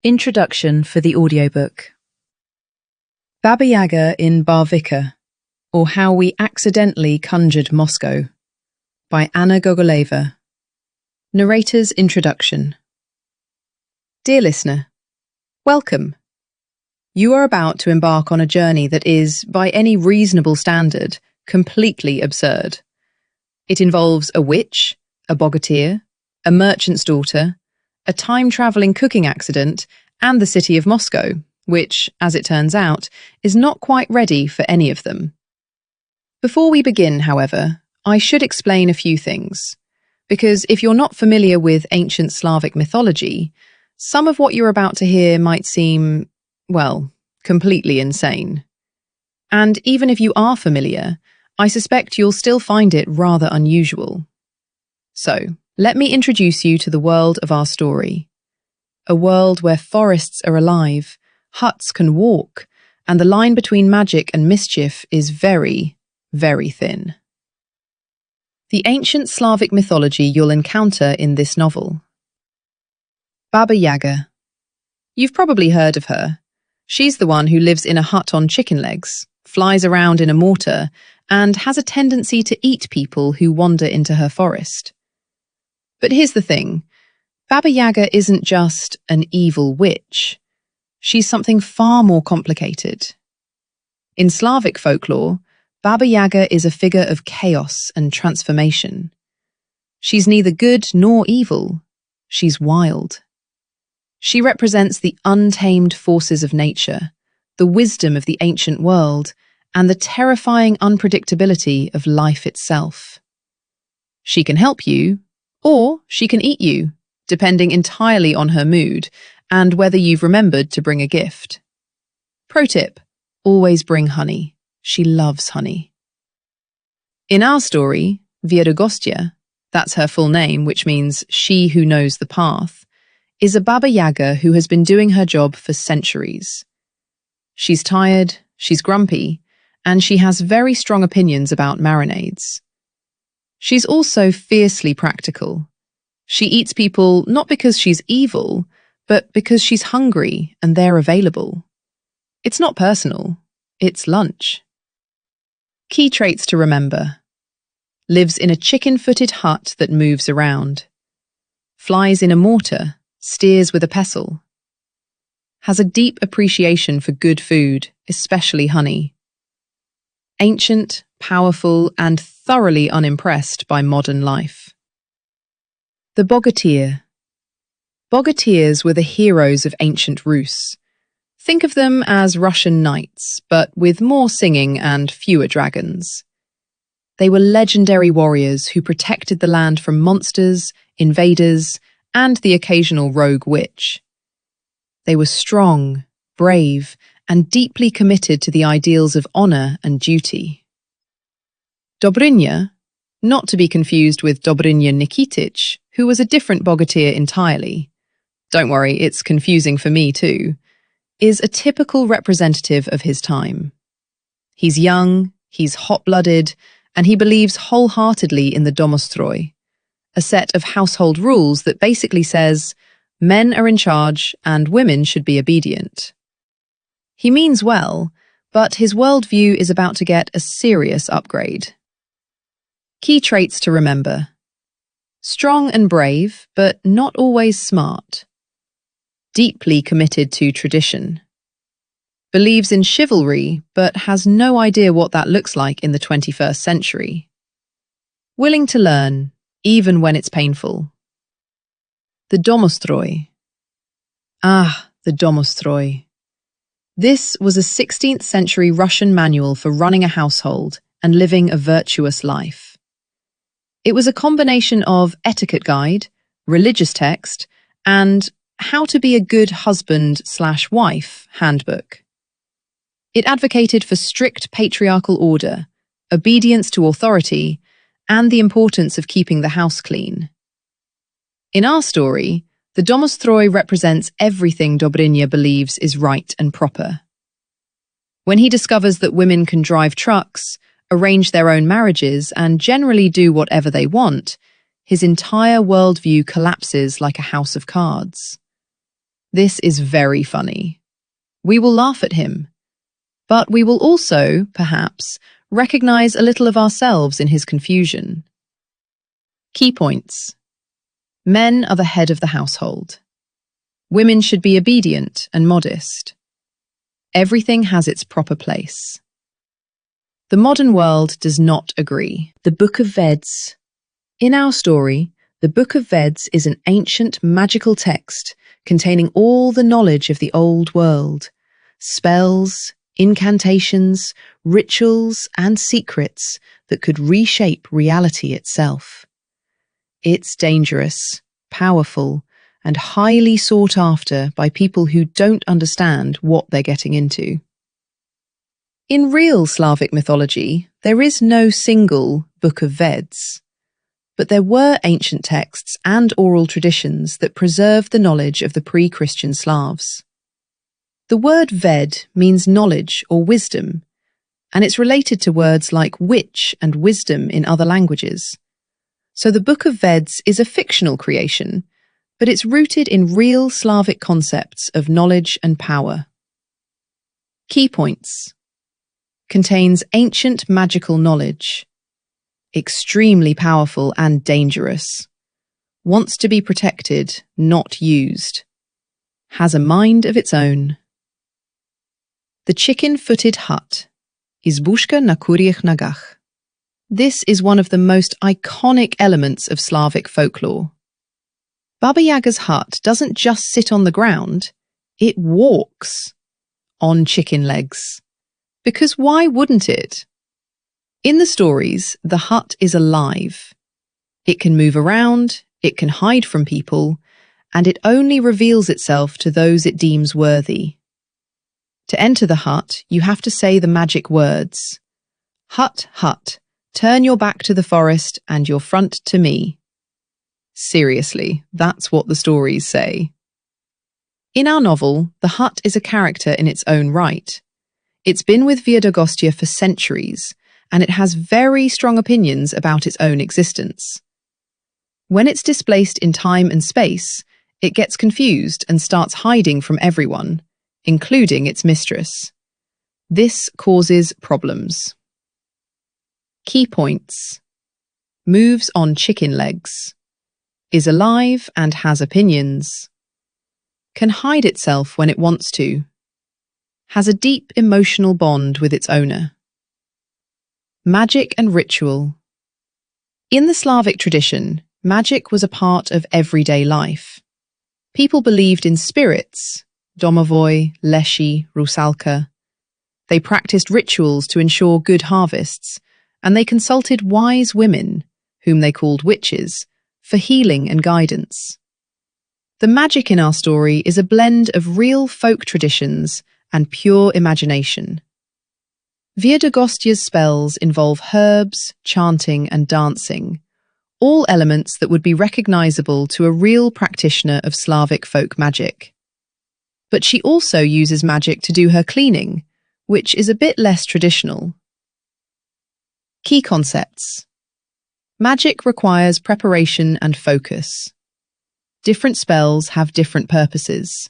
Introduction for the audiobook. Baba Yaga in Barvikha, or How We Accidentally Conjured Moscow, by Anna Gogoleva. Narrator's Introduction. Dear listener, welcome. You are about to embark on a journey that is, by any reasonable standard, completely absurd. It involves a witch, a bogatyr, a merchant's daughter, a time-travelling cooking accident, and the city of Moscow, which, as it turns out, is not quite ready for any of them. Before we begin, however, I should explain a few things, because if you're not familiar with ancient Slavic mythology, some of what you're about to hear might seem, well, completely insane. And even if you are familiar, I suspect you'll still find it rather unusual. So, let me introduce you to the world of our story. A world where forests are alive, huts can walk, and the line between magic and mischief is very, very thin. The ancient Slavic mythology you'll encounter in this novel. Baba Yaga. You've probably heard of her. She's the one who lives in a hut on chicken legs, flies around in a mortar, and has a tendency to eat people who wander into her forest. But here's the thing, Baba Yaga isn't just an evil witch. She's something far more complicated. In Slavic folklore, Baba Yaga is a figure of chaos and transformation. She's neither good nor evil. She's wild. She represents the untamed forces of nature, the wisdom of the ancient world, and the terrifying unpredictability of life itself. She can help you, or she can eat you, depending entirely on her mood and whether you've remembered to bring a gift. Pro tip, always bring honey. She loves honey. In our story, Viedogostya, that's her full name, which means she who knows the path, is a Baba Yaga who has been doing her job for centuries. She's tired, she's grumpy, and she has very strong opinions about marinades. She's also fiercely practical. She eats people not because she's evil, but because she's hungry and they're available. It's not personal, it's lunch. Key traits to remember. Lives in a chicken-footed hut that moves around. Flies in a mortar, steers with a pestle. Has a deep appreciation for good food, especially honey. Ancient, powerful, and thoroughly unimpressed by modern life. The Bogatyr. Bogatyrs were the heroes of ancient Rus. Think of them as Russian knights, but with more singing and fewer dragons. They were legendary warriors who protected the land from monsters, invaders, and the occasional rogue witch. They were strong, brave, and deeply committed to the ideals of honor and duty. Dobrynya, not to be confused with Dobrynya Nikitich, who was a different bogatyr entirely. Don't worry, it's confusing for me too, is a typical representative of his time. He's young, he's hot-blooded, and he believes wholeheartedly in the domostroy, a set of household rules that basically says men are in charge and women should be obedient. He means well, but his worldview is about to get a serious upgrade. Key traits to remember. Strong and brave, but not always smart. Deeply committed to tradition. Believes in chivalry, but has no idea what that looks like in the 21st century. Willing to learn, even when it's painful. The domostroy. Ah, the domostroy. This was a 16th century Russian manual for running a household and living a virtuous life. It was a combination of etiquette guide, religious text, and how to be a good husband/wife handbook. It advocated for strict patriarchal order, obedience to authority, and the importance of keeping the house clean. In our story, the domostroy represents everything Dobrynya believes is right and proper. When he discovers that women can drive trucks, arrange their own marriages, and generally do whatever they want, his entire worldview collapses like a house of cards. This is very funny. We will laugh at him, but we will also, perhaps, recognize a little of ourselves in his confusion. Key points. Men are the head of the household. Women should be obedient and modest. Everything has its proper place. The modern world does not agree. The Book of Veds. In our story, the Book of Veds is an ancient magical text containing all the knowledge of the old world, spells, incantations, rituals, and secrets that could reshape reality itself. It's dangerous, powerful, and highly sought after by people who don't understand what they're getting into. In real Slavic mythology, there is no single Book of Veds, but there were ancient texts and oral traditions that preserved the knowledge of the pre-Christian Slavs. The word Ved means knowledge or wisdom, and it's related to words like witch and wisdom in other languages. So the Book of Veds is a fictional creation, but it's rooted in real Slavic concepts of knowledge and power. Key points. Contains ancient magical knowledge. Extremely powerful and dangerous. Wants to be protected, not used. Has a mind of its own. The chicken-footed hut. Izbushka na kuryich nogach. This is one of the most iconic elements of Slavic folklore. Baba Yaga's hut doesn't just sit on the ground, it walks on chicken legs. Because why wouldn't it? In the stories, the hut is alive. It can move around, it can hide from people, and it only reveals itself to those it deems worthy. To enter the hut, you have to say the magic words. Hut, hut, turn your back to the forest and your front to me. Seriously, that's what the stories say. In our novel, the hut is a character in its own right. It's been with Viedogostya for centuries, and it has very strong opinions about its own existence. When it's displaced in time and space, it gets confused and starts hiding from everyone, including its mistress. This causes problems. Key points. Moves on chicken legs. Is alive and has opinions. Can hide itself when it wants to. Has a deep emotional bond with its owner. Magic and ritual. In the Slavic tradition, magic was a part of everyday life. People believed in spirits, domovoi, leshi, rusalka. They practiced rituals to ensure good harvests, and they consulted wise women, whom they called witches, for healing and guidance. The magic in our story is a blend of real folk traditions and pure imagination. Viedogostya's spells involve herbs, chanting, and dancing, all elements that would be recognizable to a real practitioner of Slavic folk magic. But she also uses magic to do her cleaning, which is a bit less traditional. Key concepts. Magic requires preparation and focus. Different spells have different purposes.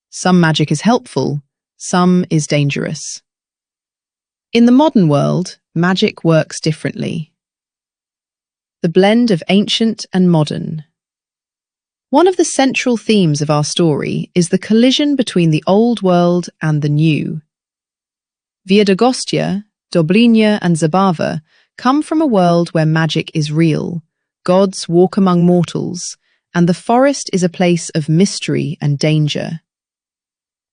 Some magic is helpful, some is dangerous. In the modern world, magic works differently. The blend of ancient and modern. One of the central themes of our story is the collision between the old world and the new. Viedogostya, Dobrynya, and Zabava come from a world where magic is real, gods walk among mortals, and the forest is a place of mystery and danger.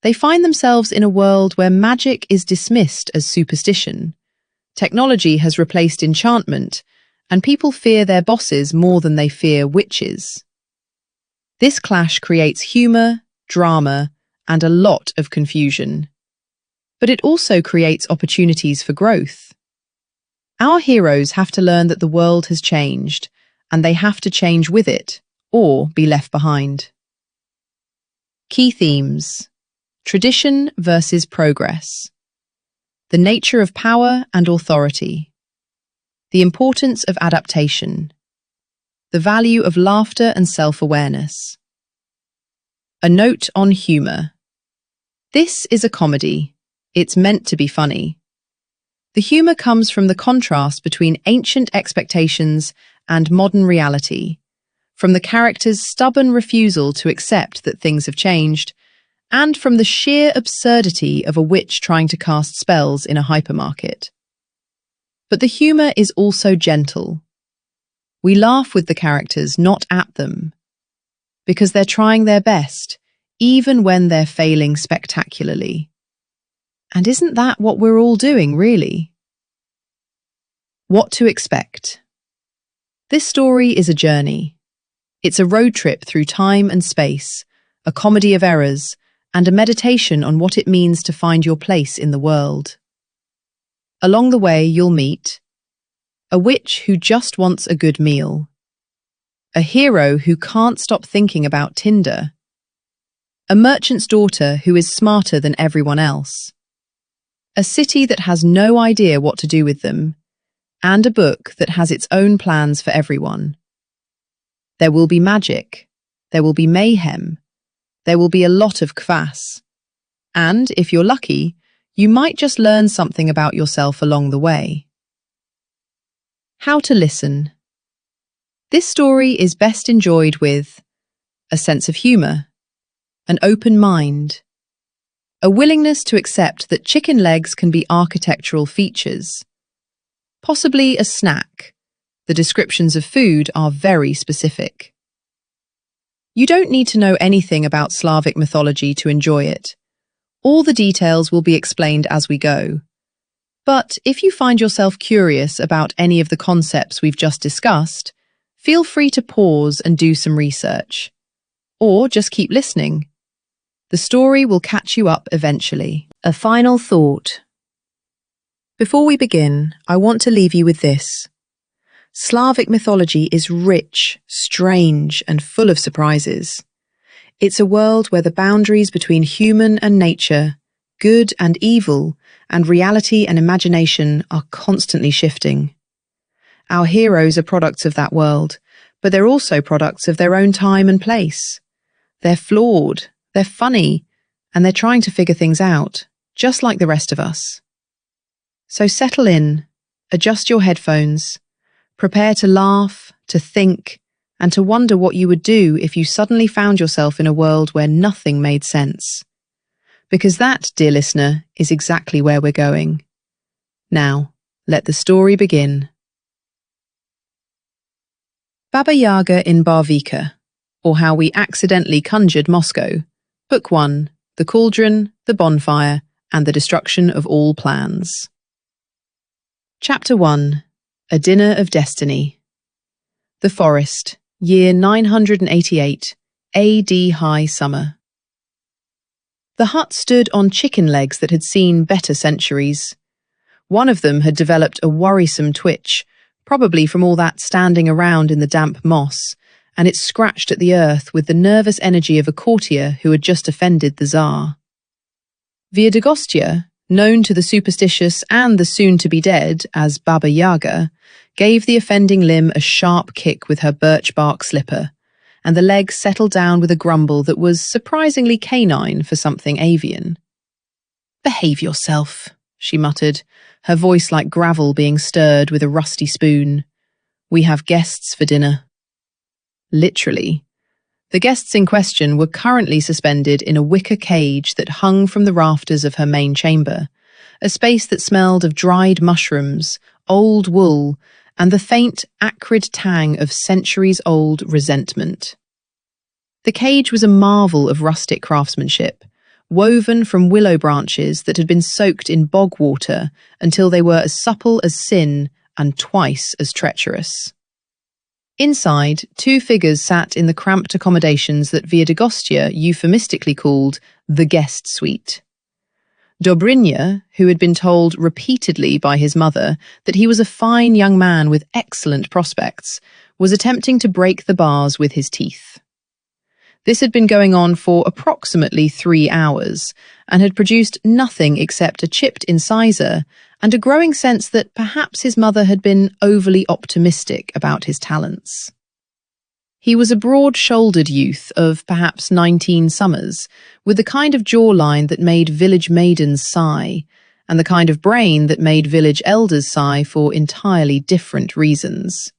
They find themselves in a world where magic is dismissed as superstition. Technology has replaced enchantment, and people fear their bosses more than they fear witches. This clash creates humour, drama, and a lot of confusion. But it also creates opportunities for growth. Our heroes have to learn that the world has changed, and they have to change with it, or be left behind. Key themes. Tradition versus progress. The nature of power and authority. The importance of adaptation. The value of laughter and self-awareness. A note on humour. This is a comedy. It's meant to be funny. The humour comes from the contrast between ancient expectations and modern reality, from the character's stubborn refusal to accept that things have changed, and from the sheer absurdity of a witch trying to cast spells in a hypermarket. But the humour is also gentle. We laugh with the characters, not at them, because they're trying their best, even when they're failing spectacularly. And isn't that what we're all doing, really? What to expect? This story is a journey. It's a road trip through time and space, a comedy of errors, and a meditation on what it means to find your place in the world. Along the way, you'll meet a witch who just wants a good meal, a hero who can't stop thinking about Tinder, a merchant's daughter who is smarter than everyone else, a city that has no idea what to do with them, and a book that has its own plans for everyone. There will be magic, there will be mayhem, there will be a lot of kvass, and, if you're lucky, you might just learn something about yourself along the way. How to listen. This story is best enjoyed with a sense of humour, an open mind, a willingness to accept that chicken legs can be architectural features, possibly a snack. The descriptions of food are very specific. You don't need to know anything about Slavic mythology to enjoy it. All the details will be explained as we go. But if you find yourself curious about any of the concepts we've just discussed, feel free to pause and do some research. Or just keep listening. The story will catch you up eventually. A final thought. Before we begin, I want to leave you with this. Slavic mythology is rich, strange, and full of surprises. It's a world where the boundaries between human and nature, good and evil, and reality and imagination are constantly shifting. Our heroes are products of that world, but they're also products of their own time and place. They're flawed, they're funny, and they're trying to figure things out, just like the rest of us. So settle in, adjust your headphones, prepare to laugh, to think, and to wonder what you would do if you suddenly found yourself in a world where nothing made sense. Because that, dear listener, is exactly where we're going. Now, let the story begin. Baba Yaga in Barvikha, or How We Accidentally Conjured Moscow, Book 1, The Cauldron, the Bonfire, and the Destruction of All Plans. Chapter 1, A Dinner of Destiny. The Forest, year 988, AD High Summer. The hut stood on chicken legs that had seen better centuries. One of them had developed a worrisome twitch, probably from all that standing around in the damp moss, and it scratched at the earth with the nervous energy of a courtier who had just offended the Tsar. Viedogostya, known to the superstitious and the soon-to-be-dead as Baba Yaga, gave the offending limb a sharp kick with her birch bark slipper, and the leg settled down with a grumble that was surprisingly canine for something avian. "Behave yourself," she muttered, her voice like gravel being stirred with a rusty spoon. "We have guests for dinner." Literally. The guests in question were currently suspended in a wicker cage that hung from the rafters of her main chamber, a space that smelled of dried mushrooms, old wool, and the faint, acrid tang of centuries-old resentment. The cage was a marvel of rustic craftsmanship, woven from willow branches that had been soaked in bog water until they were as supple as sin and twice as treacherous. Inside, two figures sat in the cramped accommodations that Viedogostya euphemistically called the guest suite. Dobrynya, who had been told repeatedly by his mother that he was a fine young man with excellent prospects, was attempting to break the bars with his teeth. This had been going on for approximately 3 hours and had produced nothing except a chipped incisor and a growing sense that perhaps his mother had been overly optimistic about his talents. He was a broad-shouldered youth of perhaps 19 summers, with the kind of jawline that made village maidens sigh, and the kind of brain that made village elders sigh for entirely different reasons.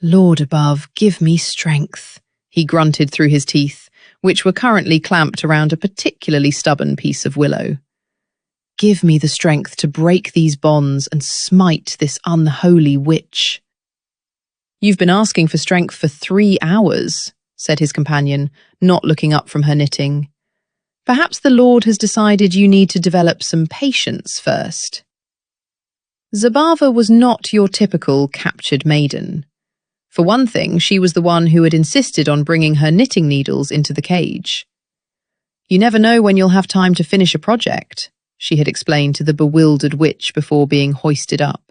"Lord above, give me strength," he grunted through his teeth, which were currently clamped around a particularly stubborn piece of willow. "Give me the strength to break these bonds and smite this unholy witch." "You've been asking for strength for 3 hours," said his companion, not looking up from her knitting. "Perhaps the Lord has decided you need to develop some patience first." Zabava was not your typical captured maiden. For one thing, she was the one who had insisted on bringing her knitting needles into the cage. "You never know when you'll have time to finish a project," she had explained to the bewildered witch before being hoisted up.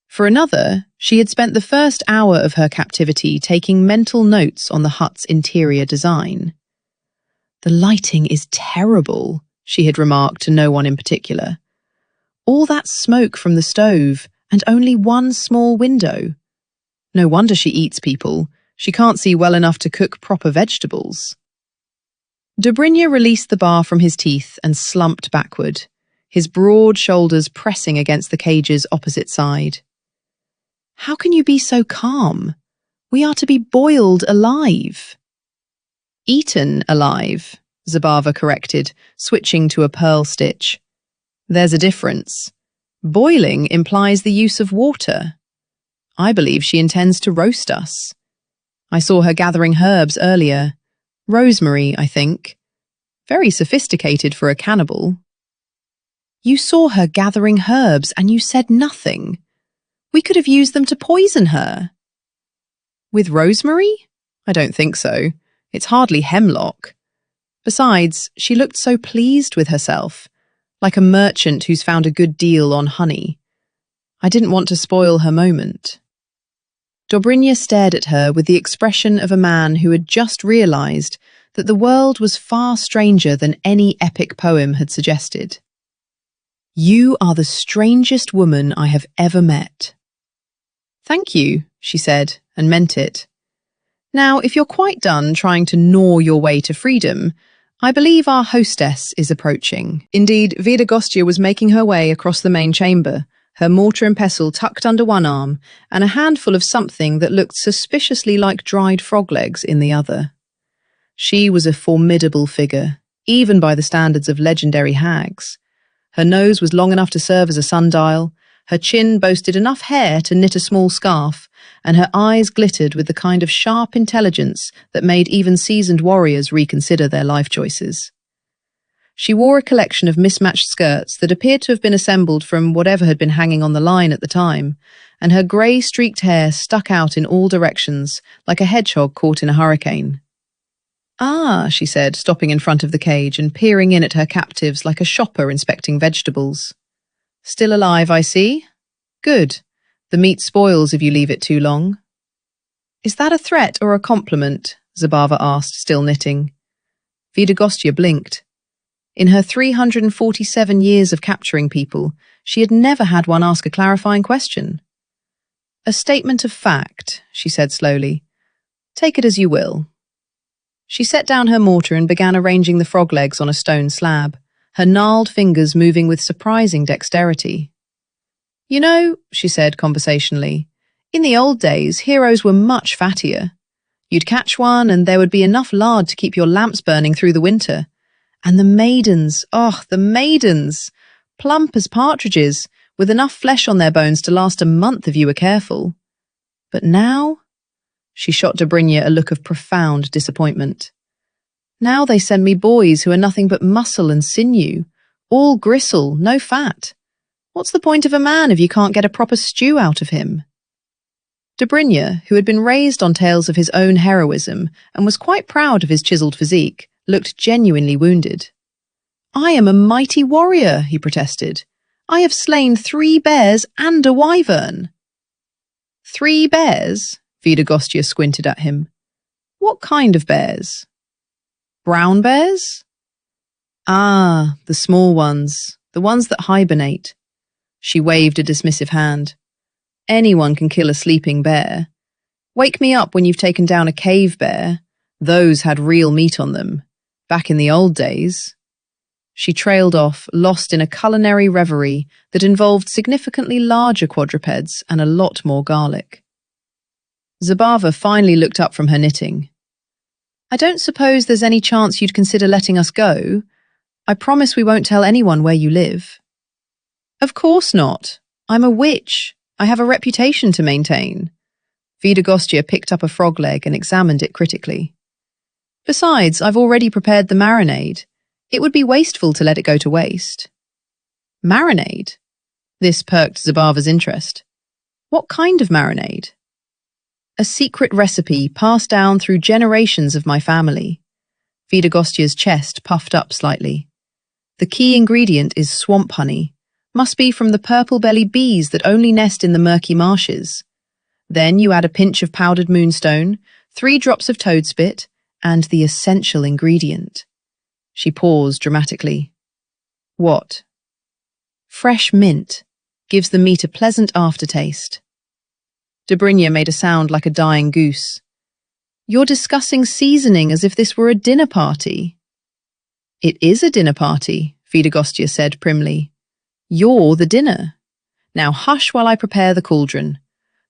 For another, she had spent the first hour of her captivity taking mental notes on the hut's interior design. "The lighting is terrible," she had remarked to no one in particular. "All that smoke from the stove, and only one small window. No wonder she eats people. She can't see well enough to cook proper vegetables." Dobrynya released the bar from his teeth and slumped backward, his broad shoulders pressing against the cage's opposite side. "How can you be so calm? We are to be boiled alive." "Eaten alive," Zabava corrected, switching to a pearl stitch. "There's a difference. Boiling implies the use of water. I believe she intends to roast us. I saw her gathering herbs earlier. Rosemary, I think. Very sophisticated for a cannibal." "You saw her gathering herbs and you said nothing. We could have used them to poison her." "With rosemary? I don't think so. It's hardly hemlock. Besides, she looked so pleased with herself, like a merchant who's found a good deal on honey. I didn't want to spoil her moment." Dobrynya stared at her with the expression of a man who had just realized that the world was far stranger than any epic poem had suggested. "You are the strangest woman I have ever met." "Thank you," she said, and meant it. "Now, if you're quite done trying to gnaw your way to freedom, I believe our hostess is approaching." Indeed, Viedogostya was making her way across the main chamber, her mortar and pestle tucked under one arm, and a handful of something that looked suspiciously like dried frog legs in the other. She was a formidable figure, even by the standards of legendary hags. Her nose was long enough to serve as a sundial, her chin boasted enough hair to knit a small scarf, and her eyes glittered with the kind of sharp intelligence that made even seasoned warriors reconsider their life choices. She wore a collection of mismatched skirts that appeared to have been assembled from whatever had been hanging on the line at the time, and her grey streaked hair stuck out in all directions, like a hedgehog caught in a hurricane. "Ah," she said, stopping in front of the cage and peering in at her captives like a shopper inspecting vegetables. "Still alive, I see. Good. The meat spoils if you leave it too long." "Is that a threat or a compliment?" Zabava asked, still knitting. Viedogostya blinked. In her 347 years of capturing people, she had never had one ask a clarifying question. "A statement of fact," she said slowly. "Take it as you will." She set down her mortar and began arranging the frog legs on a stone slab, her gnarled fingers moving with surprising dexterity. "You know," she said conversationally, "in the old days, heroes were much fattier. You'd catch one and there would be enough lard to keep your lamps burning through the winter. And the maidens, oh, the maidens! Plump as partridges, with enough flesh on their bones to last a month if you were careful. But now?" She shot Dobrynya a look of profound disappointment. "Now they send me boys who are nothing but muscle and sinew, all gristle, no fat. What's the point of a man if you can't get a proper stew out of him?" Dobrynya, who had been raised on tales of his own heroism and was quite proud of his chiselled physique, looked genuinely wounded. "I am a mighty warrior," he protested. "I have slain 3 bears and a wyvern." "3 bears?" Viedogostya squinted at him. "What kind of bears? Brown bears?" "Ah, the small ones, the ones that hibernate." She waved a dismissive hand. "Anyone can kill a sleeping bear. Wake me up when you've taken down a cave bear. Those had real meat on them. Back in the old days. She trailed off, lost in a culinary reverie that involved significantly larger quadrupeds and a lot more garlic. Zabava finally looked up from her knitting. I don't suppose there's any chance you'd consider letting us go? I promise we won't tell anyone where you live. Of course not. I'm a witch. I have a reputation to maintain. Viedogostya picked up a frog leg and examined it critically. Besides, I've already prepared the marinade. It would be wasteful to let it go to waste. Marinade? This perked Zabava's interest. What kind of marinade? A secret recipe passed down through generations of my family. Viedogostya's chest puffed up slightly. The key ingredient is swamp honey. Must be from the purple-belly bees that only nest in the murky marshes. Then you add a pinch of powdered moonstone, 3 drops of toad spit, and the essential ingredient. She paused dramatically. What? Fresh mint. Gives the meat a pleasant aftertaste. Dobrynya made a sound like a dying goose. You're discussing seasoning as if this were a dinner party. It is a dinner party, Viedogostya said primly. You're the dinner. Now hush while I prepare the cauldron.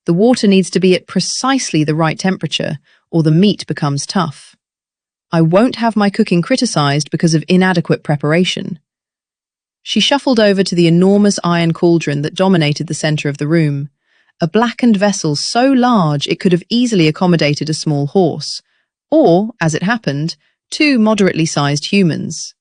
The water needs to be at precisely the right temperature, or the meat becomes tough. I won't have my cooking criticized because of inadequate preparation. She shuffled over to the enormous iron cauldron that dominated the center of the room, a blackened vessel so large it could have easily accommodated a small horse, or, as it happened, 2 moderately sized humans.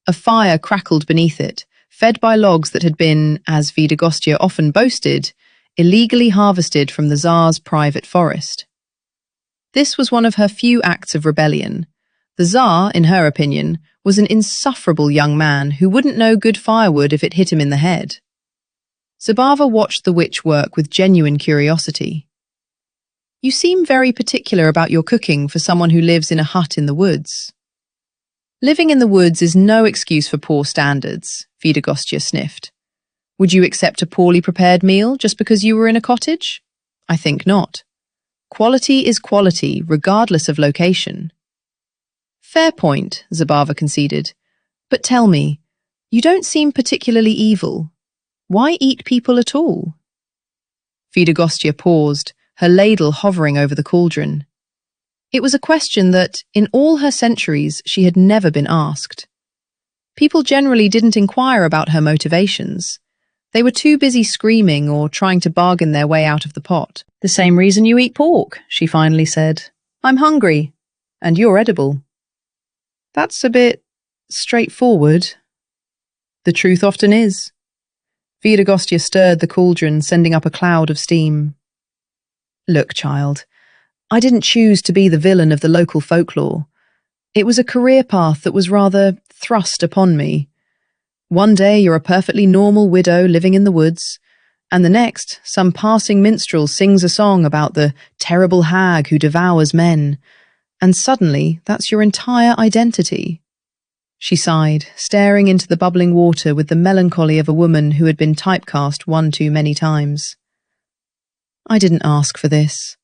A fire crackled beneath it, fed by logs that had been, as Viedogostya often boasted, illegally harvested from the Tsar's private forest. This was one of her few acts of rebellion. The Tsar, in her opinion, was an insufferable young man who wouldn't know good firewood if it hit him in the head. Zabava watched the witch work with genuine curiosity. You seem very particular about your cooking for someone who lives in a hut in the woods. Living in the woods is no excuse for poor standards, Viedogostya sniffed. Would you accept a poorly prepared meal just because you were in a cottage? I think not. Quality is quality, regardless of location. Fair point, Zabava conceded. But tell me, you don't seem particularly evil. Why eat people at all? Viedogostya paused, her ladle hovering over the cauldron. It was a question that, in all her centuries, she had never been asked. People generally didn't inquire about her motivations. They were too busy screaming or trying to bargain their way out of the pot. The same reason you eat pork, she finally said. I'm hungry, and you're edible. That's a bit straightforward. The truth often is. Viedogostya stirred the cauldron, sending up a cloud of steam. Look, child, I didn't choose to be the villain of the local folklore. It was a career path that was rather thrust upon me. One day you're a perfectly normal widow living in the woods, and the next, some passing minstrel sings a song about the terrible hag who devours men, and suddenly that's your entire identity. She sighed, staring into the bubbling water with the melancholy of a woman who had been typecast one too many times. I didn't ask for this.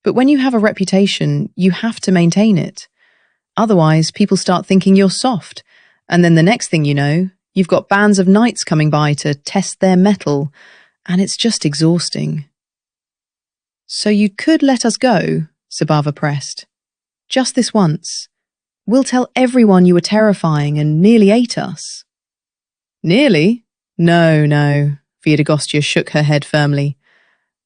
But when you have a reputation, you have to maintain it. Otherwise, people start thinking you're soft, and then the next thing you know, you've got bands of knights coming by to test their mettle, and it's just exhausting. So you could let us go, Zabava pressed. Just this once. We'll tell everyone you were terrifying and nearly ate us. Nearly? No, Viedogostya shook her head firmly.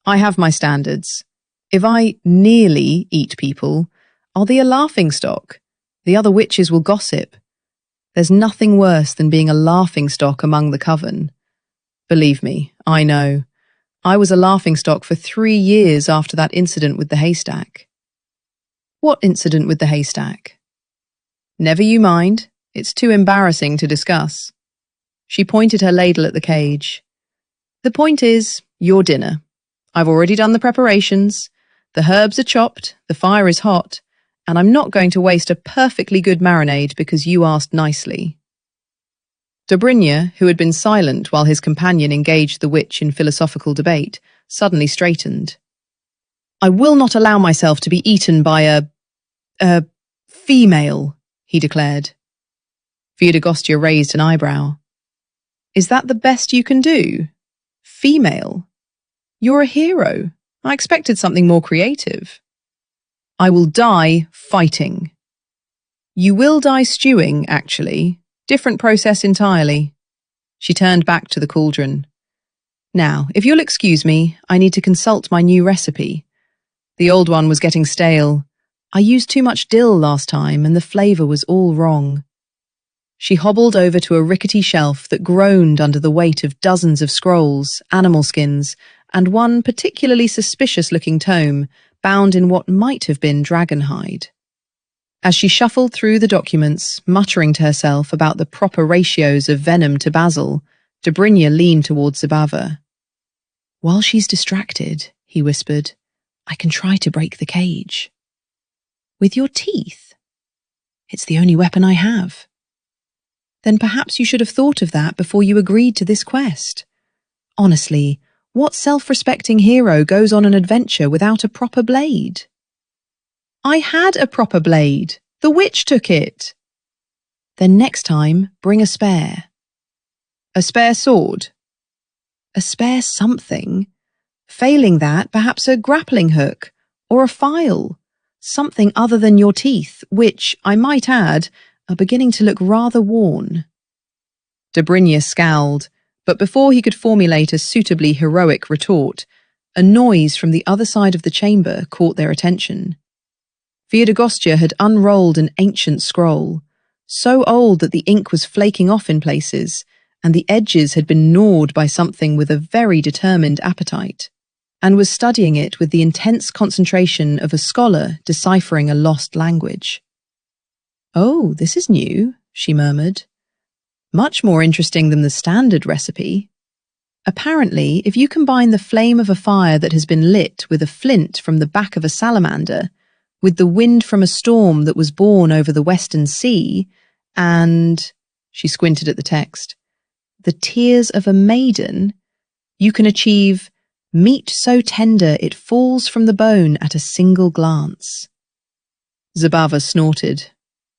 I have my standards. If I nearly eat people, I'll be a laughingstock. The other witches will gossip. There's nothing worse than being a laughingstock among the coven. Believe me, I know. I was a laughingstock for 3 years after that incident with the haystack. What incident with the haystack? Never you mind. It's too embarrassing to discuss. She pointed her ladle at the cage. The point is, your dinner. I've already done the preparations. The herbs are chopped, the fire is hot, and I'm not going to waste a perfectly good marinade because you asked nicely. Dobrynya, who had been silent while his companion engaged the witch in philosophical debate, suddenly straightened. I will not allow myself to be eaten by a female, he declared. Viedogostya raised an eyebrow. Is that the best you can do? Female? You're a hero. I expected something more creative. I will die fighting. You will die stewing, actually. Different process entirely. She turned back to the cauldron. Now, if you'll excuse me, I need to consult my new recipe. The old one was getting stale. I used too much dill last time and the flavour was all wrong. She hobbled over to a rickety shelf that groaned under the weight of dozens of scrolls, animal skins, and one particularly suspicious-looking tome bound in what might have been dragon hide. As she shuffled through the documents, muttering to herself about the proper ratios of venom to basil, Dobrynya leaned towards Zabava. While she's distracted, he whispered, I can try to break the cage. With your teeth? It's the only weapon I have. Then perhaps you should have thought of that before you agreed to this quest. Honestly, what self-respecting hero goes on an adventure without a proper blade? I had a proper blade. The witch took it. Then next time, bring a spare. A spare sword? A spare something? Failing that, perhaps a grappling hook, or a file. Something other than your teeth, which, I might add, are beginning to look rather worn. Dobrynya scowled, but before he could formulate a suitably heroic retort, a noise from the other side of the chamber caught their attention. Viedogostya had unrolled an ancient scroll, so old that the ink was flaking off in places, and the edges had been gnawed by something with a very determined appetite, and was studying it with the intense concentration of a scholar deciphering a lost language. Oh, this is new, she murmured. Much more interesting than the standard recipe. Apparently, if you combine the flame of a fire that has been lit with a flint from the back of a salamander, with the wind from a storm that was born over the western sea, and, she squinted at the text, the tears of a maiden, you can achieve meat so tender it falls from the bone at a single glance. Zabava snorted.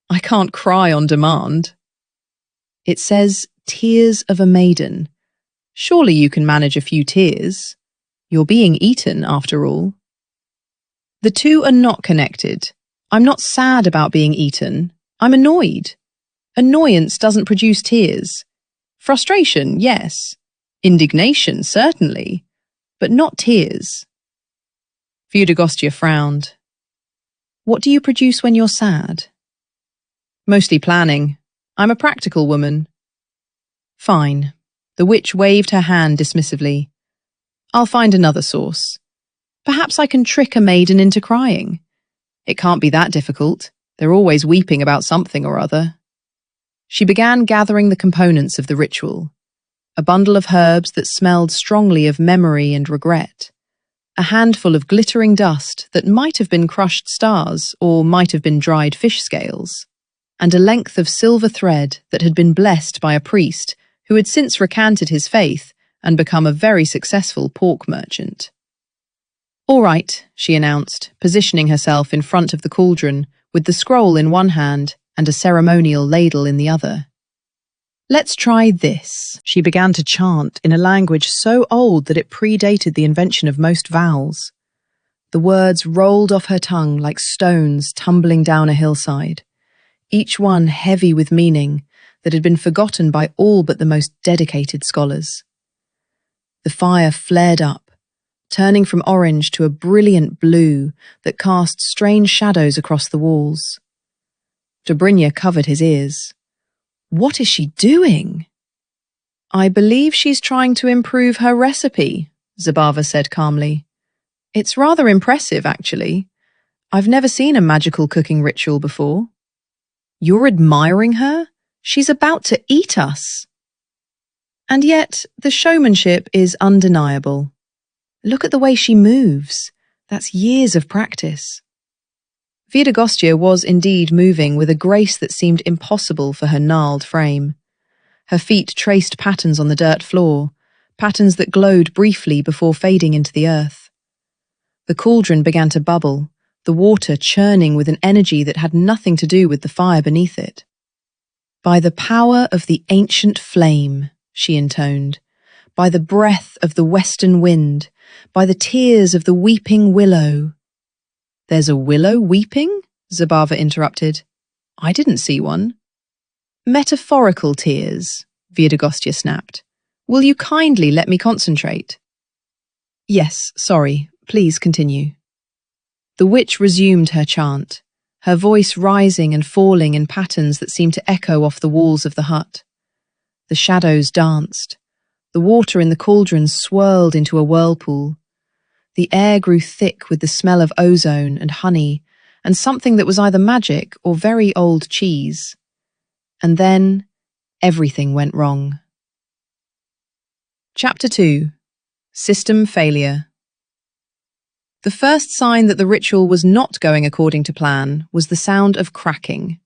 I can't cry on demand. It says tears of a maiden. Surely you can manage a few tears. You're being eaten, after all. The two are not connected. I'm not sad about being eaten. I'm annoyed. Annoyance doesn't produce tears. Frustration, yes. Indignation, certainly. But not tears. Viedogostya frowned. What do you produce when you're sad? Mostly planning. I'm a practical woman. Fine. The witch waved her hand dismissively. I'll find another source. Perhaps I can trick a maiden into crying. It can't be that difficult. They're always weeping about something or other. She began gathering the components of the ritual. A bundle of herbs that smelled strongly of memory and regret. A handful of glittering dust that might have been crushed stars or might have been dried fish scales. And a length of silver thread that had been blessed by a priest who had since recanted his faith and become a very successful pork merchant. All right, she announced, positioning herself in front of the cauldron with the scroll in one hand and a ceremonial ladle in the other. Let's try this, she began to chant in a language so old that it predated the invention of most vowels. The words rolled off her tongue like stones tumbling down a hillside, each one heavy with meaning that had been forgotten by all but the most dedicated scholars. The fire flared up, turning from orange to a brilliant blue that cast strange shadows across the walls. Dobrynya covered his ears. What is she doing? I believe she's trying to improve her recipe, Zabava said calmly. It's rather impressive, actually. I've never seen a magical cooking ritual before. You're admiring her? She's about to eat us. And yet, the showmanship is undeniable. Look at the way she moves. That's years of practice. Viedogostya was indeed moving with a grace that seemed impossible for her gnarled frame. Her feet traced patterns on the dirt floor, patterns that glowed briefly before fading into the earth. The cauldron began to bubble, the water churning with an energy that had nothing to do with the fire beneath it. "By the power of the ancient flame," she intoned, "by the breath of the western wind, by the tears of the weeping willow." "There's a willow weeping?" Zabava interrupted. "I didn't see one." "Metaphorical tears," Viedogostya snapped. "Will you kindly let me concentrate?" "Yes, sorry. Please continue." The witch resumed her chant, her voice rising and falling in patterns that seemed to echo off the walls of the hut. The shadows danced. The water in the cauldron swirled into a whirlpool. The air grew thick with the smell of ozone and honey and something that was either magic or very old cheese. And then everything went wrong. Chapter 2. System Failure. The first sign that the ritual was not going according to plan was the sound of cracking.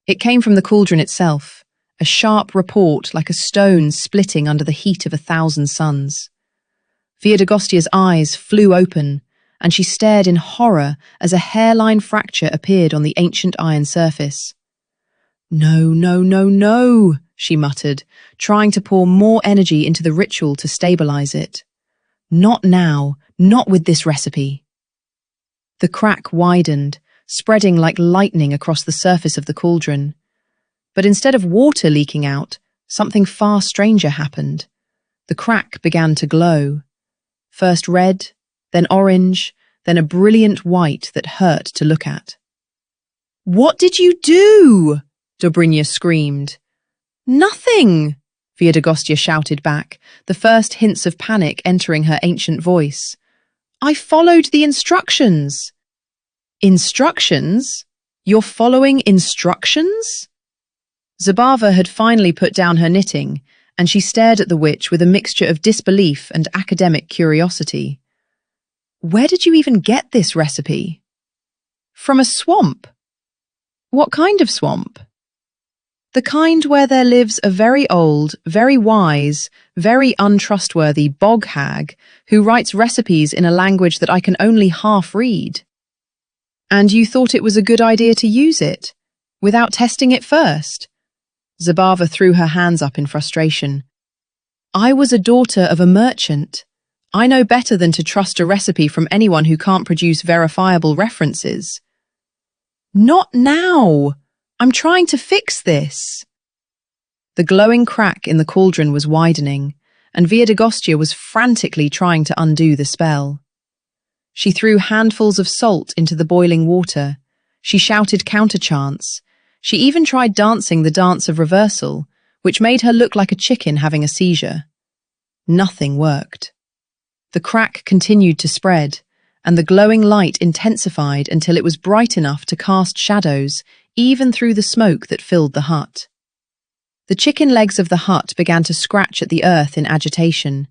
It came from the cauldron itself, a sharp report like a stone splitting under the heat of 1,000 suns. Viedogostya's eyes flew open, and she stared in horror as a hairline fracture appeared on the ancient iron surface. "No, no, no, no," she muttered, trying to pour more energy into the ritual to stabilize it. "Not now, not with this recipe." The crack widened, spreading like lightning across the surface of the cauldron. But instead of water leaking out, something far stranger happened. The crack began to glow. First red, then orange, then a brilliant white that hurt to look at. "What did you do?" Dobrynya screamed. "Nothing," Viedogostya shouted back, the first hints of panic entering her ancient voice. "I followed the instructions." "Instructions? You're following instructions?" Zabava had finally put down her knitting, and she stared at the witch with a mixture of disbelief and academic curiosity. "Where did you even get this recipe?" "From a swamp." "What kind of swamp?" "The kind where there lives a very old, very wise, very untrustworthy bog hag who writes recipes in a language that I can only half read." "And you thought it was a good idea to use it, without testing it first?" Zabava threw her hands up in frustration. "I was a daughter of a merchant. I know better than to trust a recipe from anyone who can't produce verifiable references." "Not now! I'm trying to fix this." The glowing crack in the cauldron was widening, and Viedogostya was frantically trying to undo the spell. She threw handfuls of salt into the boiling water. She shouted counterchants. She even tried dancing the dance of reversal, which made her look like a chicken having a seizure. Nothing worked. The crack continued to spread, and the glowing light intensified until it was bright enough to cast shadows even through the smoke that filled the hut. The chicken legs of the hut began to scratch at the earth in agitation,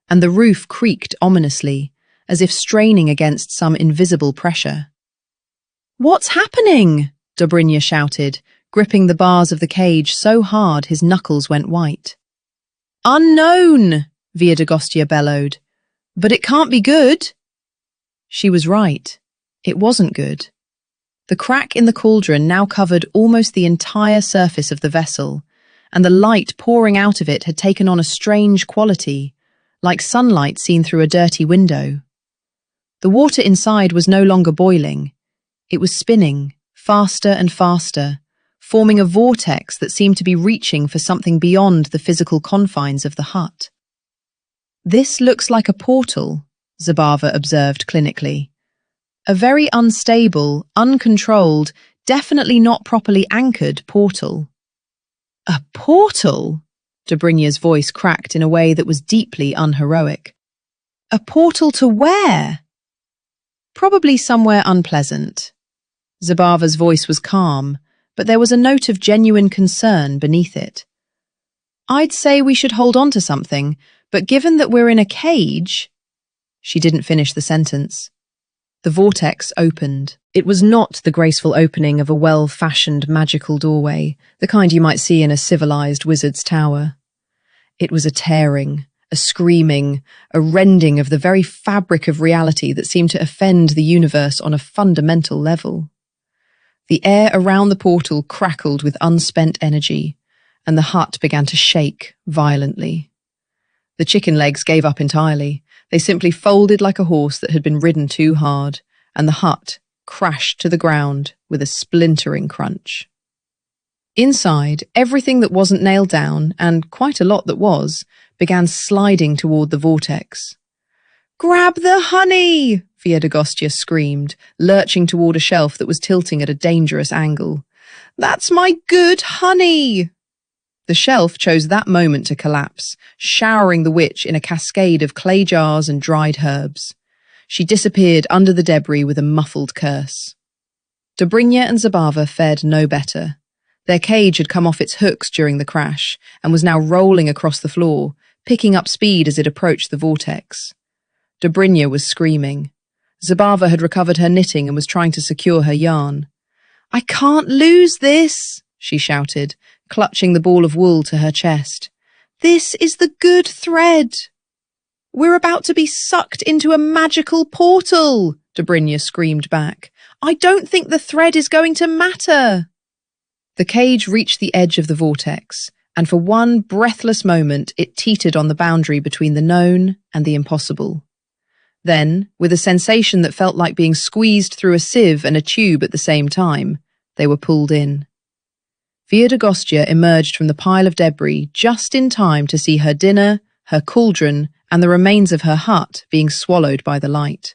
and the roof creaked ominously, as if straining against some invisible pressure. "What's happening?" Dobrynya shouted, gripping the bars of the cage so hard his knuckles went white. "Unknown," Viedogostya bellowed. "But it can't be good." She was right. It wasn't good. The crack in the cauldron now covered almost the entire surface of the vessel, and the light pouring out of it had taken on a strange quality, like sunlight seen through a dirty window. The water inside was no longer boiling. It was spinning, faster and faster, forming a vortex that seemed to be reaching for something beyond the physical confines of the hut. "This looks like a portal," Zabava observed clinically. "A very unstable, uncontrolled, definitely not properly anchored portal." "A portal?" Dobrynya's voice cracked in a way that was deeply unheroic. "A portal to where?" "Probably somewhere unpleasant." Zabava's voice was calm, but there was a note of genuine concern beneath it. "I'd say we should hold on to something, but given that we're in a cage—" She didn't finish the sentence. The vortex opened. It was not the graceful opening of a well-fashioned magical doorway, the kind you might see in a civilized wizard's tower. It was a tearing, a screaming, a rending of the very fabric of reality that seemed to offend the universe on a fundamental level. The air around the portal crackled with unspent energy, and the hut began to shake violently. The chicken legs gave up entirely. They simply folded like a horse that had been ridden too hard, and the hut crashed to the ground with a splintering crunch. Inside, everything that wasn't nailed down, and quite a lot that was, began sliding toward the vortex. "Grab the honey!" Viedogostya screamed, lurching toward a shelf that was tilting at a dangerous angle. "That's my good honey!" The shelf chose that moment to collapse, showering the witch in a cascade of clay jars and dried herbs. She disappeared under the debris with a muffled curse. Dobrynya and Zabava fared no better. Their cage had come off its hooks during the crash and was now rolling across the floor, picking up speed as it approached the vortex. Dobrynya was screaming. Zabava had recovered her knitting and was trying to secure her yarn. "I can't lose this," she shouted, clutching the ball of wool to her chest. "This is the good thread." "We're about to be sucked into a magical portal," Dobrynya screamed back. "I don't think the thread is going to matter." The cage reached the edge of the vortex, and for one breathless moment it teetered on the boundary between the known and the impossible. Then, with a sensation that felt like being squeezed through a sieve and a tube at the same time, they were pulled in. Viedogostya emerged from the pile of debris just in time to see her dinner, her cauldron, and the remains of her hut being swallowed by the light.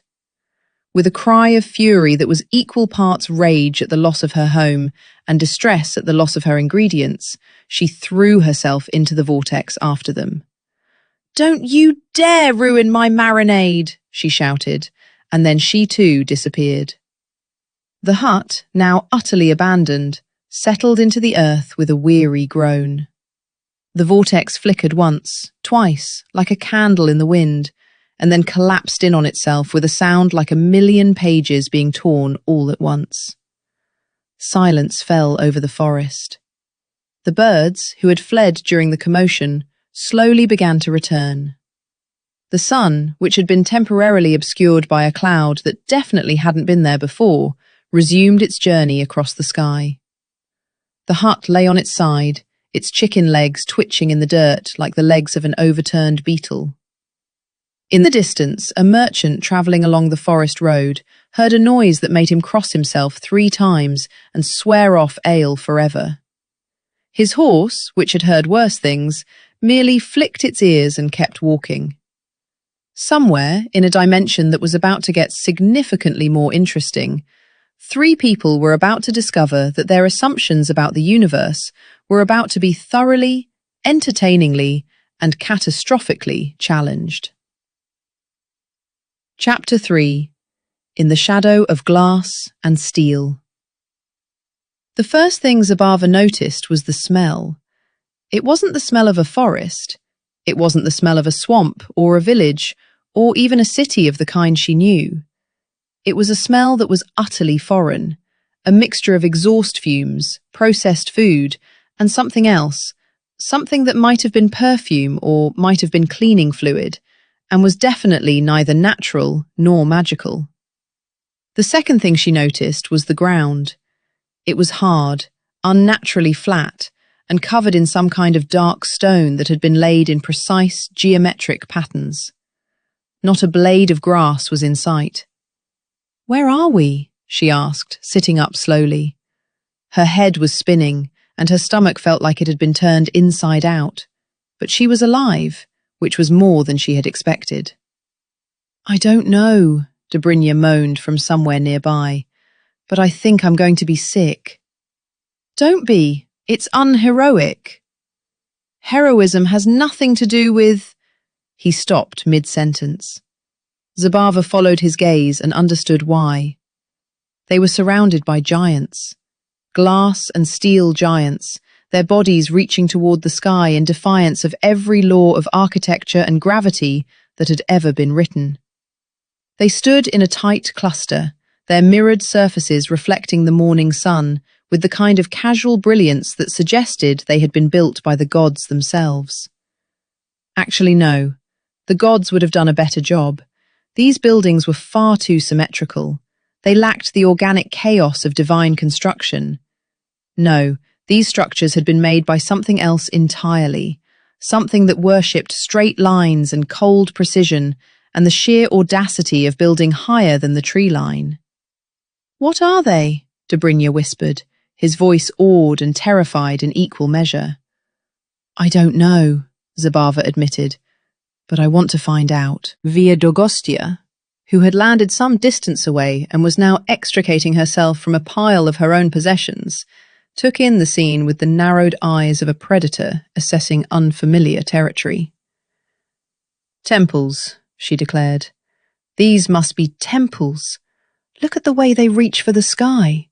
With a cry of fury that was equal parts rage at the loss of her home and distress at the loss of her ingredients, she threw herself into the vortex after them. "Don't you dare ruin my marinade!" she shouted, and then she too disappeared. The hut, now utterly abandoned, settled into the earth with a weary groan. The vortex flickered once, twice, like a candle in the wind, and then collapsed in on itself with a sound like a million pages being torn all at once. Silence fell over the forest. The birds, who had fled during the commotion, slowly began to return. The sun, which had been temporarily obscured by a cloud that definitely hadn't been there before, resumed its journey across the sky. The hut lay on its side, its chicken legs twitching in the dirt like the legs of an overturned beetle. In the distance, a merchant travelling along the forest road heard a noise that made him cross himself 3 times and swear off ale forever. His horse, which had heard worse things, merely flicked its ears and kept walking. Somewhere, in a dimension that was about to get significantly more interesting, 3 people were about to discover that their assumptions about the universe were about to be thoroughly, entertainingly, and catastrophically challenged. Chapter 3. In the Shadow of Glass and Steel. The first thing Zabava noticed was the smell. It wasn't the smell of a forest. It wasn't the smell of a swamp or a village or even a city of the kind she knew. It was a smell that was utterly foreign, a mixture of exhaust fumes, processed food, and something else, something that might have been perfume or might have been cleaning fluid, and was definitely neither natural nor magical. The second thing she noticed was the ground. It was hard, unnaturally flat, and covered in some kind of dark stone that had been laid in precise geometric patterns. Not a blade of grass was in sight. "Where are we?" she asked, sitting up slowly. Her head was spinning, and her stomach felt like it had been turned inside out, but she was alive, which was more than she had expected. "I don't know," Dobrynya moaned from somewhere nearby, "but I think I'm going to be sick." "Don't be. It's unheroic." "Heroism has nothing to do with—" He stopped mid-sentence. Zabava followed his gaze and understood why. They were surrounded by giants. Glass and steel giants, their bodies reaching toward the sky in defiance of every law of architecture and gravity that had ever been written. They stood in a tight cluster, their mirrored surfaces reflecting the morning sun with the kind of casual brilliance that suggested they had been built by the gods themselves. Actually, no. The gods would have done a better job. These buildings were far too symmetrical. They lacked the organic chaos of divine construction. No, these structures had been made by something else entirely, something that worshipped straight lines and cold precision and the sheer audacity of building higher than the tree line. "What are they?" Dobrynya whispered, his voice awed and terrified in equal measure. "I don't know," Zabava admitted, "but I want to find out." Viedogostya, who had landed some distance away and was now extricating herself from a pile of her own possessions, took in the scene with the narrowed eyes of a predator assessing unfamiliar territory. "Temples," she declared. "These must be temples. Look at the way they reach for the sky.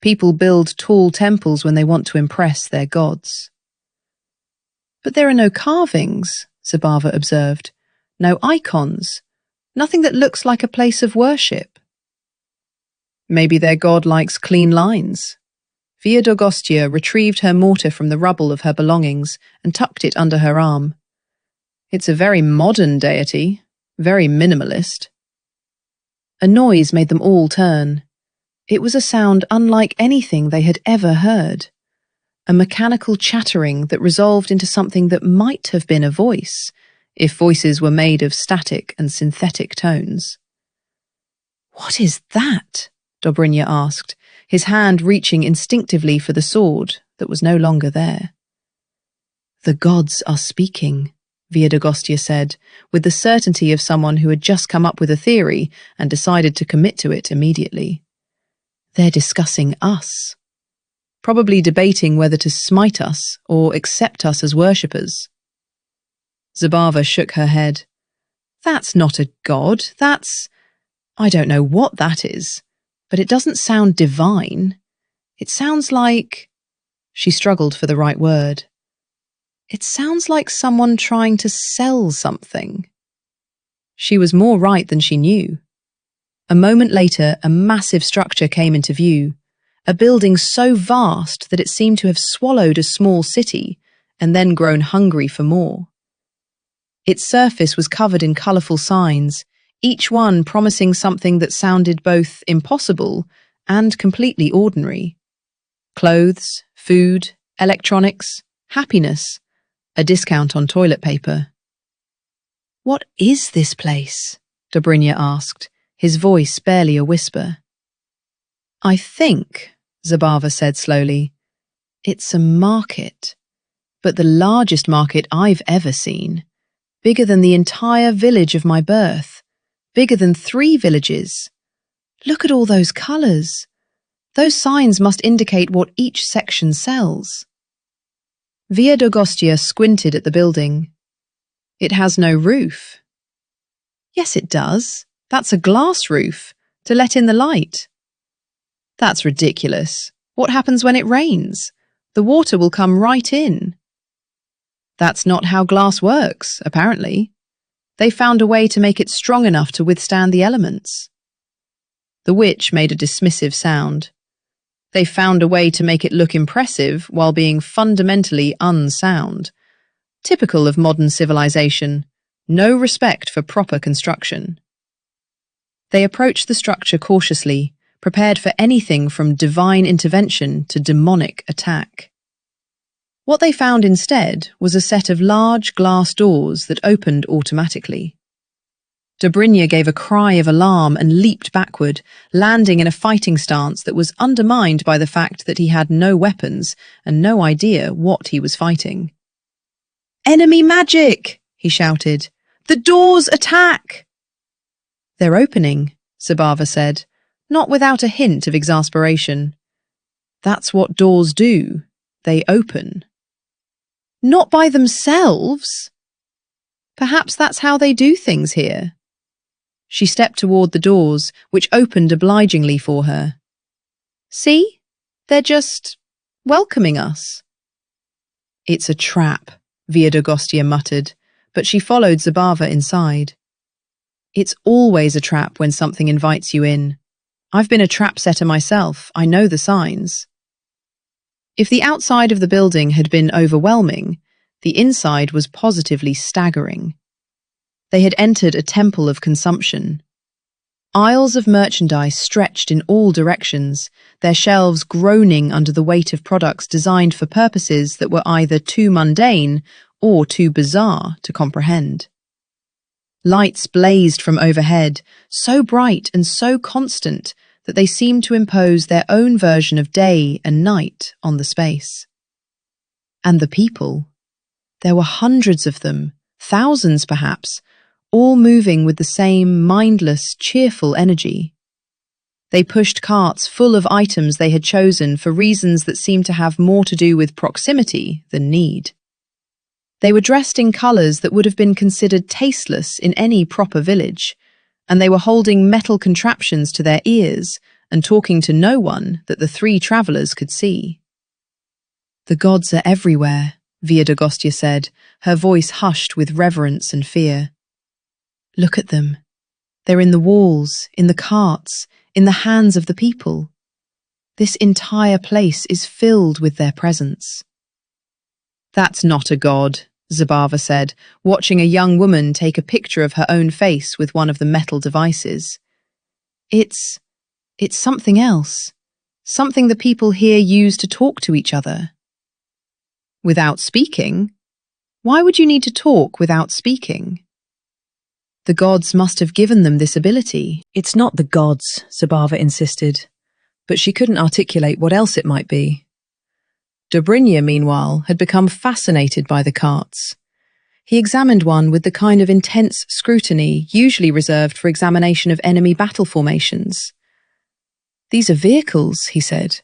People build tall temples when they want to impress their gods." "But there are no carvings," Zabava observed. "No icons. Nothing that looks like a place of worship." "Maybe their god likes clean lines." Viedogostya retrieved her mortar from the rubble of her belongings and tucked it under her arm. "It's a very modern deity, very minimalist." A noise made them all turn. It was a sound unlike anything they had ever heard. A mechanical chattering that resolved into something that might have been a voice, if voices were made of static and synthetic tones. "What is that?" Dobrynya asked, his hand reaching instinctively for the sword that was no longer there. "The gods are speaking," Viedogostya said, with the certainty of someone who had just come up with a theory and decided to commit to it immediately. "They're discussing us. Probably debating whether to smite us or accept us as worshippers." Zabava shook her head. "That's not a god, I don't know what that is, but it doesn't sound divine. It sounds like—" She struggled for the right word. "It sounds like someone trying to sell something." She was more right than she knew. A moment later, a massive structure came into view, a building so vast that it seemed to have swallowed a small city and then grown hungry for more. Its surface was covered in colourful signs, each one promising something that sounded both impossible and completely ordinary. Clothes, food, electronics, happiness, a discount on toilet paper. "What is this place?" Dobrynya asked, his voice barely a whisper. "I think," Zabava said slowly, "it's a market, but the largest market I've ever seen. Bigger than the entire village of my birth. Bigger than 3 villages. Look at all those colours. Those signs must indicate what each section sells." Viedogostya squinted at the building. "It has no roof." "Yes, it does. That's a glass roof, to let in the light." "That's ridiculous. What happens when it rains? The water will come right in." "That's not how glass works, apparently. They found a way to make it strong enough to withstand the elements." The witch made a dismissive sound. "They found a way to make it look impressive while being fundamentally unsound. Typical of modern civilization. No respect for proper construction." They approached the structure cautiously, prepared for anything from divine intervention to demonic attack. What they found instead was a set of large glass doors that opened automatically. Dobrynya gave a cry of alarm and leaped backward, landing in a fighting stance that was undermined by the fact that he had no weapons and no idea what he was fighting. "Enemy magic!" he shouted. "The doors attack!" "They're opening," Zabava said, not without a hint of exasperation. "That's what doors do. They open." "Not by themselves." "Perhaps that's how they do things here." She stepped toward the doors, which opened obligingly for her. "See? They're just welcoming us." "It's a trap," Viedogostya muttered, but she followed Zabava inside. "It's always a trap when something invites you in. I've been a trap setter myself. I know the signs." If the outside of the building had been overwhelming, the inside was positively staggering. They had entered a temple of consumption. Aisles of merchandise stretched in all directions, their shelves groaning under the weight of products designed for purposes that were either too mundane or too bizarre to comprehend. Lights blazed from overhead, so bright and so constant that they seemed to impose their own version of day and night on the space. And the people? There were hundreds of them, thousands perhaps, all moving with the same mindless, cheerful energy. They pushed carts full of items they had chosen for reasons that seemed to have more to do with proximity than need. They were dressed in colours that would have been considered tasteless in any proper village, and they were holding metal contraptions to their ears and talking to no one that the three travellers could see. "The gods are everywhere," Viedogostya said, her voice hushed with reverence and fear. "Look at them. They're in the walls, in the carts, in the hands of the people. This entire place is filled with their presence." "That's not a god," Zabava said, watching a young woman take a picture of her own face with one of the metal devices. It's something else. Something the people here use to talk to each other." "Without speaking? Why would you need to talk without speaking?" "The gods must have given them this ability." "It's not the gods," Zabava insisted, but she couldn't articulate what else it might be. Dobrynya, meanwhile, had become fascinated by the carts. He examined one with the kind of intense scrutiny usually reserved for examination of enemy battle formations. "These are vehicles," he said,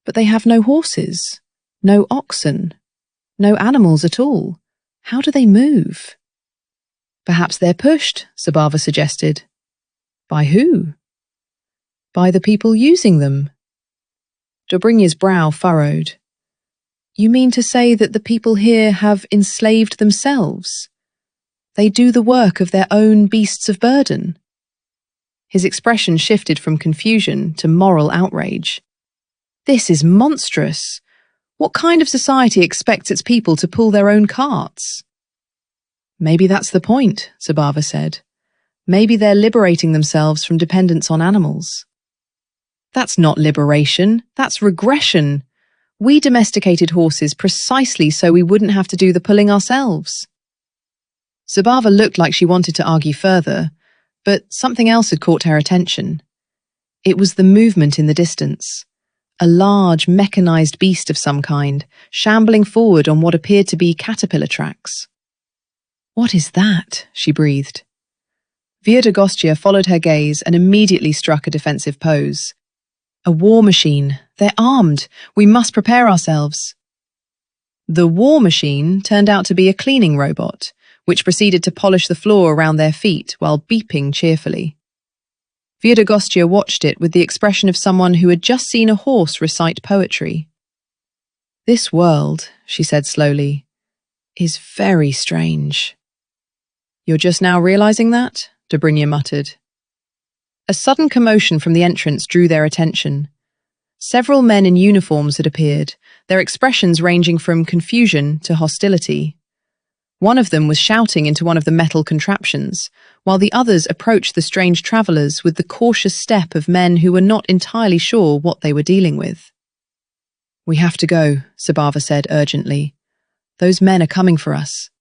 "but they have no horses, no oxen, no animals at all. How do they move?" "Perhaps they're pushed," Zabava suggested. "By who?" "By the people using them." Dobrynya's brow furrowed. "You mean to say that the people here have enslaved themselves? They do the work of their own beasts of burden?" His expression shifted from confusion to moral outrage. "This is monstrous. What kind of society expects its people to pull their own carts?" "Maybe that's the point," Zabava said. "Maybe they're liberating themselves from dependence on animals." "That's not liberation, that's regression. We domesticated horses precisely so we wouldn't have to do the pulling ourselves." Zabava looked like she wanted to argue further, but something else had caught her attention. It was the movement in the distance. A large, mechanized beast of some kind, shambling forward on what appeared to be caterpillar tracks. "What is that?" she breathed. Viedogostya followed her gaze and immediately struck a defensive pose. "A war machine. They're armed. We must prepare ourselves." The war machine turned out to be a cleaning robot, which proceeded to polish the floor around their feet while beeping cheerfully. Viedogostya watched it with the expression of someone who had just seen a horse recite poetry. "This world," she said slowly, "is very strange." "You're just now realizing that?" Dobrynya muttered. A sudden commotion from the entrance drew their attention. Several men in uniforms had appeared, their expressions ranging from confusion to hostility. One of them was shouting into one of the metal contraptions, while the others approached the strange travellers with the cautious step of men who were not entirely sure what they were dealing with. "We have to go," Zabava said urgently. "Those men are coming for us."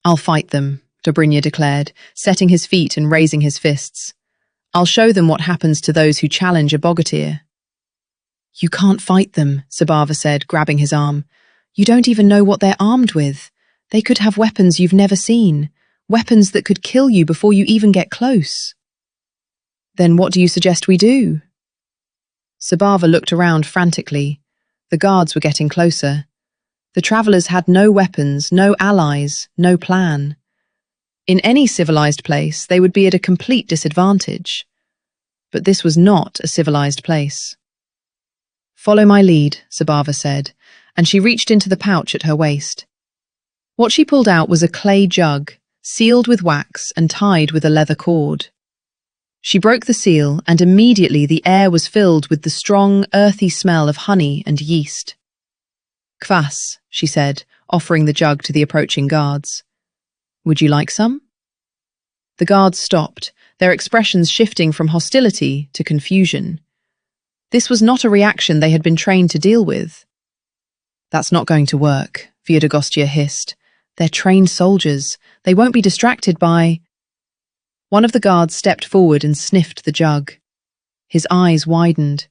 "I'll fight them," Dobrynya declared, setting his feet and raising his fists. "I'll show them what happens to those who challenge a Bogatyr." "You can't fight them," Zabava said, grabbing his arm. "You don't even know what they're armed with. They could have weapons you've never seen, weapons that could kill you before you even get close." "Then what do you suggest we do?" Zabava looked around frantically. The guards were getting closer. The travellers had no weapons, no allies, no plan. In any civilized place, they would be at a complete disadvantage. But this was not a civilized place. "Follow my lead," Zabava said, and she reached into the pouch at her waist. What she pulled out was a clay jug, sealed with wax and tied with a leather cord. She broke the seal, and immediately the air was filled with the strong, earthy smell of honey and yeast. "Kvass," she said, offering the jug to the approaching guards. "Would you like some?" The guards stopped, their expressions shifting from hostility to confusion. This was not a reaction they had been trained to deal with. "That's not going to work," Viedogostya hissed. "They're trained soldiers. They won't be distracted by—" One of the guards stepped forward and sniffed the jug. His eyes widened.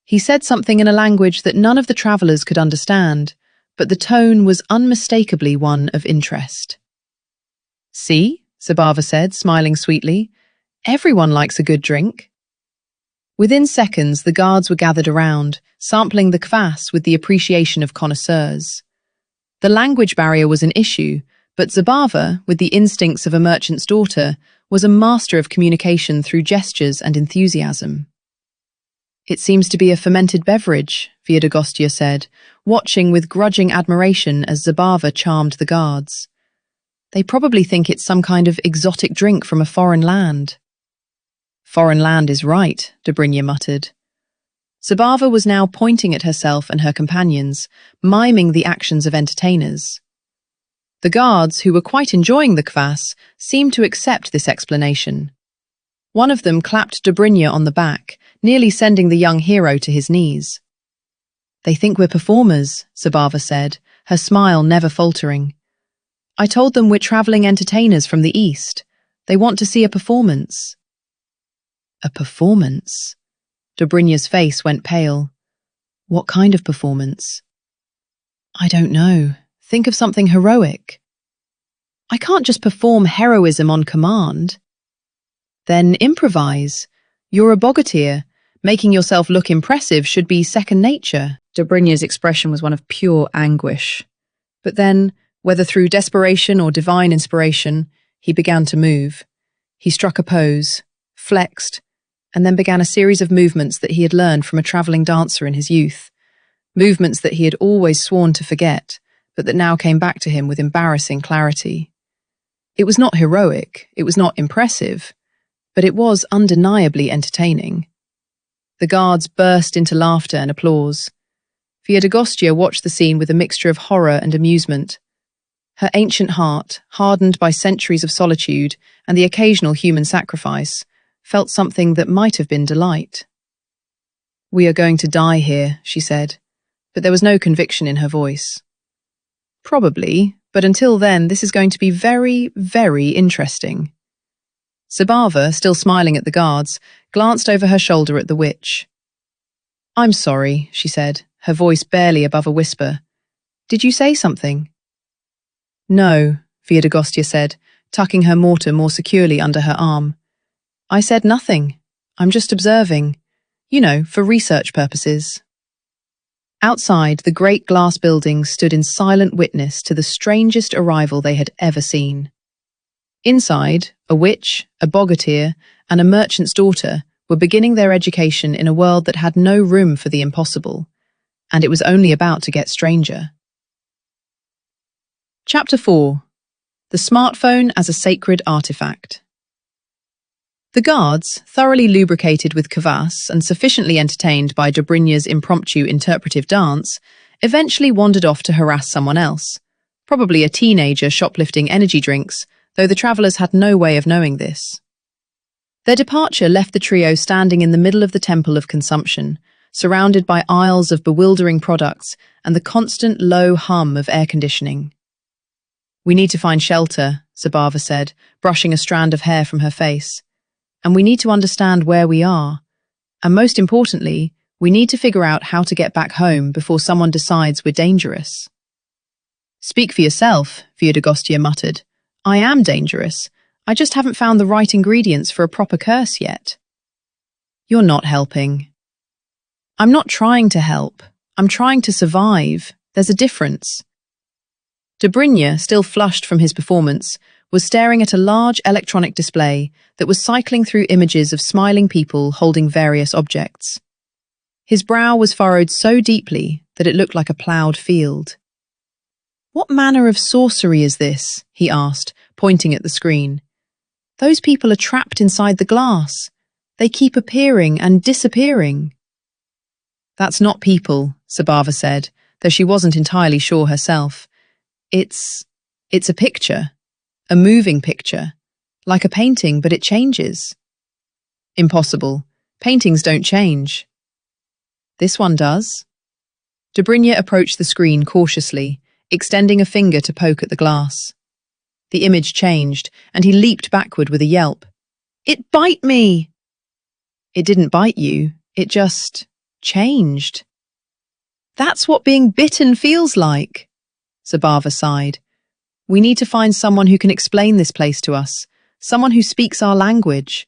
He said something in a language that none of the travellers could understand, but the tone was unmistakably one of interest. "See?" Zabava said, smiling sweetly. "Everyone likes a good drink." Within seconds, the guards were gathered around, sampling the kvass with the appreciation of connoisseurs. The language barrier was an issue, but Zabava, with the instincts of a merchant's daughter, was a master of communication through gestures and enthusiasm. "It seems to be a fermented beverage," Viedogostya said, watching with grudging admiration as Zabava charmed the guards. "They probably think it's some kind of exotic drink from a foreign land." "Foreign land is right," Dobrynya muttered. Zabava was now pointing at herself and her companions, miming the actions of entertainers. The guards, who were quite enjoying the kvass, seemed to accept this explanation. One of them clapped Dobrynya on the back, nearly sending the young hero to his knees. "They think we're performers," Zabava said, her smile never faltering. "I told them we're travelling entertainers from the East. They want to see a performance." "A performance?" Dobrynya's face went pale. "What kind of performance?" "I don't know. Think of something heroic." "I can't just perform heroism on command." "Then improvise. You're a Bogatyr. Making yourself look impressive should be second nature." Dobrynya's expression was one of pure anguish. But then, whether through desperation or divine inspiration, he began to move. He struck a pose, flexed, and then began a series of movements that he had learned from a travelling dancer in his youth. Movements that he had always sworn to forget, but that now came back to him with embarrassing clarity. It was not heroic, it was not impressive, but it was undeniably entertaining. The guards burst into laughter and applause. Viedogostya watched the scene with a mixture of horror and amusement. Her ancient heart, hardened by centuries of solitude and the occasional human sacrifice, felt something that might have been delight. "We are going to die here," she said, but there was no conviction in her voice. "Probably, but until then this is going to be very, very interesting." Zabava, still smiling at the guards, glanced over her shoulder at the witch. "I'm sorry," she said, her voice barely above a whisper. "Did you say something?" "No," Viedogostya said, tucking her mortar more securely under her arm. "I said nothing. I'm just observing. You know, for research purposes." Outside, the great glass buildings stood in silent witness to the strangest arrival they had ever seen. Inside, a witch, a Bogatyr, and a merchant's daughter were beginning their education in a world that had no room for the impossible, and it was only about to get stranger. Chapter 4. The Smartphone as a Sacred Artifact. The guards, thoroughly lubricated with kvass and sufficiently entertained by Dobrynya's impromptu interpretive dance, eventually wandered off to harass someone else, probably a teenager shoplifting energy drinks, though the travellers had no way of knowing this. Their departure left the trio standing in the middle of the temple of consumption, surrounded by aisles of bewildering products and the constant low hum of air conditioning. "We need to find shelter," Zabava said, brushing a strand of hair from her face. "And we need to understand where we are. And most importantly, we need to figure out how to get back home before someone decides we're dangerous." "Speak for yourself," Viedogostya muttered. "I am dangerous. I just haven't found the right ingredients for a proper curse yet." "You're not helping." "I'm not trying to help. I'm trying to survive. There's a difference." Dobrynya, still flushed from his performance, was staring at a large electronic display that was cycling through images of smiling people holding various objects. His brow was furrowed so deeply that it looked like a ploughed field. "What manner of sorcery is this?" he asked, pointing at the screen. "Those people are trapped inside the glass. They keep appearing and disappearing." "That's not people," Zabava said, though she wasn't entirely sure herself. It's a picture. A moving picture, Like a painting, but it changes. Impossible. Paintings don't change. This one does. Dobrynya approached the screen cautiously, extending a finger to poke at the glass. The image changed, and he leaped backward with a yelp. It bite me! It didn't bite you, it just changed. That's what being bitten feels like, Zabava sighed. We need to find someone who can explain this place to us, someone who speaks our language.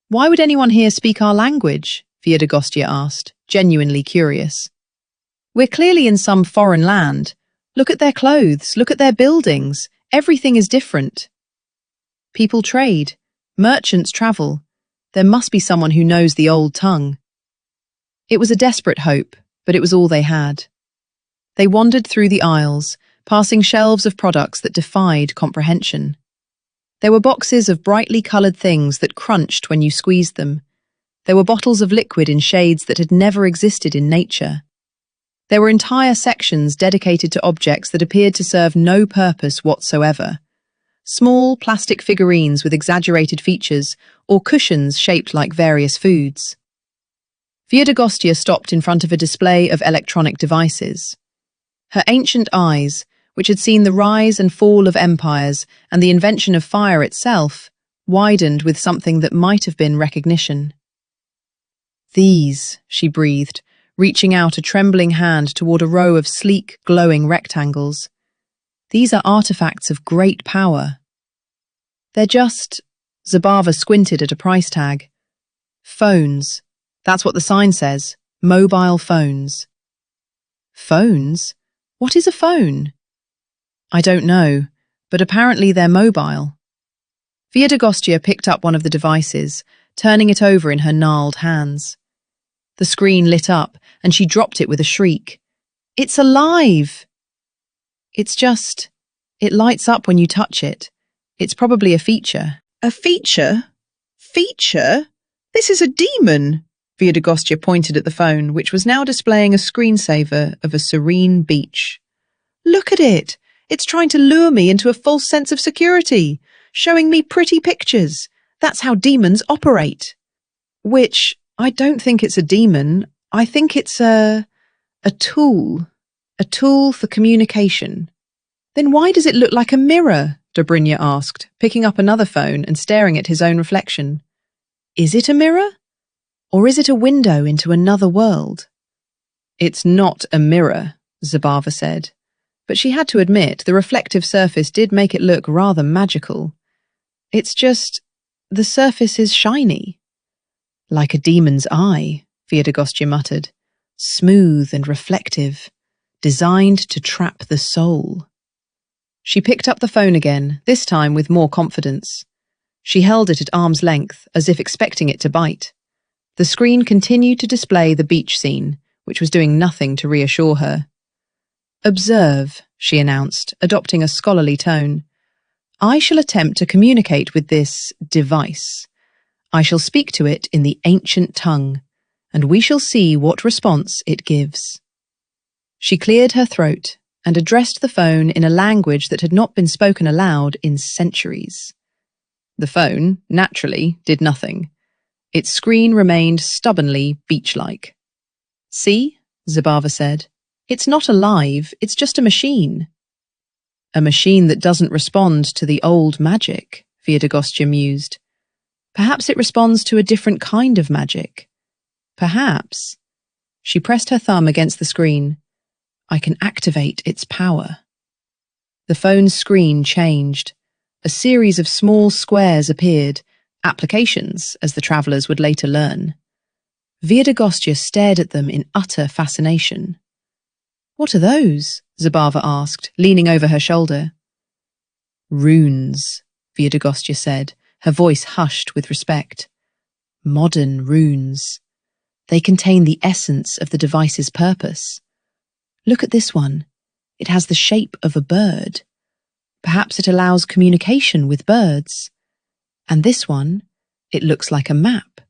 Why would anyone here speak our language? Viedogostya asked, genuinely curious. We're clearly in some foreign land. Look at their clothes, look at their buildings. Everything is different. People trade. Merchants travel. There must be someone who knows the old tongue. It was a desperate hope, but it was all they had. They wandered through the aisles, passing shelves of products that defied comprehension. There were boxes of brightly coloured things that crunched when you squeezed them. There were bottles of liquid in shades that had never existed in nature. There were entire sections dedicated to objects that appeared to serve no purpose whatsoever. Small plastic figurines with exaggerated features, or cushions shaped like various foods. Viedogostya stopped in front of a display of electronic devices. Her ancient eyes, which had seen the rise and fall of empires and the invention of fire itself, widened with something that might have been recognition. These, she breathed, reaching out a trembling hand toward a row of sleek, glowing rectangles. These are artifacts of great power. They're just... Zabava squinted at a price tag. Phones. That's what the sign says. Mobile phones. Phones? What is a phone? I don't know, but apparently they're mobile. Viedogostya picked up one of the devices, turning it over in her gnarled hands. The screen lit up, and she dropped it with a shriek. It's alive! It's just... It lights up when you touch it. It's probably a feature. A feature? Feature? This is a demon! Viedogostya pointed at the phone, which was now displaying a screensaver of a serene beach. Look at it! It's trying to lure me into a false sense of security, showing me pretty pictures. That's how demons operate. Which, I don't think it's a demon. I think it's a tool. A tool for communication. Then why does it look like a mirror? Dobrynya asked, picking up another phone and staring at his own reflection. Is it a mirror? Or is it a window into another world? It's not a mirror, Zabava said. But she had to admit the reflective surface did make it look rather magical. It's just... the surface is shiny. Like a demon's eye, Viedogostya muttered. Smooth and reflective. Designed to trap the soul. She picked up the phone again, this time with more confidence. She held it at arm's length, as if expecting it to bite. The screen continued to display the beach scene, which was doing nothing to reassure her. Observe, she announced, adopting a scholarly tone. I shall attempt to communicate with this device. I shall speak to it in the ancient tongue, and we shall see what response it gives. She cleared her throat and addressed the phone in a language that had not been spoken aloud in centuries. The phone, naturally, did nothing. Its screen remained stubbornly beach-like. See, Zabava said. It's not alive, it's just a machine. A machine that doesn't respond to the old magic, Viedogostya mused. Perhaps it responds to a different kind of magic. Perhaps. She pressed her thumb against the screen. I can activate its power. The phone's screen changed. A series of small squares appeared, applications, as the travellers would later learn. Viedogostya stared at them in utter fascination. What are those? Zabava asked, leaning over her shoulder. Runes, Viedogostya said, her voice hushed with respect. Modern runes. They contain the essence of the device's purpose. Look at this one. It has the shape of a bird. Perhaps it allows communication with birds. And this one, it looks like a map.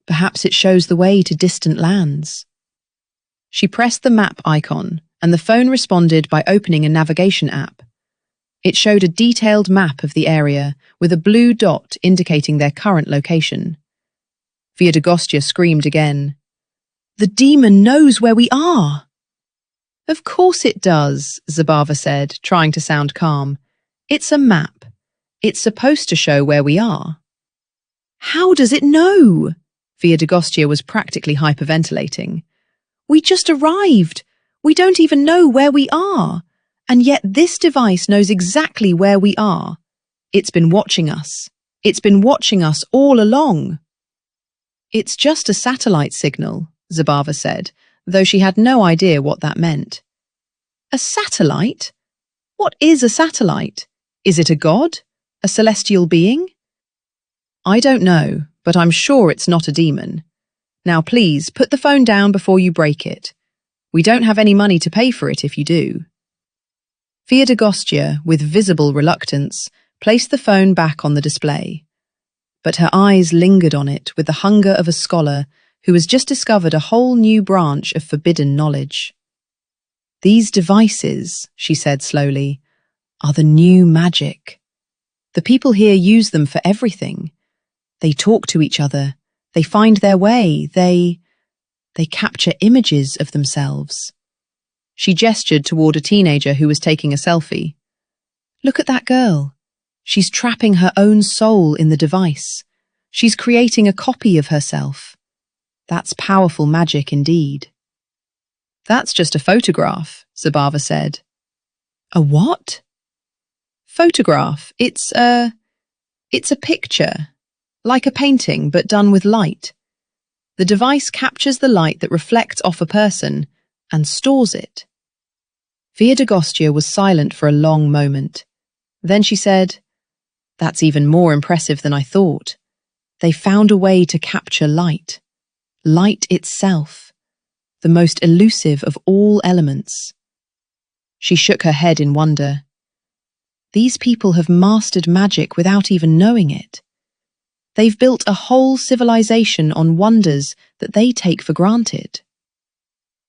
Perhaps it shows the way to distant lands. She pressed the map icon, and the phone responded by opening a navigation app. It showed a detailed map of the area with a blue dot indicating their current location. Viedogostya screamed again. "The demon knows where we are!" "Of course it does," Zabava said, trying to sound calm. "It's a map. It's supposed to show where we are." "How does it know?" Viedogostya was practically hyperventilating. "We just arrived. We don't even know where we are. And yet this device knows exactly where we are. It's been watching us. It's been watching us all along." "It's just a satellite signal," Zabava said, though she had no idea what that meant. "A satellite? What is a satellite? Is it a god? A celestial being?" "I don't know, but I'm sure it's not a demon. Now please, put the phone down before you break it. We don't have any money to pay for it if you do." Viedogostya, with visible reluctance, placed the phone back on the display. But her eyes lingered on it with the hunger of a scholar who has just discovered a whole new branch of forbidden knowledge. "These devices," she said slowly, "are the new magic. The people here use them for everything. They talk to each other. They find their way. They capture images of themselves." She gestured toward a teenager who was taking a selfie. "Look at that girl. She's trapping her own soul in the device. She's creating a copy of herself. That's powerful magic indeed." "That's just a photograph," Zabava said. "A what?" "Photograph. It's a picture, like a painting, but done with light. The device captures the light that reflects off a person and stores it." Viedogostya was silent for a long moment. Then she said, "That's even more impressive than I thought. They found a way to capture light. Light itself, the most elusive of all elements." She shook her head in wonder. "These people have mastered magic without even knowing it. They've built a whole civilization on wonders that they take for granted."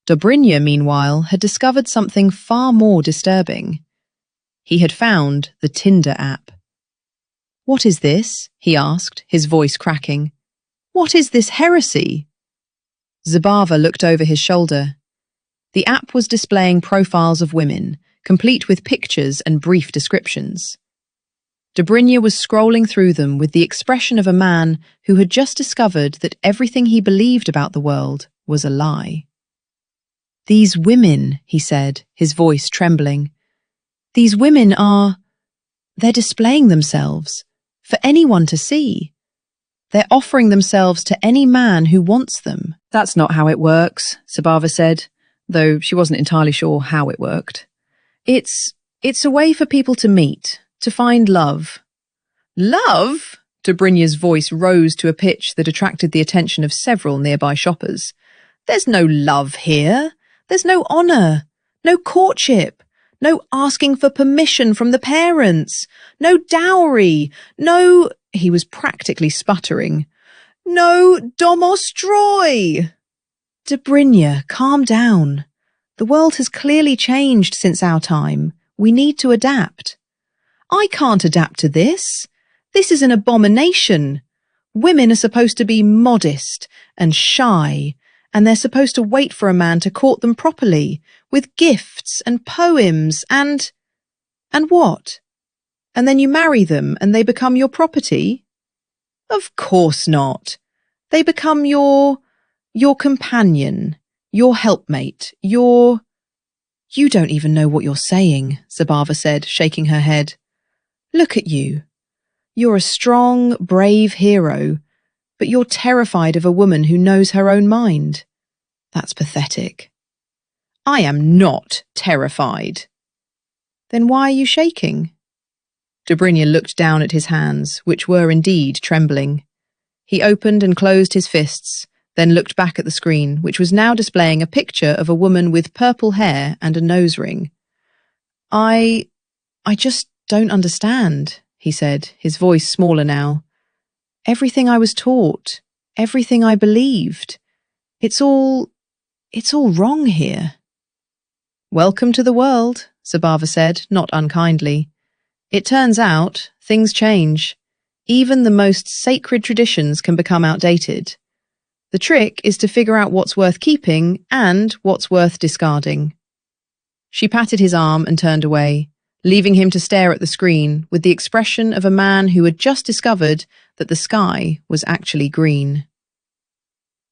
Dobrynya, meanwhile, had discovered something far more disturbing. He had found the Tinder app. "What is this?" he asked, his voice cracking. "What is this heresy?" Zabava looked over his shoulder. The app was displaying profiles of women, complete with pictures and brief descriptions. Dobrynya was scrolling through them with the expression of a man who had just discovered that everything he believed about the world was a lie. "These women," he said, his voice trembling. "These women they're displaying themselves for anyone to see. They're offering themselves to any man who wants them." "That's not how it works," Zabava said, though she wasn't entirely sure how it worked. It's a way for people to meet, to find love." "Love?" Dobrynya's voice rose to a pitch that attracted the attention of several nearby shoppers. "There's no love here. There's no honor, no courtship, no asking for permission from the parents, no dowry, no—" he was practically sputtering. "No domostroy!" "Dobrynya, calm down. The world has clearly changed since our time. We need to adapt." "I can't adapt to this. This is an abomination. Women are supposed to be modest and shy, and they're supposed to wait for a man to court them properly, with gifts and poems and what? And then you marry them and they become your property?" "Of course not. They become your companion, your helpmate, your—" "You don't even know what you're saying," Zabava said, shaking her head. "Look at you. You're a strong, brave hero, but you're terrified of a woman who knows her own mind. That's pathetic." "I am not terrified." "Then why are you shaking?" Dobrynya looked down at his hands, which were indeed trembling. He opened and closed his fists, then looked back at the screen, which was now displaying a picture of a woman with purple hair and a nose ring. I just don't understand," he said, his voice smaller now. "Everything I was taught, everything I believed, it's all wrong here." "Welcome to the world," Zabava said, not unkindly. It turns out things change. Even the most sacred traditions can become outdated. The trick is to figure out what's worth keeping and what's worth discarding. She patted his arm and turned away, leaving him to stare at the screen with the expression of a man who had just discovered that the sky was actually green.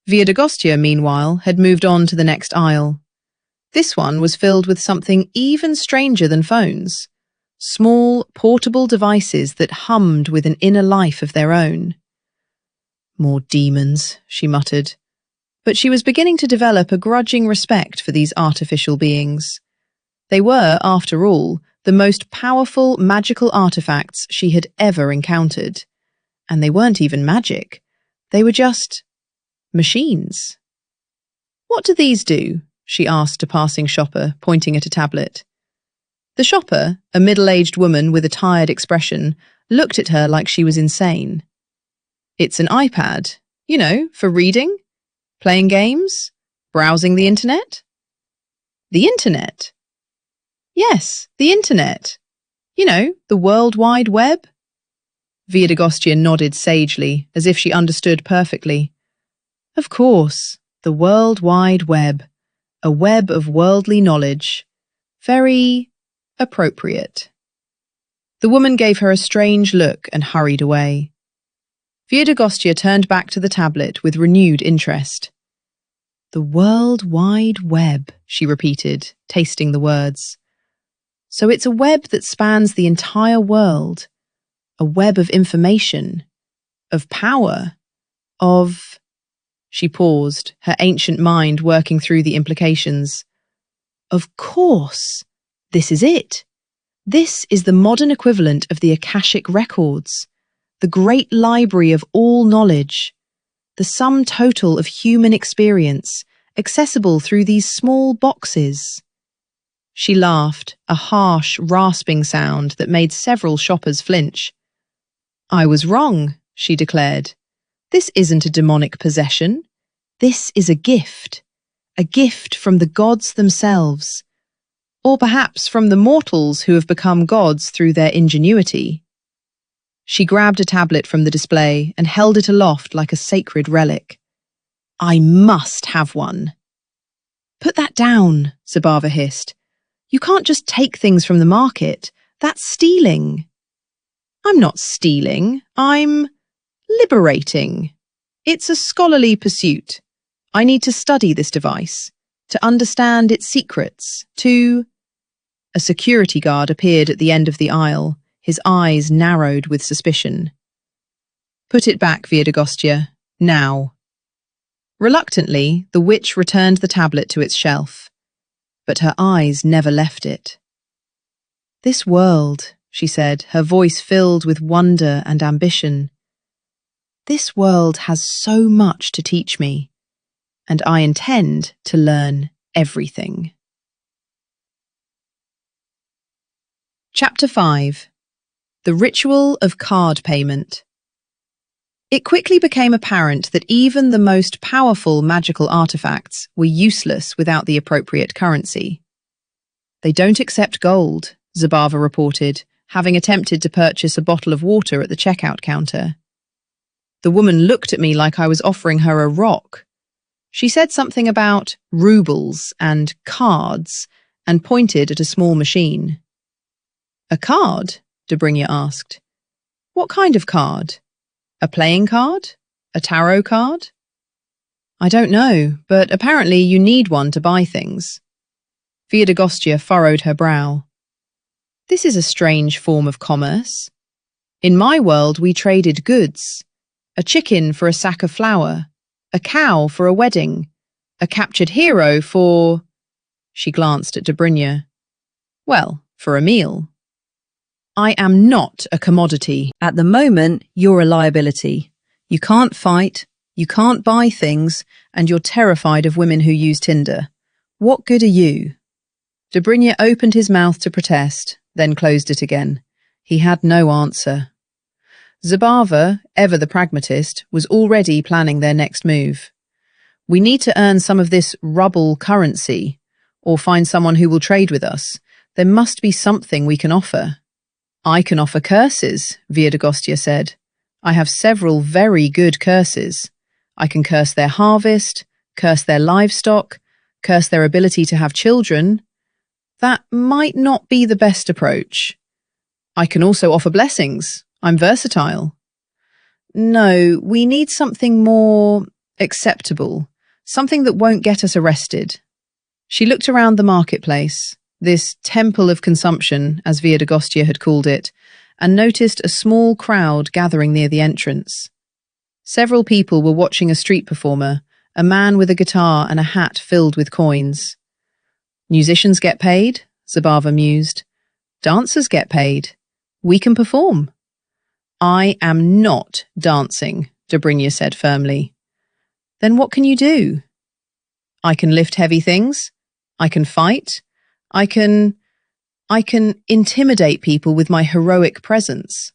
Viedogostya, meanwhile, had moved on to the next aisle. This one was filled with something even stranger than phones. Small, portable devices that hummed with an inner life of their own. More demons, she muttered. But she was beginning to develop a grudging respect for these artificial beings. They were, after all, the most powerful magical artifacts she had ever encountered. And they weren't even magic. They were just machines. "What do these do?" she asked a passing shopper, pointing at a tablet. The shopper, a middle-aged woman with a tired expression, looked at her like she was insane. "It's an iPad, for reading, playing games, browsing the internet." "The internet?" "Yes, the internet. The World Wide Web." Viedogostya nodded sagely, as if she understood perfectly. Of course, the World Wide Web. A web of worldly knowledge. Very appropriate. The woman gave her a strange look and hurried away. Viedogostya turned back to the tablet with renewed interest. "The World Wide Web," she repeated, tasting the words. "So it's a web that spans the entire world. A web of information, of power, of..." She paused, her ancient mind working through the implications. Of course! This is it. This is the modern equivalent of the Akashic records, the great library of all knowledge, the sum total of human experience, accessible through these small boxes. She laughed, a harsh, rasping sound that made several shoppers flinch. "I was wrong," she declared. "This isn't a demonic possession. This is a gift from the gods themselves. Or perhaps from the mortals who have become gods through their ingenuity." She grabbed a tablet from the display and held it aloft like a sacred relic. "I must have one." "Put that down," Zabava hissed. "You can't just take things from the market. That's stealing." "I'm not stealing. I'm liberating. It's a scholarly pursuit. I need to study this device, to understand its secrets, to..." A security guard appeared at the end of the aisle, his eyes narrowed with suspicion. "Put it back, Viedogostya, now." Reluctantly, the witch returned the tablet to its shelf, but her eyes never left it. "This world," she said, her voice filled with wonder and ambition. "This world has so much to teach me, and I intend to learn everything." Chapter 5. The Ritual of Card Payment. It quickly became apparent that even the most powerful magical artifacts were useless without the appropriate currency. "They don't accept gold," Zabava reported, having attempted to purchase a bottle of water at the checkout counter. The woman looked at me like I was offering her a rock. She said something about rubles and cards and pointed at a small machine. "A card?" Dobrynya asked. "What kind of card? A playing card? A tarot card?" "I don't know, but apparently you need one to buy things." Viedogostya furrowed her brow. "This is a strange form of commerce. In my world we traded goods. A chicken for a sack of flour, a cow for a wedding, a captured hero for..." She glanced at Dobrynya. "Well, for a meal." "I am not a commodity. At the moment, you're a liability. You can't fight, you can't buy things, and you're terrified of women who use Tinder. What good are you?" Dobrynya opened his mouth to protest, then closed it again. He had no answer. Zabava, ever the pragmatist, was already planning their next move. "We need to earn some of this rubble currency, or find someone who will trade with us. There must be something we can offer." I can offer curses, Viedogostya said. I have several very good curses. I can curse their harvest, curse their livestock, curse their ability to have children. That might not be the best approach. I can also offer blessings. I'm versatile. No, we need something more acceptable, something that won't get us arrested. She looked around the marketplace, this temple of consumption, as Viedogostya had called it, and noticed a small crowd gathering near the entrance. Several people were watching a street performer, a man with a guitar and a hat filled with coins. Musicians get paid, Zabava mused. Dancers get paid. We can perform. I am not dancing, Dobrynya said firmly. Then what can you do? I can lift heavy things. I can fight. I can intimidate people with my heroic presence.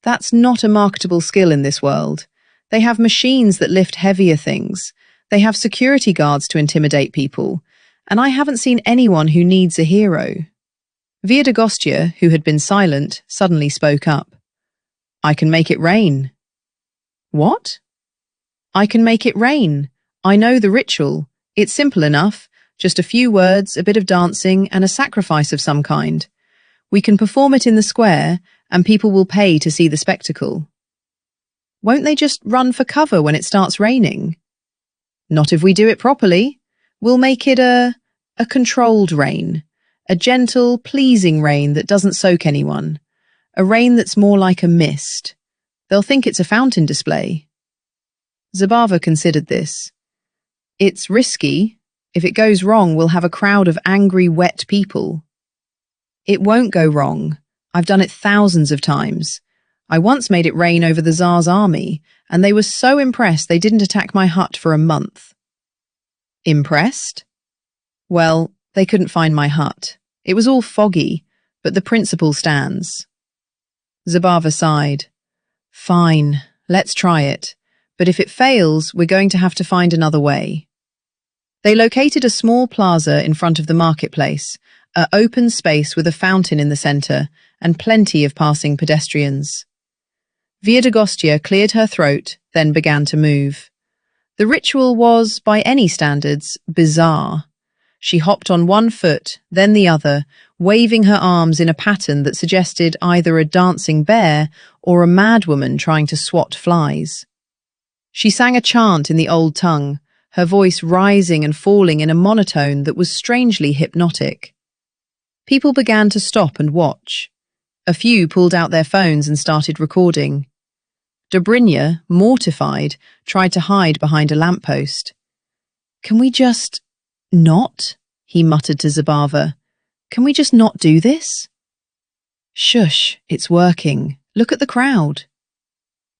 That's not a marketable skill in this world. They have machines that lift heavier things. They have security guards to intimidate people. And I haven't seen anyone who needs a hero. Viedogostya, who had been silent, suddenly spoke up. I can make it rain. What? I can make it rain. I know the ritual. It's simple enough. Just a few words, a bit of dancing, and a sacrifice of some kind. We can perform it in the square, and people will pay to see the spectacle. Won't they just run for cover when it starts raining? Not if we do it properly. We'll make it a controlled rain, a gentle, pleasing rain that doesn't soak anyone, a rain that's more like a mist. They'll think it's a fountain display. Zabava considered this. It's risky. If it goes wrong, we'll have a crowd of angry, wet people. It won't go wrong. I've done it thousands of times. I once made it rain over the Tsar's army, and they were so impressed they didn't attack my hut for a month. Impressed? Well, they couldn't find my hut. It was all foggy, but the principle stands. Zabava sighed. Fine, let's try it. But if it fails, we're going to have to find another way. They located a small plaza in front of the marketplace, an open space with a fountain in the centre and plenty of passing pedestrians. Viedogostya cleared her throat, then began to move. The ritual was, by any standards, bizarre. She hopped on one foot, then the other, waving her arms in a pattern that suggested either a dancing bear or a madwoman trying to swat flies. She sang a chant in the old tongue, her voice rising and falling in a monotone that was strangely hypnotic. People began to stop and watch. A few pulled out their phones and started recording. Dobrynya, mortified, tried to hide behind a lamppost. Can we just not? He muttered to Zabava. Can we just not do this? Shush, it's working. Look at the crowd.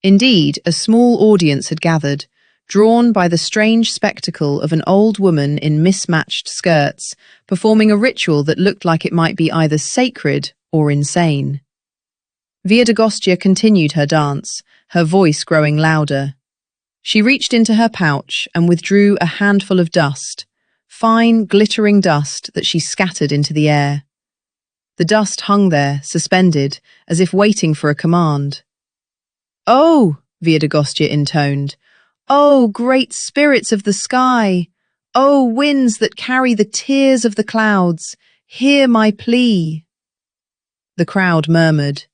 Indeed, a small audience had gathered, drawn by the strange spectacle of an old woman in mismatched skirts, performing a ritual that looked like it might be either sacred or insane. Viedogostya continued her dance, her voice growing louder. She reached into her pouch and withdrew a handful of dust, fine, glittering dust that she scattered into the air. The dust hung there, suspended, as if waiting for a command. Oh, Viedogostya intoned. Oh, great spirits of the sky! Oh, winds that carry the tears of the clouds! Hear my plea! The crowd murmured.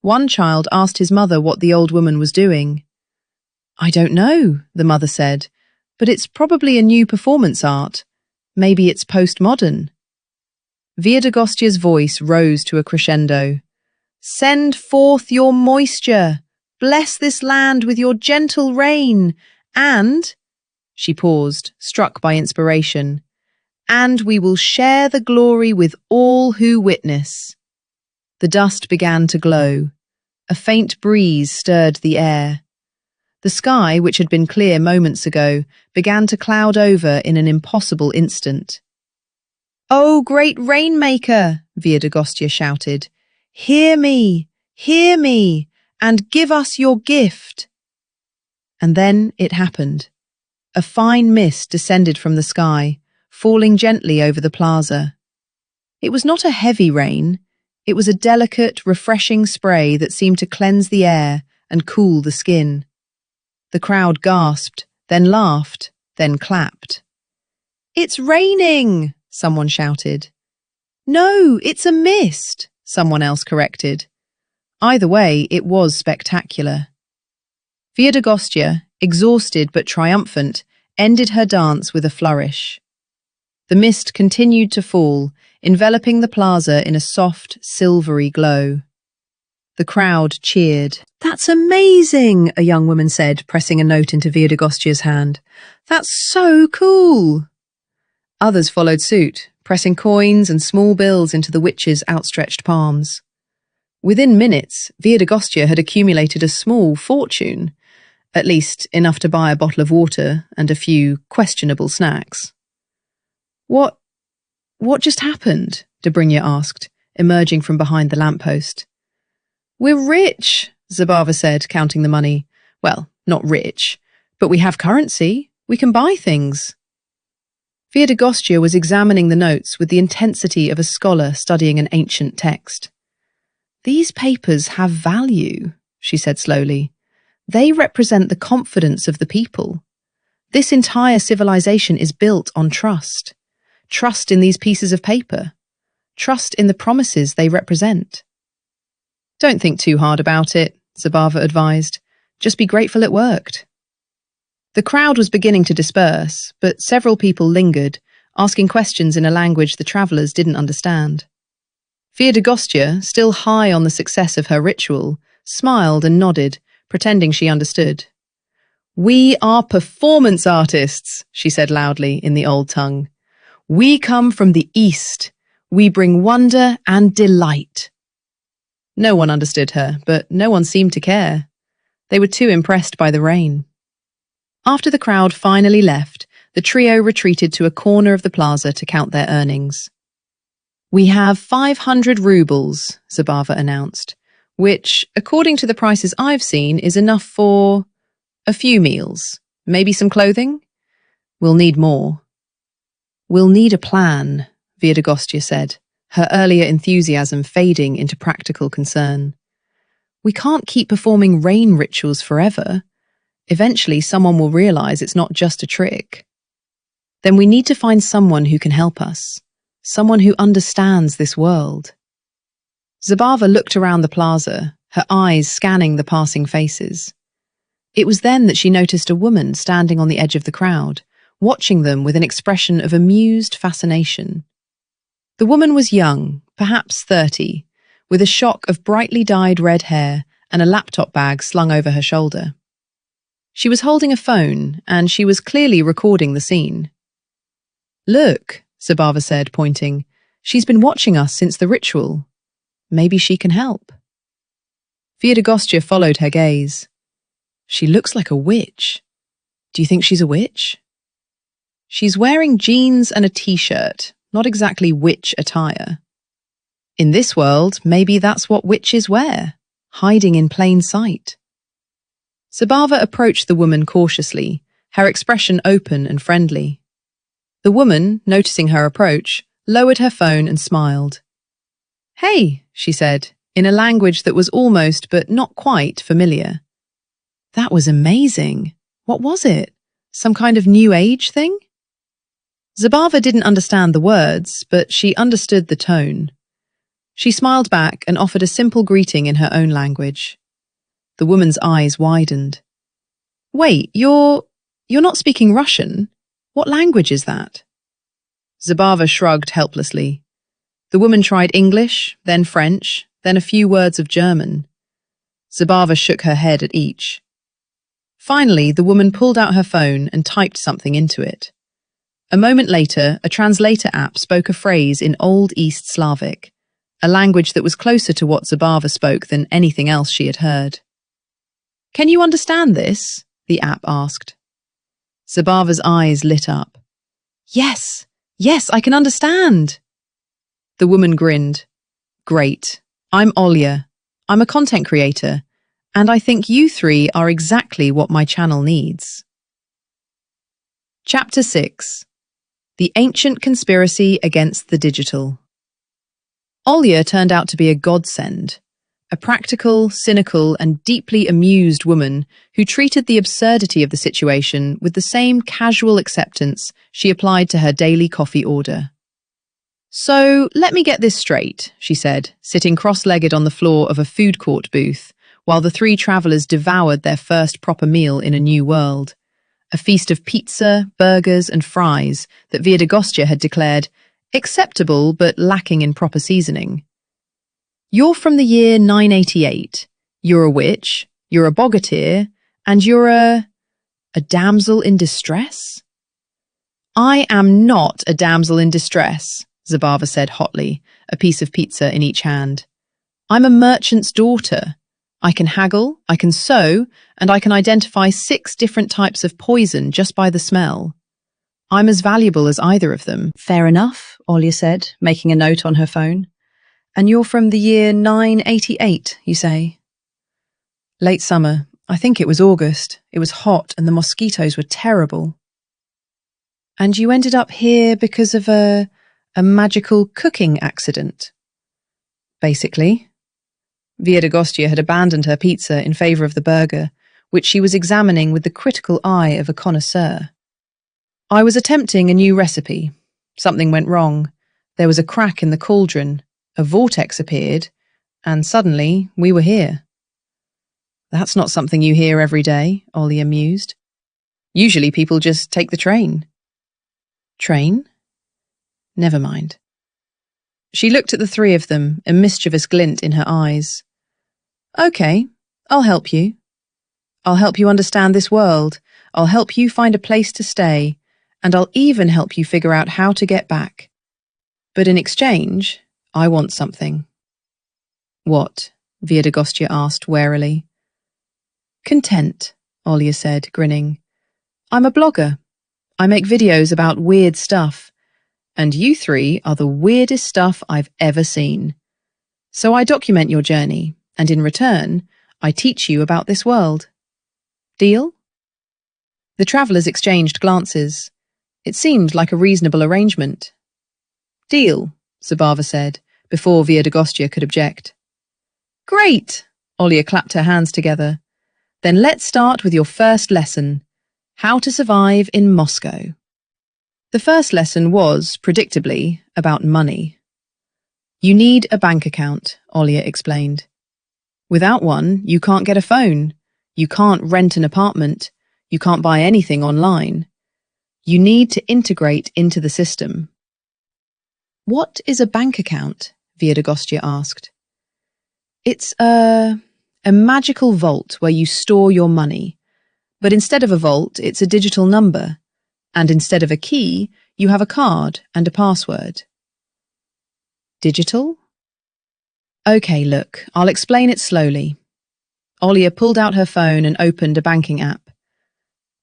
One child asked his mother what the old woman was doing. I don't know, the mother said, but it's probably a new performance art. Maybe it's postmodern. Viedogostya's voice rose to a crescendo. Send forth your moisture! Bless this land with your gentle rain, and, she paused, struck by inspiration, and we will share the glory with all who witness. The dust began to glow. A faint breeze stirred the air. The sky, which had been clear moments ago, began to cloud over in an impossible instant. "Oh, great rainmaker!" Viedogostya shouted. Hear me, and give us your gift." And then it happened. A fine mist descended from the sky, falling gently over the plaza. It was not a heavy rain. It was a delicate, refreshing spray that seemed to cleanse the air and cool the skin. The crowd gasped, then laughed, then clapped. "It's raining!" someone shouted. "No, it's a mist," someone else corrected. Either way, it was spectacular. Viedogostya, exhausted but triumphant, ended her dance with a flourish. The mist continued to fall, enveloping the plaza in a soft, silvery glow. The crowd cheered. "That's amazing," a young woman said, pressing a note into Viedogostya's hand. "That's so cool." Others followed suit, pressing coins and small bills into the witch's outstretched palms. Within minutes, Viedogostya had accumulated a small fortune, at least enough to buy a bottle of water and a few questionable snacks. What just happened?" Dobrynya asked, emerging from behind the lamppost. "We're rich," Zabava said, counting the money. "Well, not rich, but we have currency. We can buy things." Viedogostya was examining the notes with the intensity of a scholar studying an ancient text. "These papers have value," she said slowly. "They represent the confidence of the people. This entire civilization is built on trust. Trust in these pieces of paper. Trust in the promises they represent." "Don't think too hard about it," Zabava advised. "Just be grateful it worked." The crowd was beginning to disperse, but several people lingered, asking questions in a language the travellers didn't understand. Viedogostya, still high on the success of her ritual, smiled and nodded, pretending she understood. "We are performance artists," she said loudly in the old tongue. "We come from the East. We bring wonder and delight." No one understood her, but no one seemed to care. They were too impressed by the rain. After the crowd finally left, the trio retreated to a corner of the plaza to count their earnings. "We have 500 rubles, Zabava announced, which, according to the prices I've seen, is enough for a few meals, maybe some clothing. We'll need more." "We'll need a plan," Viedogostya said, her earlier enthusiasm fading into practical concern. "We can't keep performing rain rituals forever. Eventually, someone will realize it's not just a trick. Then we need to find someone who can help us, someone who understands this world." Zabava looked around the plaza, her eyes scanning the passing faces. It was then that she noticed a woman standing on the edge of the crowd, watching them with an expression of amused fascination. The woman was young, perhaps 30, with a shock of brightly dyed red hair and a laptop bag slung over her shoulder. She was holding a phone, and she was clearly recording the scene. "Look," Zabava said, pointing. "She's been watching us since the ritual. Maybe she can help." Viedogostya followed her gaze. "She looks like a witch. Do you think she's a witch?" "She's wearing jeans and a t-shirt, not exactly witch attire. In this world, maybe that's what witches wear, hiding in plain sight." Zabava approached the woman cautiously, her expression open and friendly. The woman, noticing her approach, lowered her phone and smiled. "Hey," she said, in a language that was almost but not quite familiar. "That was amazing. What was it? Some kind of new age thing?" Zabava didn't understand the words, but she understood the tone. She smiled back and offered a simple greeting in her own language. The woman's eyes widened. "Wait, you're not speaking Russian? What language is that?" Zabava shrugged helplessly. The woman tried English, then French, then a few words of German. Zabava shook her head at each. Finally, the woman pulled out her phone and typed something into it. A moment later, a translator app spoke a phrase in Old East Slavic, a language that was closer to what Zabava spoke than anything else she had heard. "Can you understand this?" the app asked. Zabava's eyes lit up. Yes, I can understand." The woman grinned. "Great. I'm Olya. I'm a content creator, and I think you three are exactly what my channel needs." Chapter 6. The Ancient Conspiracy Against the Digital. Olya turned out to be a godsend, a practical, cynical, and deeply amused woman who treated the absurdity of the situation with the same casual acceptance she applied to her daily coffee order. "So, let me get this straight," she said, sitting cross-legged on the floor of a food court booth, while the three travellers devoured their first proper meal in a new world. A feast of pizza, burgers, and fries that Viedogostya had declared acceptable but lacking in proper seasoning. "You're from the year 988. You're a witch, you're a Bogatyr, and you're a damsel in distress?" "I am not a damsel in distress," Zabava said hotly, a piece of pizza in each hand. "I'm a merchant's daughter. I can haggle, I can sew, and I can identify 6 different types of poison just by the smell. I'm as valuable as either of them." "Fair enough," Olya said, making a note on her phone. "And you're from the year 988, you say?" "Late summer. I think it was August. It was hot and the mosquitoes were terrible." "And you ended up here because of a magical cooking accident?" "Basically." Viedogostya had abandoned her pizza in favour of the burger, which she was examining with the critical eye of a connoisseur. "I was attempting a new recipe. Something went wrong. There was a crack in the cauldron, a vortex appeared, and suddenly we were here." "That's not something you hear every day," Olya mused. "Usually people just take the train." "Train? Never mind." She looked at the three of them, a mischievous glint in her eyes. "Okay, I'll help you. I'll help you understand this world. I'll help you find a place to stay, and I'll even help you figure out how to get back. But in exchange, I want something." "What?" Viedogostya asked warily. "Content," Olya said, grinning. "I'm a blogger. I make videos about weird stuff, and you three are the weirdest stuff I've ever seen. So I document your journey, and in return, I teach you about this world. Deal?" The travellers exchanged glances. It seemed like a reasonable arrangement. "Deal," Zabava said, before Viedogostya could object. "Great!" Olya clapped her hands together. "Then let's start with your first lesson, how to survive in Moscow." The first lesson was, predictably, about money. "You need a bank account," Olya explained. "Without one, you can't get a phone, you can't rent an apartment, you can't buy anything online. You need to integrate into the system." "What is a bank account?" Viedogostya asked. "It's a magical vault where you store your money. But instead of a vault, it's a digital number. And instead of a key, you have a card and a password." "Digital?" "Okay, look, I'll explain it slowly." Olya pulled out her phone and opened a banking app.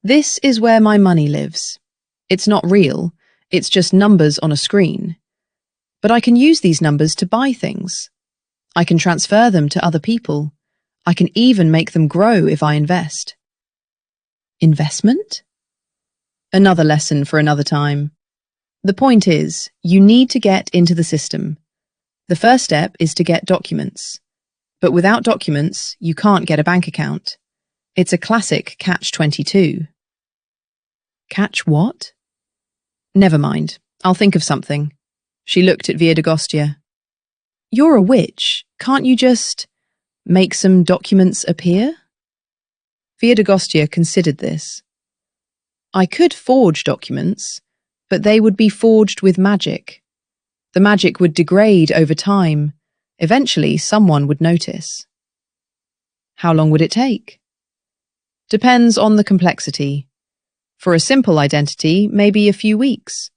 "This is where my money lives. It's not real, it's just numbers on a screen. But I can use these numbers to buy things. I can transfer them to other people. I can even make them grow if I invest." "Investment?" "Another lesson for another time. The point is, you need to get into the system. The first step is to get documents. But without documents, you can't get a bank account. It's a classic catch-22. "Catch what?" "Never mind. I'll think of something." She looked at Viedogostya. "You're a witch. Can't you just make some documents appear?" Viedogostya considered this. "I could forge documents, but they would be forged with magic. The magic would degrade over time. Eventually, someone would notice." "How long would it take?" "Depends on the complexity. For a simple identity, maybe a few weeks.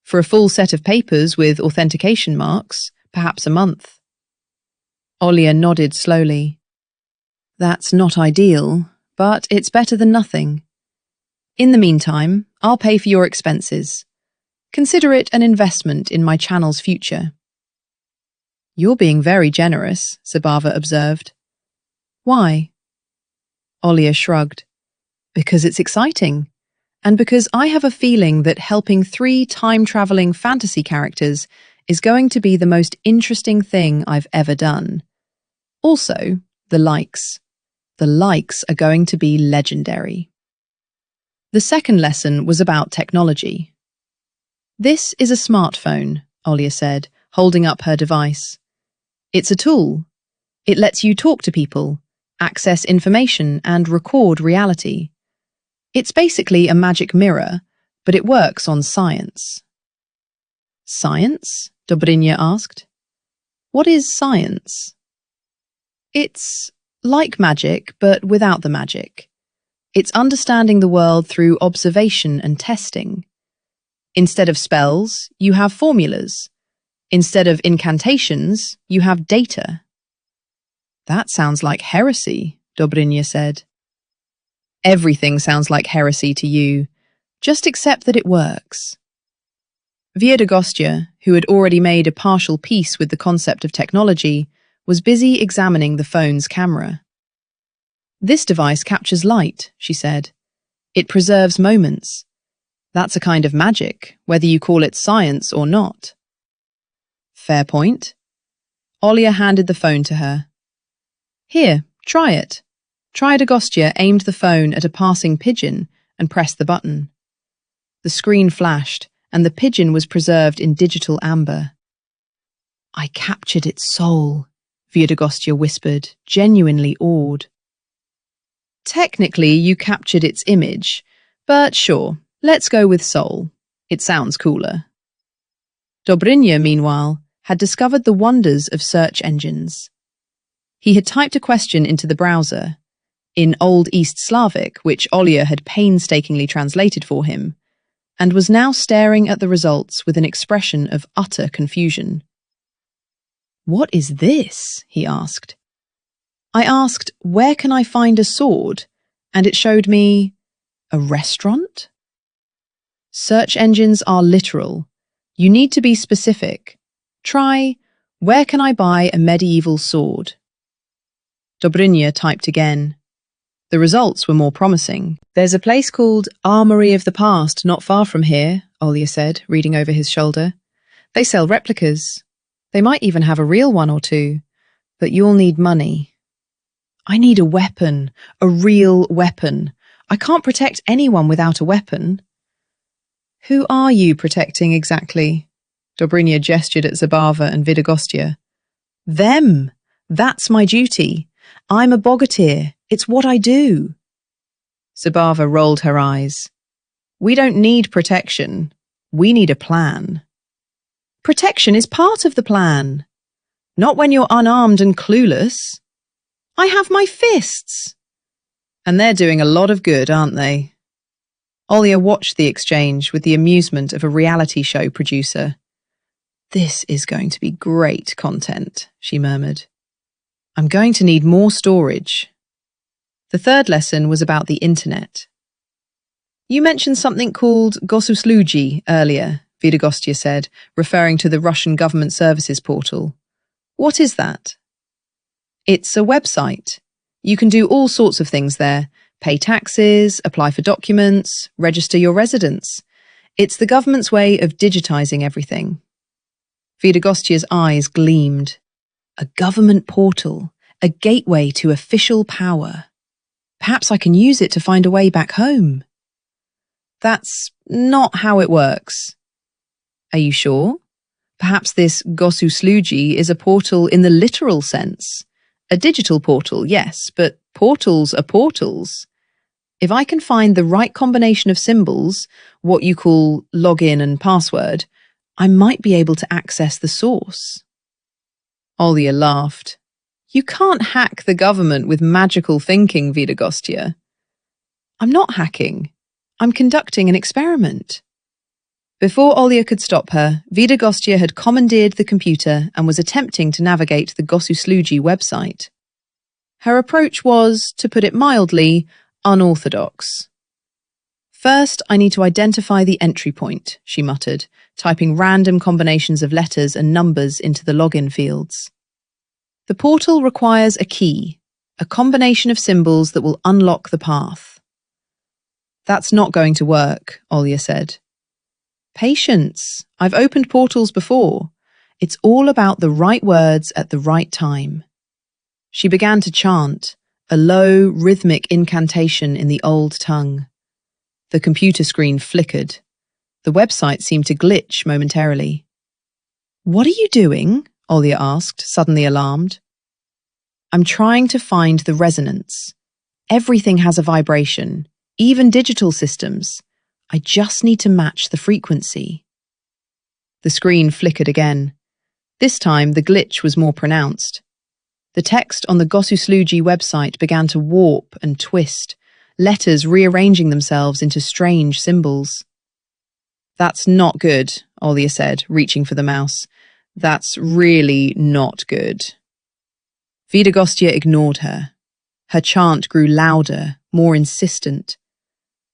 For a full set of papers with authentication marks, perhaps a month." Olya nodded slowly. "That's not ideal, but it's better than nothing. In the meantime, I'll pay for your expenses. Consider it an investment in my channel's future." "You're being very generous," Zabava observed. "Why?" Olya shrugged. "Because it's exciting. And because I have a feeling that helping 3 time-travelling fantasy characters is going to be the most interesting thing I've ever done. Also, the likes. The likes are going to be legendary. The second lesson was about technology. This is a smartphone, Olya said, holding up her device. It's a tool. It lets you talk to people, access information, and record reality. It's basically a magic mirror, but it works on science. Science? Dobrynya asked. What is science? It's like magic, but without the magic. It's understanding the world through observation and testing. Instead of spells, you have formulas. Instead of incantations, you have data. That sounds like heresy, Dobrynya said. Everything sounds like heresy to you. Just accept that it works. Viedogostya, who had already made a partial peace with the concept of technology, was busy examining the phone's camera. This device captures light, she said. It preserves moments. That's a kind of magic, whether you call it science or not. Fair point. Olya handed the phone to her. Here, try it. Viedogostya aimed the phone at a passing pigeon and pressed the button. The screen flashed, and the pigeon was preserved in digital amber. I captured its soul, Viedogostya whispered, genuinely awed. Technically, you captured its image, but sure, let's go with soul. It sounds cooler. Dobrynya, meanwhile, had discovered the wonders of search engines. He had typed a question into the browser, in Old East Slavic, which Olya had painstakingly translated for him, and was now staring at the results with an expression of utter confusion. What is this? He asked. I asked, where can I find a sword? And it showed me a restaurant? Search engines are literal. You need to be specific. Try, where can I buy a medieval sword? Dobrynya typed again. The results were more promising. There's a place called Armory of the Past not far from here, Olya said, reading over his shoulder. They sell replicas. They might even have a real one or two, but you'll need money. I need a weapon, a real weapon. I can't protect anyone without a weapon. Who are you protecting exactly? Dobrynya gestured at Zabava and Viedogostya. Them! That's my duty. I'm a Bogatyr. It's what I do. Zabava rolled her eyes. We don't need protection. We need a plan. Protection is part of the plan. Not when you're unarmed and clueless. I have my fists. And they're doing a lot of good, aren't they? Olya watched the exchange with the amusement of a reality show producer. This is going to be great content, she murmured. I'm going to need more storage. The third lesson was about the internet. You mentioned something called Gogoleva earlier, Viedogostya said, referring to the Russian government services portal. What is that? It's a website. You can do all sorts of things there. Pay taxes, apply for documents, register your residence. It's the government's way of digitizing everything. Viedogostya's eyes gleamed. A government portal, a gateway to official power. Perhaps I can use it to find a way back home. That's not how it works. Are you sure? Perhaps this Gogoleva is a portal in the literal sense. A digital portal, yes, but portals are portals. If I can find the right combination of symbols, what you call login and password, I might be able to access the source. Olya laughed. You can't hack the government with magical thinking, Viedogostya. I'm not hacking. I'm conducting an experiment. Before Olya could stop her, Viedogostya had commandeered the computer and was attempting to navigate the Gogoleva website. Her approach was, to put it mildly, unorthodox. First, I need to identify the entry point, she muttered, typing random combinations of letters and numbers into the login fields. The portal requires a key, a combination of symbols that will unlock the path. That's not going to work, Olya said. Patience. I've opened portals before. It's all about the right words at the right time. She began to chant, a low, rhythmic incantation in the old tongue. The computer screen flickered. The website seemed to glitch momentarily. "What are you doing?" Olya asked, suddenly alarmed. "I'm trying to find the resonance. Everything has a vibration, even digital systems. I just need to match the frequency." The screen flickered again. This time, the glitch was more pronounced. The text on the Gogoleva website began to warp and twist, letters rearranging themselves into strange symbols. "That's not good," Olya said, reaching for the mouse. "That's really not good." Viedogostya ignored her. Her chant grew louder, more insistent.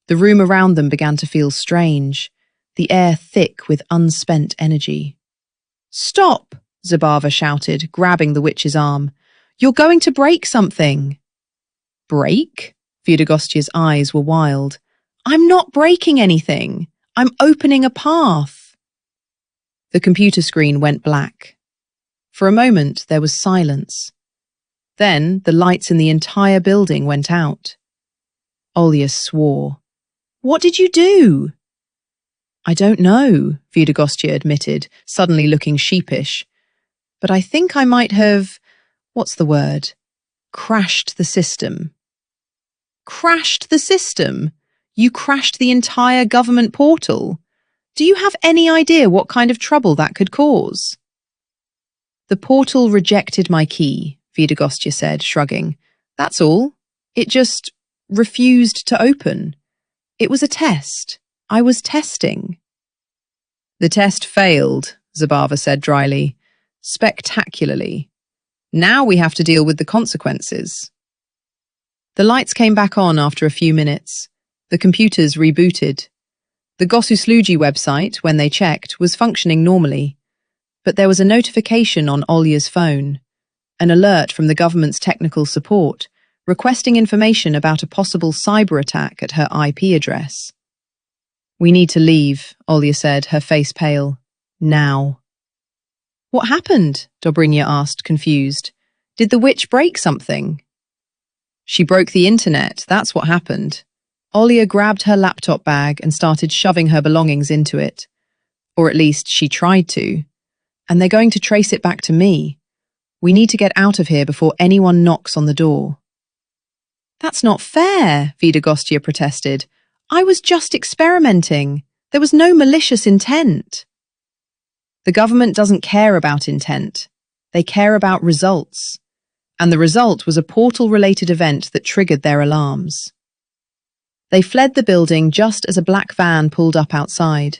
The room around them began to feel strange, the air thick with unspent energy. "Stop!" Zabava shouted, grabbing the witch's arm. "You're going to break something." "Break?" Viedogostya's eyes were wild. "I'm not breaking anything. I'm opening a path." The computer screen went black. For a moment, there was silence. Then the lights in the entire building went out. Olya swore. "What did you do?" "I don't know," Viedogostya admitted, suddenly looking sheepish. "But I think I might have, what's the word? Crashed the system." "Crashed the system? You crashed the entire government portal? Do you have any idea what kind of trouble that could cause?" "The portal rejected my key," Viedogostya said, shrugging. "That's all. It just refused to open. It was a test. I was testing." "The test failed," Zabava said dryly. "Spectacularly. Now we have to deal with the consequences." The lights came back on after a few minutes. The computers rebooted. The Gogoleva website, when they checked, was functioning normally. But there was a notification on Olya's phone, an alert from the government's technical support, requesting information about a possible cyber attack at her IP address. "We need to leave," Olya said, her face pale. "Now." "What happened?" Dobrynya asked, confused. "Did the witch break something?" "She broke the internet, that's what happened." Olya grabbed her laptop bag and started shoving her belongings into it. Or at least she tried to. "And they're going to trace it back to me. We need to get out of here before anyone knocks on the door." "That's not fair," Viedogostya protested. "I was just experimenting. There was no malicious intent." "The government doesn't care about intent. They care about results. And the result was a portal-related event that triggered their alarms." They fled the building just as a black van pulled up outside.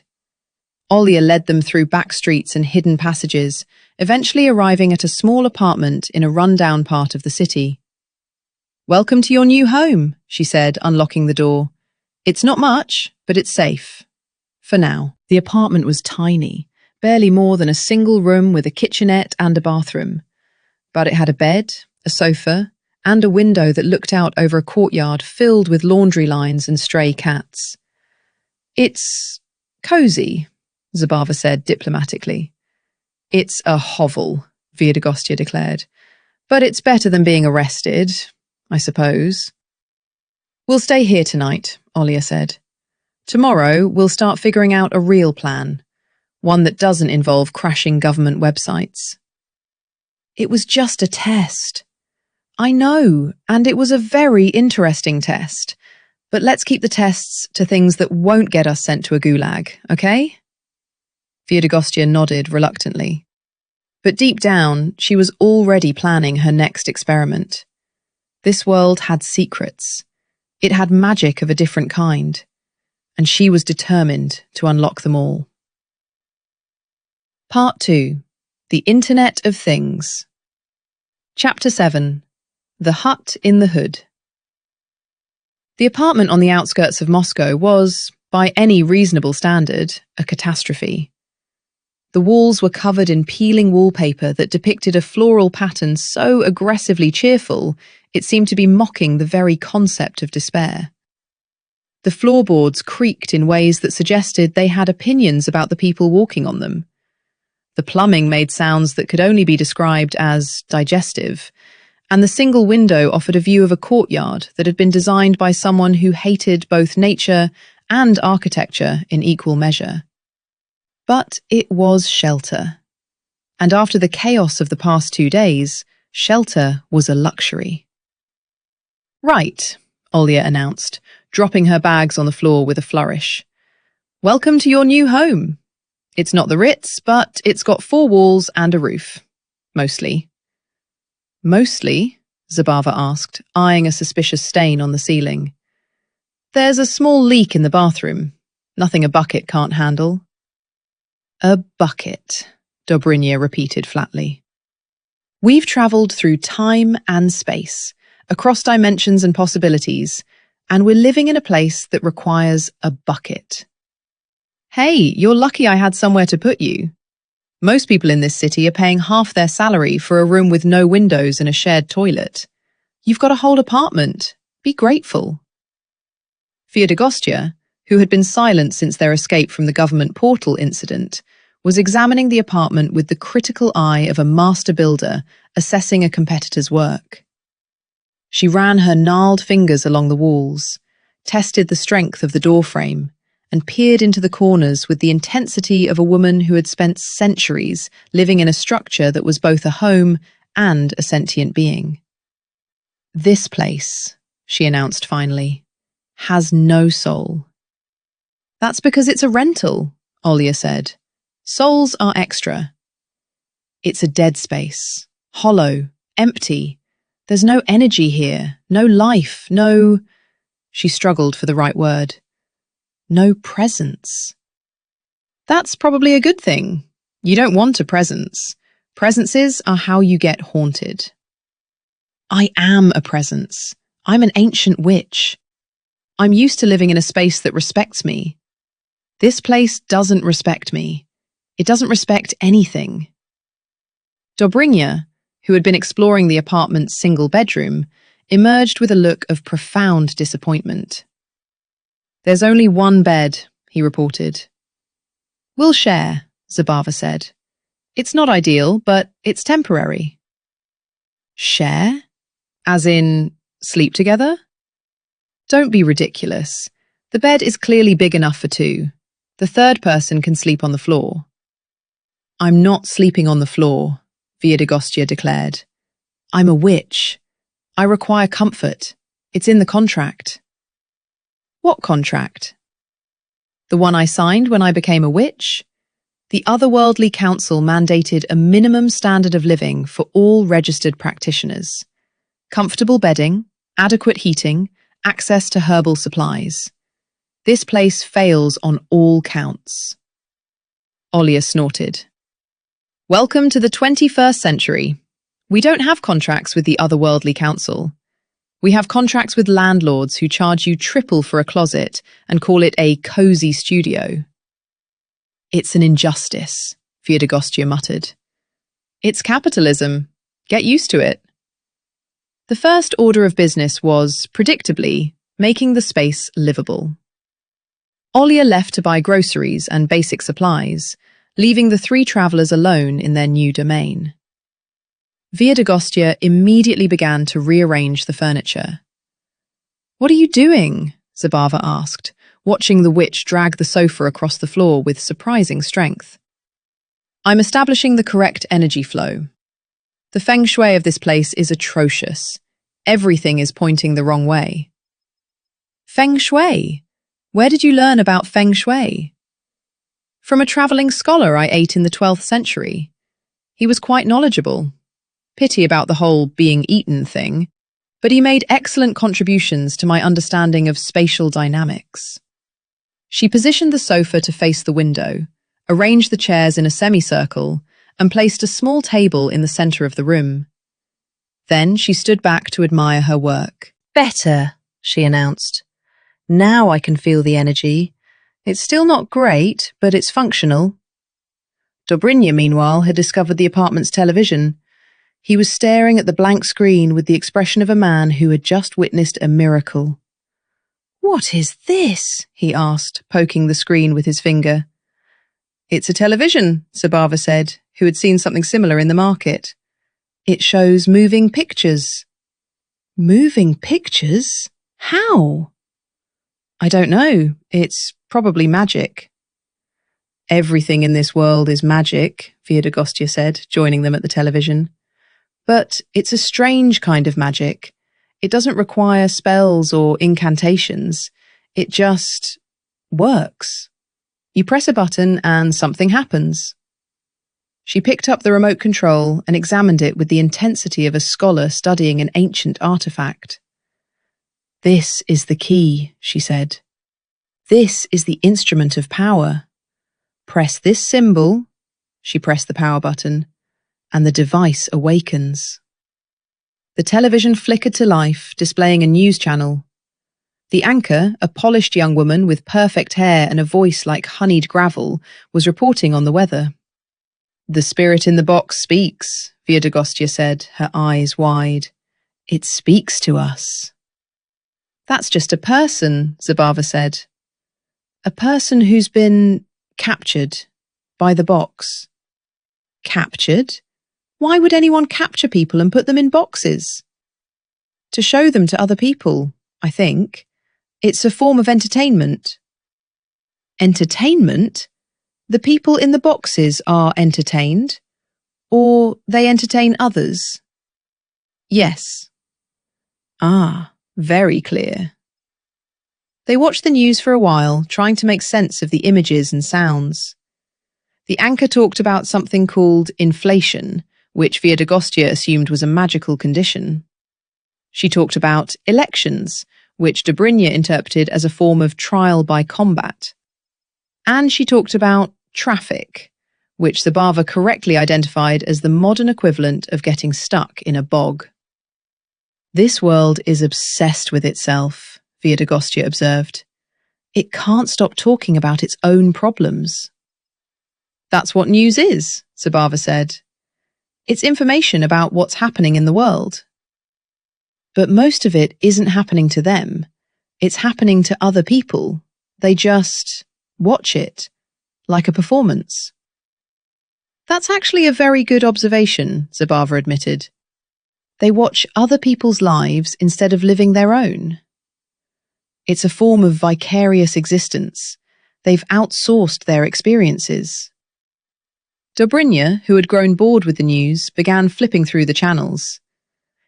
Olya led them through back streets and hidden passages, eventually arriving at a small apartment in a rundown part of the city. "Welcome to your new home," she said, unlocking the door. "It's not much, but it's safe. For now." The apartment was tiny, barely more than a single room with a kitchenette and a bathroom. But it had a bed, a sofa, and a window that looked out over a courtyard filled with laundry lines and stray cats. "It's cozy," Zabava said diplomatically. "It's a hovel," Viedogostya declared. "But it's better than being arrested, I suppose." "We'll stay here tonight," Olya said. "Tomorrow, we'll start figuring out a real plan, one that doesn't involve crashing government websites." "It was just a test." "I know, and it was a very interesting test. But let's keep the tests to things that won't get us sent to a gulag, okay?" Viedogostya nodded reluctantly. But deep down, she was already planning her next experiment. This world had secrets. It had magic of a different kind. And she was determined to unlock them all. Part 2. The Internet of Things. Chapter 7. The Hut in the Hood. The apartment on the outskirts of Moscow was, by any reasonable standard, a catastrophe. The walls were covered in peeling wallpaper that depicted a floral pattern so aggressively cheerful it seemed to be mocking the very concept of despair. The floorboards creaked in ways that suggested they had opinions about the people walking on them. The plumbing made sounds that could only be described as digestive, and the single window offered a view of a courtyard that had been designed by someone who hated both nature and architecture in equal measure. But it was shelter. And after the chaos of the past 2 days, shelter was a luxury. "Right," Olya announced, dropping her bags on the floor with a flourish. "Welcome to your new home. It's not the Ritz, but it's got 4 walls and a roof. Mostly." "Mostly?" Zabava asked, eyeing a suspicious stain on the ceiling. "There's a small leak in the bathroom. Nothing a bucket can't handle." "A bucket," Dobrynya repeated flatly. "We've travelled through time and space, across dimensions and possibilities, and we're living in a place that requires a bucket. Hey, you're lucky I had somewhere to put you. Most people in this city are paying half their salary for a room with no windows and a shared toilet. You've got a whole apartment. Be grateful." Viedogostya, who had been silent since their escape from the government portal incident, was examining the apartment with the critical eye of a master builder assessing a competitor's work. She ran her gnarled fingers along the walls, tested the strength of the doorframe, and peered into the corners with the intensity of a woman who had spent centuries living in a structure that was both a home and a sentient being. "This place," she announced finally, "has no soul." "That's because it's a rental," Olya said. "Souls are extra." "It's a dead space, hollow, empty. There's no energy here, no life, no—" She struggled for the right word. "No presence." "That's probably a good thing. You don't want a presence. Presences are how you get haunted." "I am a presence. I'm an ancient witch. I'm used to living in a space that respects me. This place doesn't respect me. It doesn't respect anything." Dobrynya, who had been exploring the apartment's single bedroom, emerged with a look of profound disappointment. "There's only one bed," he reported. "We'll share," Zabava said. "It's not ideal, but it's temporary." "Share? As in, sleep together?" "Don't be ridiculous. The bed is clearly big enough for 2. The third person can sleep on the floor." "I'm not sleeping on the floor," Viedogostya declared. "I'm a witch. I require comfort. It's in the contract." "What contract?" "The one I signed when I became a witch. The Otherworldly Council mandated a minimum standard of living for all registered practitioners. Comfortable bedding, adequate heating, access to herbal supplies. This place fails on all counts." Olya snorted. "Welcome to the 21st century. We don't have contracts with the Otherworldly Council. We have contracts with landlords who charge you triple for a closet and call it a cozy studio." "It's an injustice," Viedogostya muttered. "It's capitalism. Get used to it." The first order of business was, predictably, making the space livable. Olya left to buy groceries and basic supplies, leaving the 3 travellers alone in their new domain. Viedogostya immediately began to rearrange the furniture. "What are you doing?" Zabava asked, watching the witch drag the sofa across the floor with surprising strength. "I'm establishing the correct energy flow. The feng shui of this place is atrocious. Everything is pointing the wrong way." "Feng shui? Where did you learn about feng shui?" "From a travelling scholar I ate in the 12th century. He was quite knowledgeable. Pity about the whole being eaten thing, but he made excellent contributions to my understanding of spatial dynamics." She positioned the sofa to face the window, arranged the chairs in a semicircle, and placed a small table in the centre of the room. Then she stood back to admire her work. "Better," she announced. "Now I can feel the energy. It's still not great, but it's functional." Dobrynya, meanwhile, had discovered the apartment's television. He was staring at the blank screen with the expression of a man who had just witnessed a miracle. "What is this?" he asked, poking the screen with his finger. "It's a television," Zabava said, who had seen something similar in the market. It shows moving pictures. Moving pictures? How? I don't know. It's probably magic. Everything in this world is magic, Viedogostya said, joining them at the television. But it's a strange kind of magic. It doesn't require spells or incantations. It just works. You press a button and something happens. She picked up the remote control and examined it with the intensity of a scholar studying an ancient artifact. This is the key, she said. This is the instrument of power. Press this symbol, she pressed the power button, and the device awakens. The television flickered to life, displaying a news channel. The anchor, a polished young woman with perfect hair and a voice like honeyed gravel, was reporting on the weather. The spirit in the box speaks, Viedogostya said, her eyes wide. It speaks to us. That's just a person, Zabava said. A person who's been captured by the box. Captured? Why would anyone capture people and put them in boxes? To show them to other people, I think. It's a form of entertainment. Entertainment? The people in the boxes are entertained? Or they entertain others? Yes. Ah, very clear. They watched the news for a while, trying to make sense of the images and sounds. The anchor talked about something called inflation, which Viedogostya assumed was a magical condition. She talked about elections, which Dobrynya interpreted as a form of trial by combat. And she talked about traffic, which Zabava correctly identified as the modern equivalent of getting stuck in a bog. This world is obsessed with itself, Viedogostya observed. It can't stop talking about its own problems. That's what news is, Zabava said. It's information about what's happening in the world. But most of it isn't happening to them. It's happening to other people. They just watch it, like a performance. That's actually a very good observation, Zabava admitted. They watch other people's lives instead of living their own. It's a form of vicarious existence. They've outsourced their experiences. Dobrynya, who had grown bored with the news, began flipping through the channels.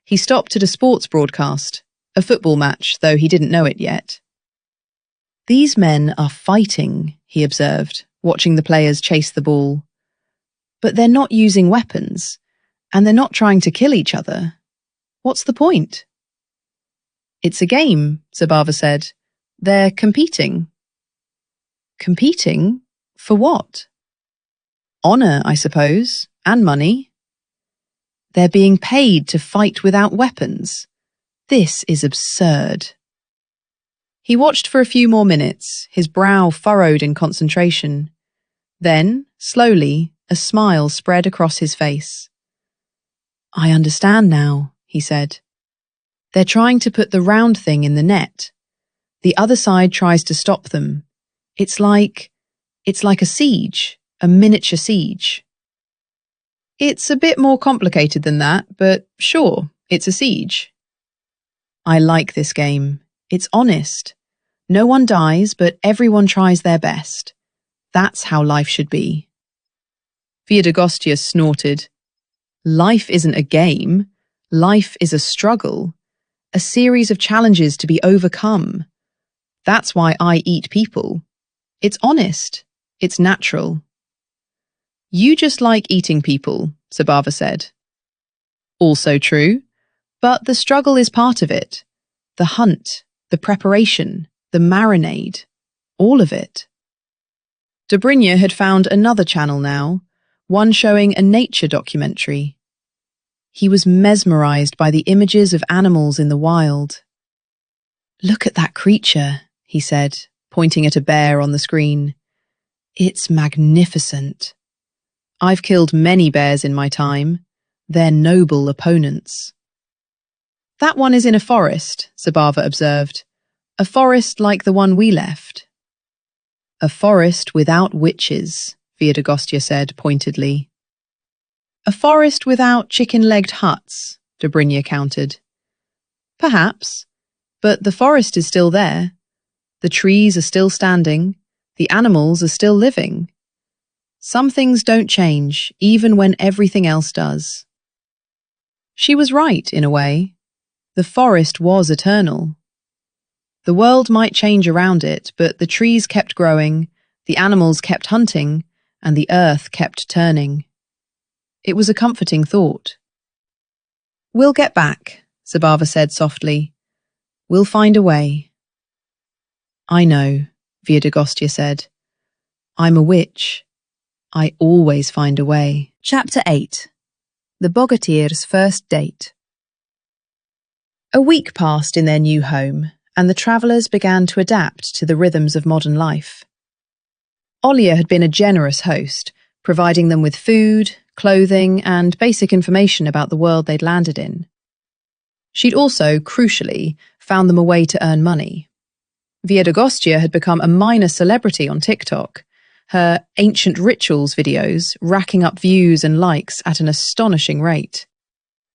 He stopped at a sports broadcast, a football match, though he didn't know it yet. These men are fighting, he observed, watching the players chase the ball. But they're not using weapons, and they're not trying to kill each other. What's the point? It's a game, Zabava said. They're competing. Competing? For what? Honor, I suppose, and money. They're being paid to fight without weapons. This is absurd. He watched for a few more minutes, his brow furrowed in concentration. Then, slowly, a smile spread across his face. I understand now, he said. They're trying to put the round thing in the net. The other side tries to stop them. It's like a siege, a miniature siege. It's a bit more complicated than that, but sure, it's a siege. I like this game. It's honest. No one dies, but everyone tries their best. That's how life should be. Viedogostya snorted. Life isn't a game. Life is a struggle. A series of challenges to be overcome. That's why I eat people. It's honest. It's natural. You just like eating people, Zabava said. Also true, but the struggle is part of it. The hunt, the preparation, the marinade, all of it. Dobrynya had found another channel now, one showing a nature documentary. He was mesmerized by the images of animals in the wild. Look at that creature, he said, pointing at a bear on the screen. It's magnificent. I've killed many bears in my time. They're noble opponents. That one is in a forest, Zabava observed. A forest like the one we left. A forest without witches, Viedogostya said pointedly. A forest without chicken-legged huts, Dobrynya countered. Perhaps, but the forest is still there. The trees are still standing. The animals are still living. Some things don't change, even when everything else does. She was right, in a way. The forest was eternal. The world might change around it, but the trees kept growing, the animals kept hunting, and the earth kept turning. It was a comforting thought. We'll get back, Zabava said softly. We'll find a way. I know, Viedogostya said. I'm a witch. I always find a way. Chapter 8. The Bogatyr's First Date. A week passed in their new home, and the travellers began to adapt to the rhythms of modern life. Olya had been a generous host, providing them with food, clothing, and basic information about the world they'd landed in. She'd also, crucially, found them a way to earn money. Viedogostya had become a minor celebrity on TikTok, her ancient rituals videos racking up views and likes at an astonishing rate.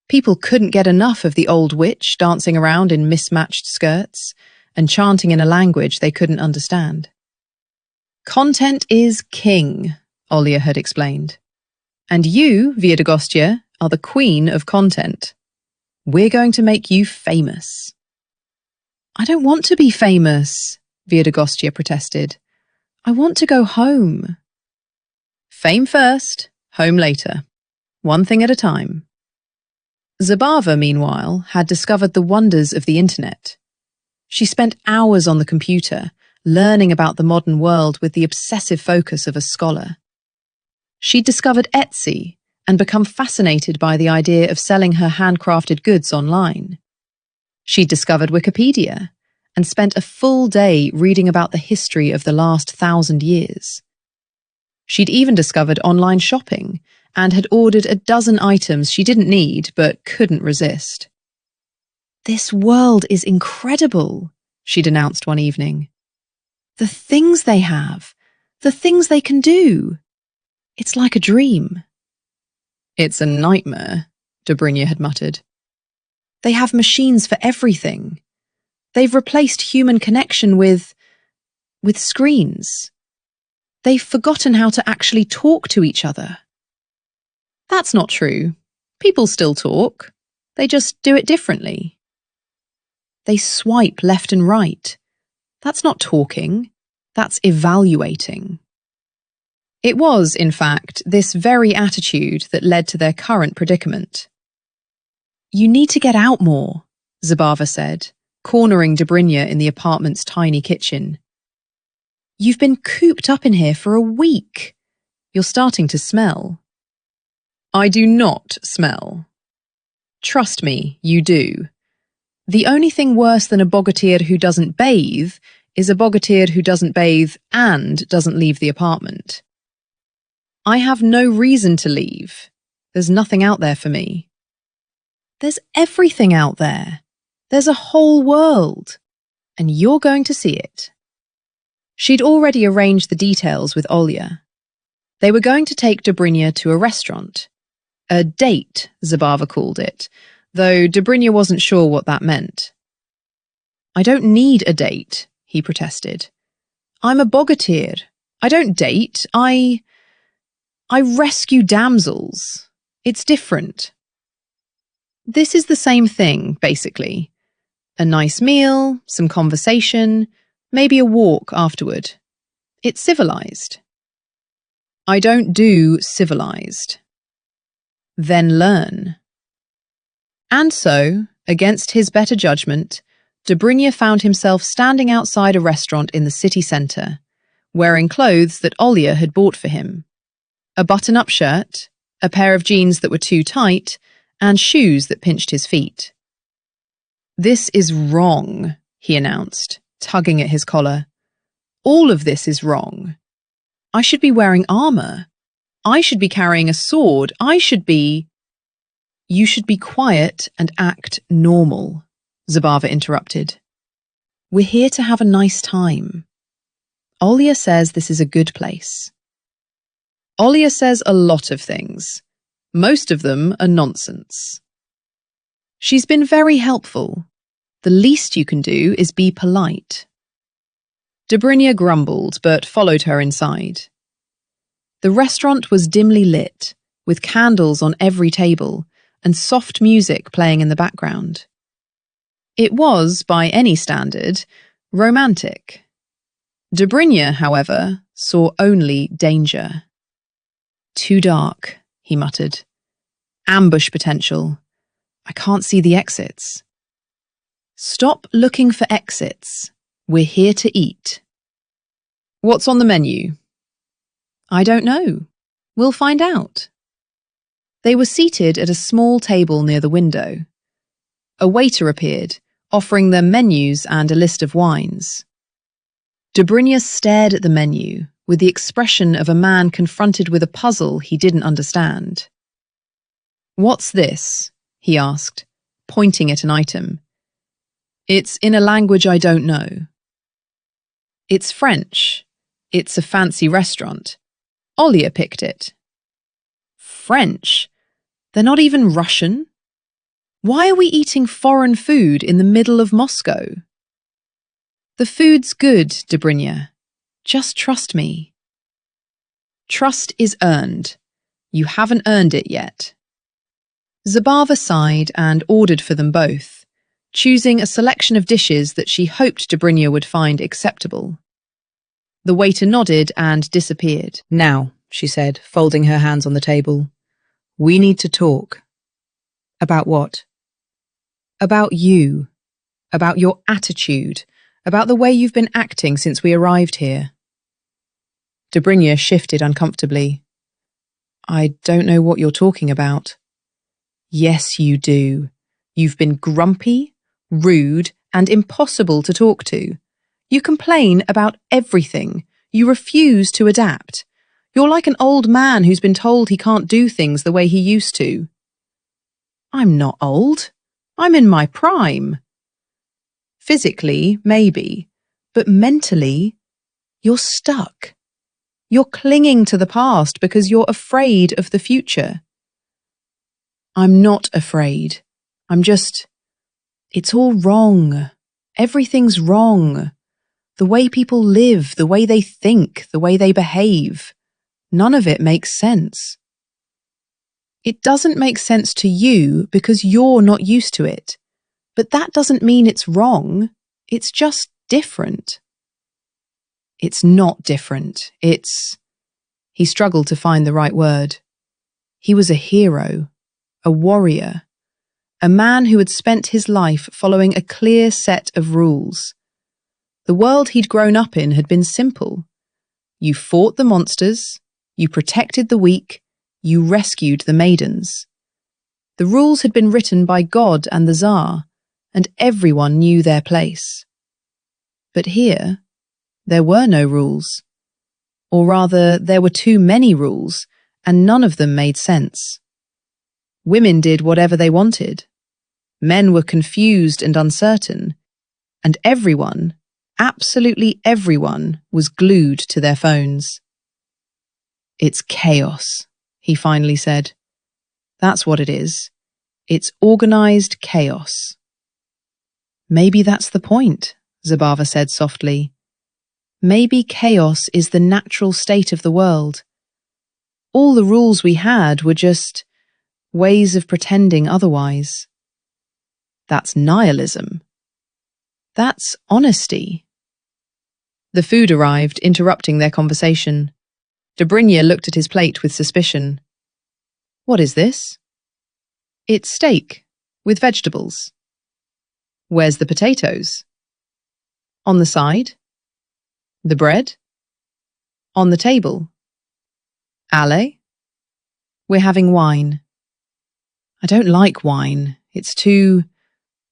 People couldn't get enough of the old witch dancing around in mismatched skirts and chanting in a language they couldn't understand. Content is king, Olya had explained. And you, Viedogostya, are the queen of content. We're going to make you famous. I don't want to be famous, Viedogostya protested. I want to go home. Fame first, home later. One thing at a time. Zabava, meanwhile, had discovered the wonders of the internet. She spent hours on the computer, learning about the modern world with the obsessive focus of a scholar. She'd discovered Etsy and become fascinated by the idea of selling her handcrafted goods online. She'd discovered Wikipedia and spent a full day reading about the history of the last 1,000 years. She'd even discovered online shopping and had ordered a dozen items she didn't need but couldn't resist. This world is incredible, she'd announced one evening. The things they have, the things they can do. It's like a dream. It's a nightmare, Dobrynya had muttered. They have machines for everything. They've replaced human connection with screens. They've forgotten how to actually talk to each other. That's not true. People still talk. They just do it differently. They swipe left and right. That's not talking. That's evaluating. It was, in fact, this very attitude that led to their current predicament. You need to get out more, Zabava said, cornering Dobrynya in the apartment's tiny kitchen. You've been cooped up in here for a week. You're starting to smell. I do not smell. Trust me, you do. The only thing worse than a Bogatyr who doesn't bathe is a Bogatyr who doesn't bathe and doesn't leave the apartment. I have no reason to leave. There's nothing out there for me. There's everything out there. There's a whole world. And you're going to see it. She'd already arranged the details with Olya. They were going to take Dobrynya to a restaurant. A date, Zabava called it, though Dobrynya wasn't sure what that meant. I don't need a date, he protested. I'm a Bogatyr. I don't date. I rescue damsels. It's different. This is the same thing, basically. A nice meal, some conversation, maybe a walk afterward. It's civilized. I don't do civilized. Then learn. And so, against his better judgment, Dobrynya found himself standing outside a restaurant in the city centre, wearing clothes that Olya had bought for him. A button-up shirt, a pair of jeans that were too tight, and shoes that pinched his feet. This is wrong, he announced, tugging at his collar. All of this is wrong. I should be wearing armour. I should be carrying a sword. You should be quiet and act normal, Zabava interrupted. We're here to have a nice time. Olya says this is a good place. Olya says a lot of things, Most of them are nonsense. She's been very helpful. The least you can do is be polite. Dobrynya grumbled, but followed her inside. The restaurant was dimly lit, with candles on every table and soft music playing in the background. It was, by any standard, romantic. Dobrynya, however, saw only danger. Too dark, he muttered. Ambush potential. I can't see the exits. Stop looking for exits. We're here to eat. What's on the menu? I don't know. We'll find out. They were seated at a small table near the window. A waiter appeared, offering them menus and a list of wines. Dobrynya stared at the menu with the expression of a man confronted with a puzzle he didn't understand. What's this? He asked, pointing at an item. It's in a language I don't know. It's French. It's a fancy restaurant. Olya picked it. French? They're not even Russian? Why are we eating foreign food in the middle of Moscow? The food's good, Dobrynya. Just trust me. Trust is earned. You haven't earned it yet. Zabava sighed and ordered for them both, choosing a selection of dishes that she hoped Dobrynya would find acceptable. The waiter nodded and disappeared. Now, she said, folding her hands on the table, we need to talk. About what? About you. About your attitude. About the way you've been acting since we arrived here. Dobrynya shifted uncomfortably. I don't know what you're talking about. Yes, you do. You've been grumpy, rude, and impossible to talk to. You complain about everything. You refuse to adapt. You're like an old man who's been told he can't do things the way he used to. I'm not old. I'm in my prime. Physically, maybe, but mentally, you're stuck. You're clinging to the past because you're afraid of the future. I'm not afraid. It's all wrong. Everything's wrong. The way people live, the way they think, the way they behave. None of it makes sense. It doesn't make sense to you because you're not used to it. But that doesn't mean it's wrong. It's just different. It's not different. He struggled to find the right word. He was a hero, a warrior, a man who had spent his life following a clear set of rules. The world he'd grown up in had been simple. You fought the monsters, you protected the weak, you rescued the maidens. The rules had been written by God and the Tsar, and everyone knew their place. But here, there were no rules. Or rather, there were too many rules, and none of them made sense. Women did whatever they wanted. Men were confused and uncertain, and everyone, absolutely everyone, was glued to their phones. It's chaos, he finally said. That's what it is. It's organized chaos. Maybe that's the point, Zabava said softly. Maybe chaos is the natural state of the world. All the rules we had were just ways of pretending otherwise. That's nihilism. That's honesty. The food arrived, interrupting their conversation. Dobrynya looked at his plate with suspicion. What is this? It's steak, with vegetables. Where's the potatoes? On the side. The bread? On the table. Ale? We're having wine. I don't like wine. It's too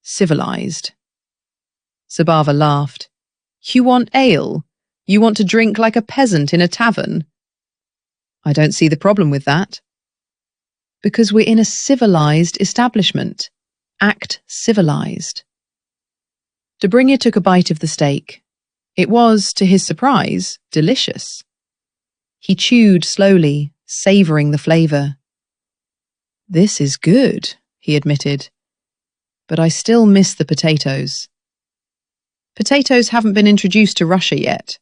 civilized. Zabava laughed. You want ale? You want to drink like a peasant in a tavern? I don't see the problem with that. Because we're in a civilized establishment. Act civilized. Dobrynya took a bite of the steak. It was, to his surprise, delicious. He chewed slowly, savouring the flavour. This is good, he admitted. But I still miss the potatoes. Potatoes haven't been introduced to Russia yet.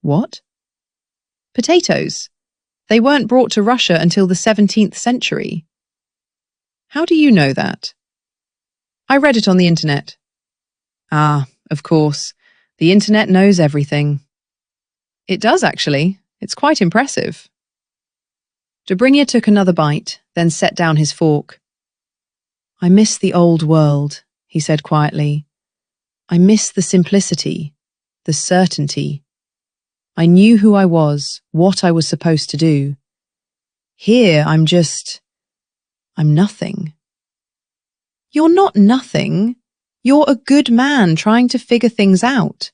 What? Potatoes. They weren't brought to Russia until the 17th century. How do you know that? I read it on the internet. Ah, of course. The internet knows everything. It does, actually. It's quite impressive. Dobrynya took another bite, then set down his fork. I miss the old world, he said quietly. I miss the simplicity, the certainty. I knew who I was, what I was supposed to do. Here, I'm nothing. You're not nothing. You're a good man trying to figure things out.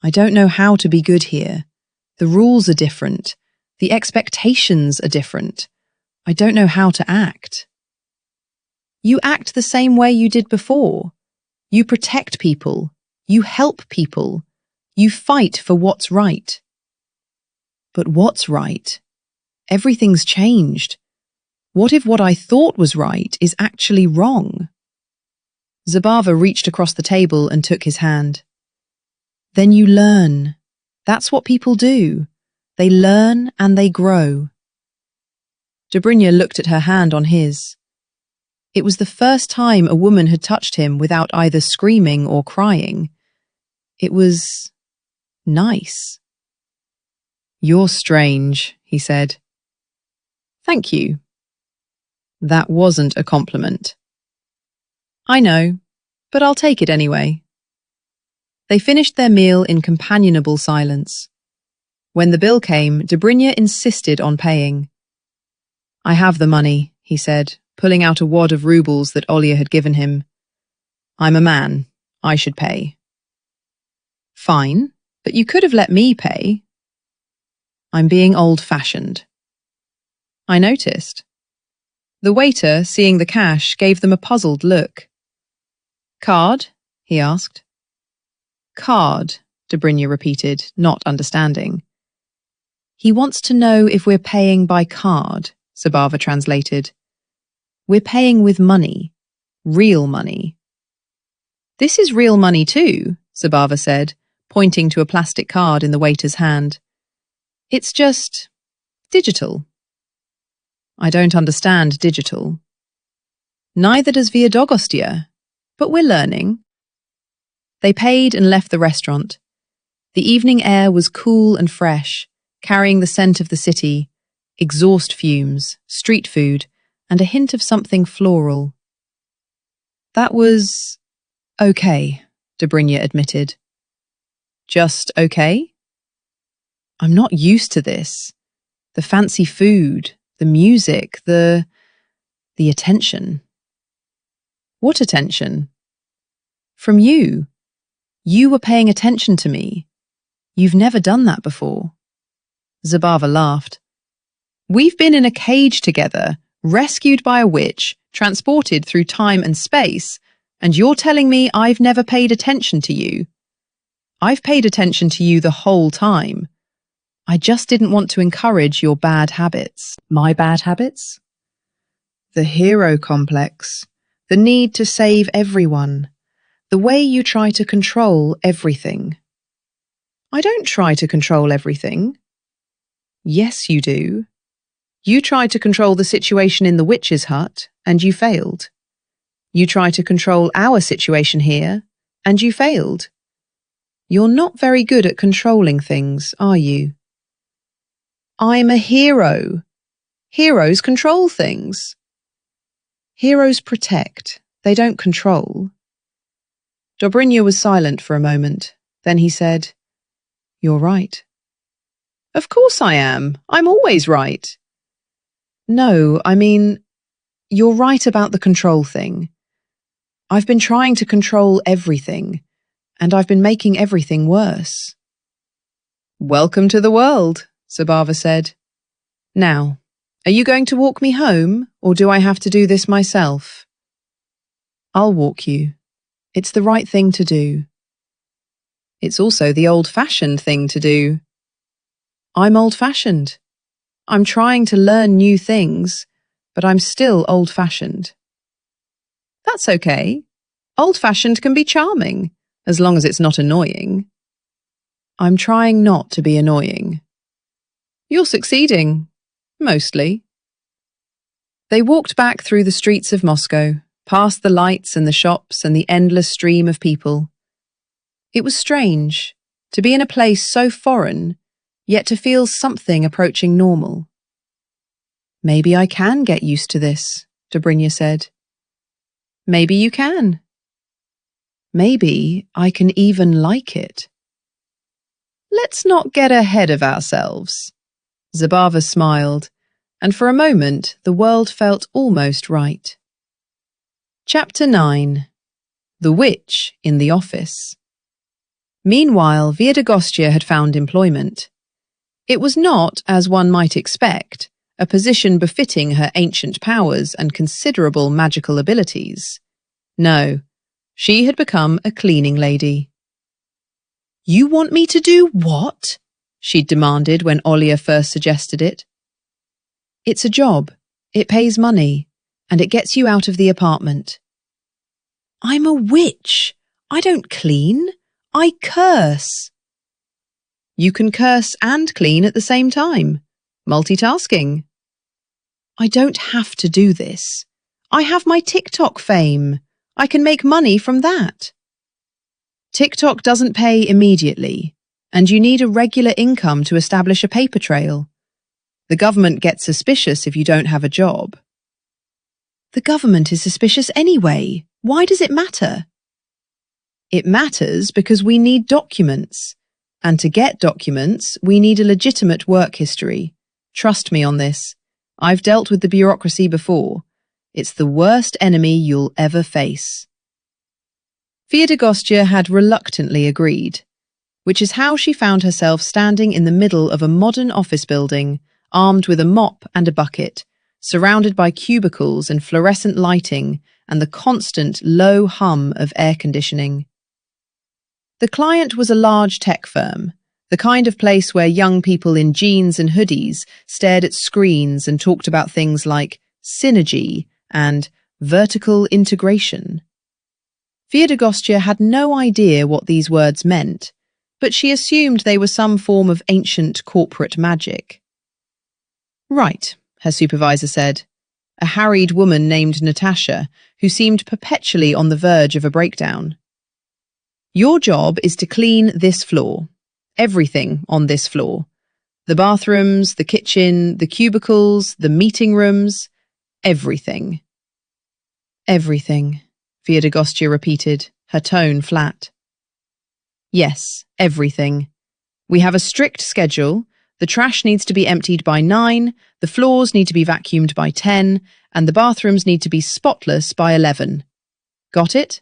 I don't know how to be good here. The rules are different. The expectations are different. I don't know how to act. You act the same way you did before. You protect people. You help people. You fight for what's right. But what's right? Everything's changed. What if what I thought was right is actually wrong? Zabava reached across the table and took his hand. Then you learn. That's what people do. They learn and they grow. Dobrynya looked at her hand on his. It was the first time a woman had touched him without either screaming or crying. It was nice. You're strange, he said. Thank you. That wasn't a compliment. I know, but I'll take it anyway. They finished their meal in companionable silence. When the bill came, Dobrynya insisted on paying. I have the money, he said, pulling out a wad of rubles that Olya had given him. I'm a man. I should pay. Fine, but you could have let me pay. I'm being old-fashioned. I noticed. The waiter, seeing the cash, gave them a puzzled look. Card? He asked. Card, Dobrynya repeated, not understanding. He wants to know if we're paying by card, Zabava translated. We're paying with money. Real money. This is real money too, Zabava said, pointing to a plastic card in the waiter's hand. It's just digital. I don't understand digital. Neither does Viedogostya, but we're learning. They paid and left the restaurant. The evening air was cool and fresh, carrying the scent of the city, exhaust fumes, street food, and a hint of something floral. That was okay, Dobrynya admitted. Just okay? I'm not used to this. The fancy food, the music, the attention. What attention? From you. You were paying attention to me. You've never done that before. Zabava laughed. We've been in a cage together, rescued by a witch, transported through time and space, and you're telling me I've never paid attention to you. I've paid attention to you the whole time. I just didn't want to encourage your bad habits. My bad habits? The hero complex, the need to save everyone, the way you try to control everything. I don't try to control everything. Yes, you do. You tried to control the situation in the witch's hut, and you failed. You tried to control our situation here, and you failed. You're not very good at controlling things, are you? I'm a hero. Heroes control things. Heroes protect. They don't control. Dobrynya was silent for a moment. Then he said, You're right. Of course I am. I'm always right. No, I mean, you're right about the control thing. I've been trying to control everything, and I've been making everything worse. Welcome to the world, Zabava said. Now, are you going to walk me home, or do I have to do this myself? I'll walk you. It's the right thing to do. It's also the old-fashioned thing to do. I'm old-fashioned. I'm trying to learn new things, but I'm still old-fashioned. That's okay. Old-fashioned can be charming, as long as it's not annoying. I'm trying not to be annoying. You're succeeding. Mostly. They walked back through the streets of Moscow, past the lights and the shops and the endless stream of people. It was strange to be in a place so foreign, yet to feel something approaching normal. Maybe I can get used to this, Dobrynya said. Maybe you can. Maybe I can even like it. Let's not get ahead of ourselves. Zabava smiled, and for a moment the world felt almost right. Chapter 9. The Witch in the Office. Meanwhile, Viedogostya had found employment. It was not, as one might expect, a position befitting her ancient powers and considerable magical abilities. No, she had become a cleaning lady. You want me to do what? She'd demanded when Olya first suggested it. It's a job, it pays money, and it gets you out of the apartment. I'm a witch. I don't clean. I curse. You can curse and clean at the same time. Multitasking. I don't have to do this. I have my TikTok fame. I can make money from that. TikTok doesn't pay immediately, and you need a regular income to establish a paper trail. The government gets suspicious if you don't have a job. The government is suspicious anyway. Why does it matter? It matters because we need documents. And to get documents, we need a legitimate work history. Trust me on this. I've dealt with the bureaucracy before. It's the worst enemy you'll ever face. Viedogostya had reluctantly agreed, which is how she found herself standing in the middle of a modern office building, armed with a mop and a bucket, surrounded by cubicles and fluorescent lighting and the constant low hum of air conditioning. The client was a large tech firm, the kind of place where young people in jeans and hoodies stared at screens and talked about things like synergy and vertical integration. Viedogostya had no idea what these words meant, but she assumed they were some form of ancient corporate magic. Right, her supervisor said, a harried woman named Natasha, who seemed perpetually on the verge of a breakdown. Your job is to clean this floor, everything on this floor. The bathrooms, the kitchen, the cubicles, the meeting rooms, everything. Everything, Viedogostya repeated, her tone flat. Yes, everything. We have a strict schedule. The trash needs to be emptied by 9, the floors need to be vacuumed by 10, and the bathrooms need to be spotless by 11. Got it?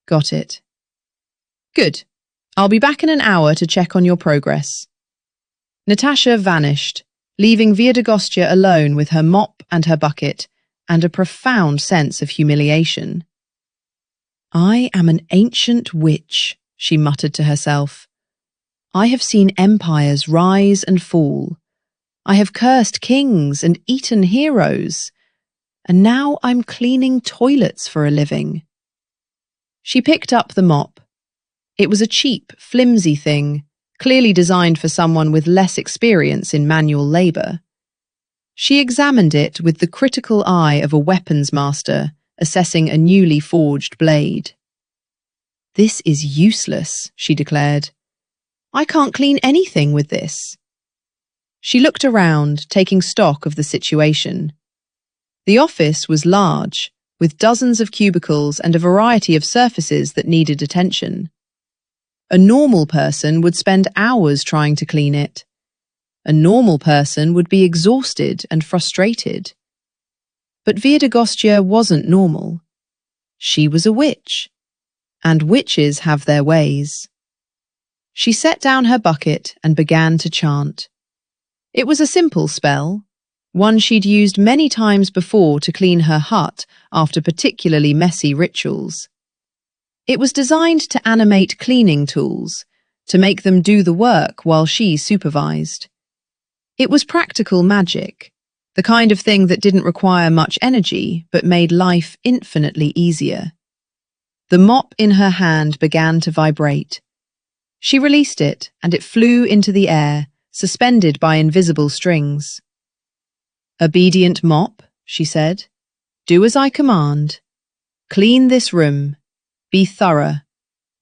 Got it. Good. I'll be back in an hour to check on your progress. Natasha vanished, leaving Viedogostya alone with her mop and her bucket, and a profound sense of humiliation. I am an ancient witch, she muttered to herself. I have seen empires rise and fall. I have cursed kings and eaten heroes. And now I'm cleaning toilets for a living. She picked up the mop. It was a cheap, flimsy thing, clearly designed for someone with less experience in manual labour. She examined it with the critical eye of a weapons master assessing a newly forged blade. This is useless, she declared. I can't clean anything with this. She looked around, taking stock of the situation. The office was large, with dozens of cubicles and a variety of surfaces that needed attention. A normal person would spend hours trying to clean it. A normal person would be exhausted and frustrated. But Viedogostya wasn't normal. She was a witch, and witches have their ways. She set down her bucket and began to chant. It was a simple spell, one she'd used many times before to clean her hut after particularly messy rituals. It was designed to animate cleaning tools, to make them do the work while she supervised. It was practical magic, The kind of thing that didn't require much energy, but made life infinitely easier. The mop in her hand began to vibrate. She released it, and it flew into the air, suspended by invisible strings. "Obedient mop," she said. "Do as I command. Clean this room. Be thorough.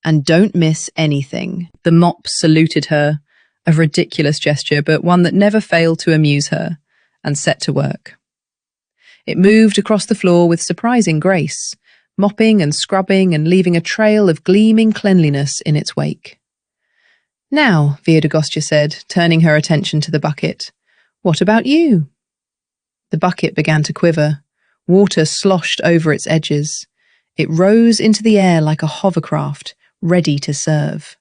And don't miss anything." The mop saluted her, a ridiculous gesture, but one that never failed to amuse her, and set to work. It moved across the floor with surprising grace, mopping and scrubbing and leaving a trail of gleaming cleanliness in its wake. "Now," Viedogostya said, turning her attention to the bucket, "what about you?" The bucket began to quiver. Water sloshed over its edges. It rose into the air like a hovercraft, ready to serve.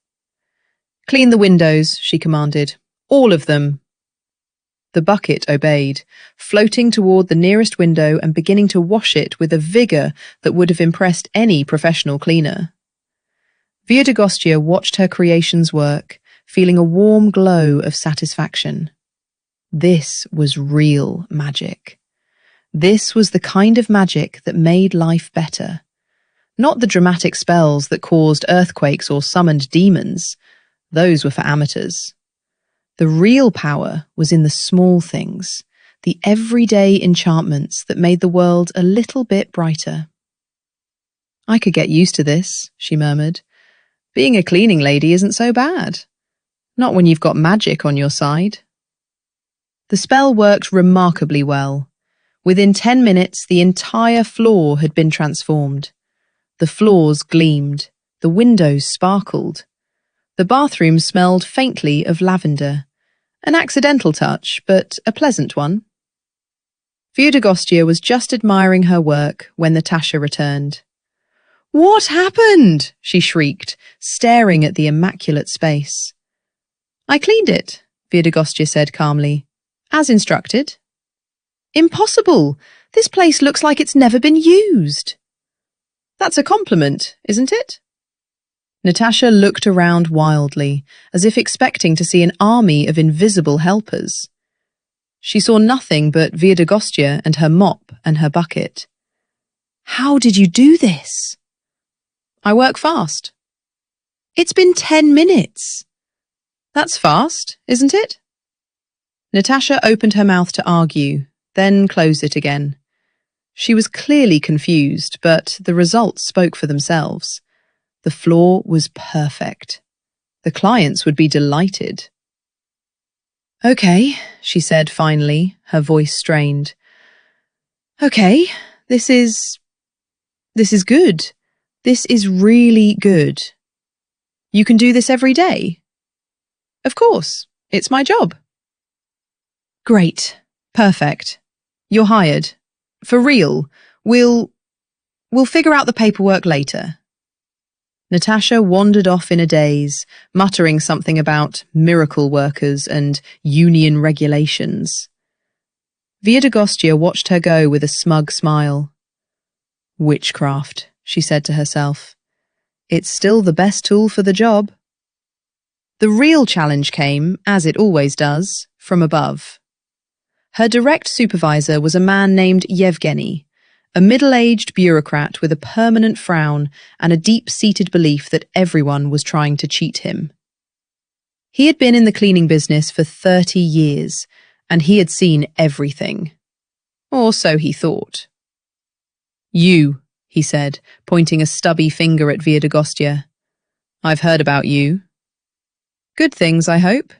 "Clean the windows," she commanded. "All of them." The bucket obeyed, floating toward the nearest window and beginning to wash it with a vigour that would have impressed any professional cleaner. Viedogostya watched her creations work, feeling a warm glow of satisfaction. This was real magic. This was the kind of magic that made life better. Not the dramatic spells that caused earthquakes or summoned demons. Those were for amateurs. The real power was in the small things, the everyday enchantments that made the world a little bit brighter. "I could get used to this," she murmured. "Being a cleaning lady isn't so bad. Not when you've got magic on your side." The spell worked remarkably well. Within 10 minutes, the entire floor had been transformed. The floors gleamed, the windows sparkled. The bathroom smelled faintly of lavender. An accidental touch, but a pleasant one. Viedogostya was just admiring her work when Natasha returned. "What happened?" she shrieked, staring at the immaculate space. "I cleaned it," Viedogostya said calmly. "As instructed." "Impossible! This place looks like it's never been used." "That's a compliment, isn't it?" Natasha looked around wildly, as if expecting to see an army of invisible helpers. She saw nothing but Viedogostya and her mop and her bucket. "How did you do this?" "I work fast." "It's been 10 minutes." "That's fast, isn't it?" Natasha opened her mouth to argue, then closed it again. She was clearly confused, but the results spoke for themselves. The floor was perfect. The clients would be delighted. "Okay," she said finally, her voice strained. "Okay, this is good. This is really good. You can do this every day?" "Of course, it's my job." "Great. Perfect. You're hired. For real. We'll figure out the paperwork later." Natasha wandered off in a daze, muttering something about miracle workers and union regulations. Viedogostya watched her go with a smug smile. "Witchcraft," she said to herself. "It's still the best tool for the job." The real challenge came, as it always does, from above. Her direct supervisor was a man named Yevgeny, a middle-aged bureaucrat with a permanent frown and a deep-seated belief that everyone was trying to cheat him. He had been in the cleaning business for 30 years, and he had seen everything. Or so he thought. "You," he said, pointing a stubby finger at Viedogostya. "I've heard about you. Good things, I hope.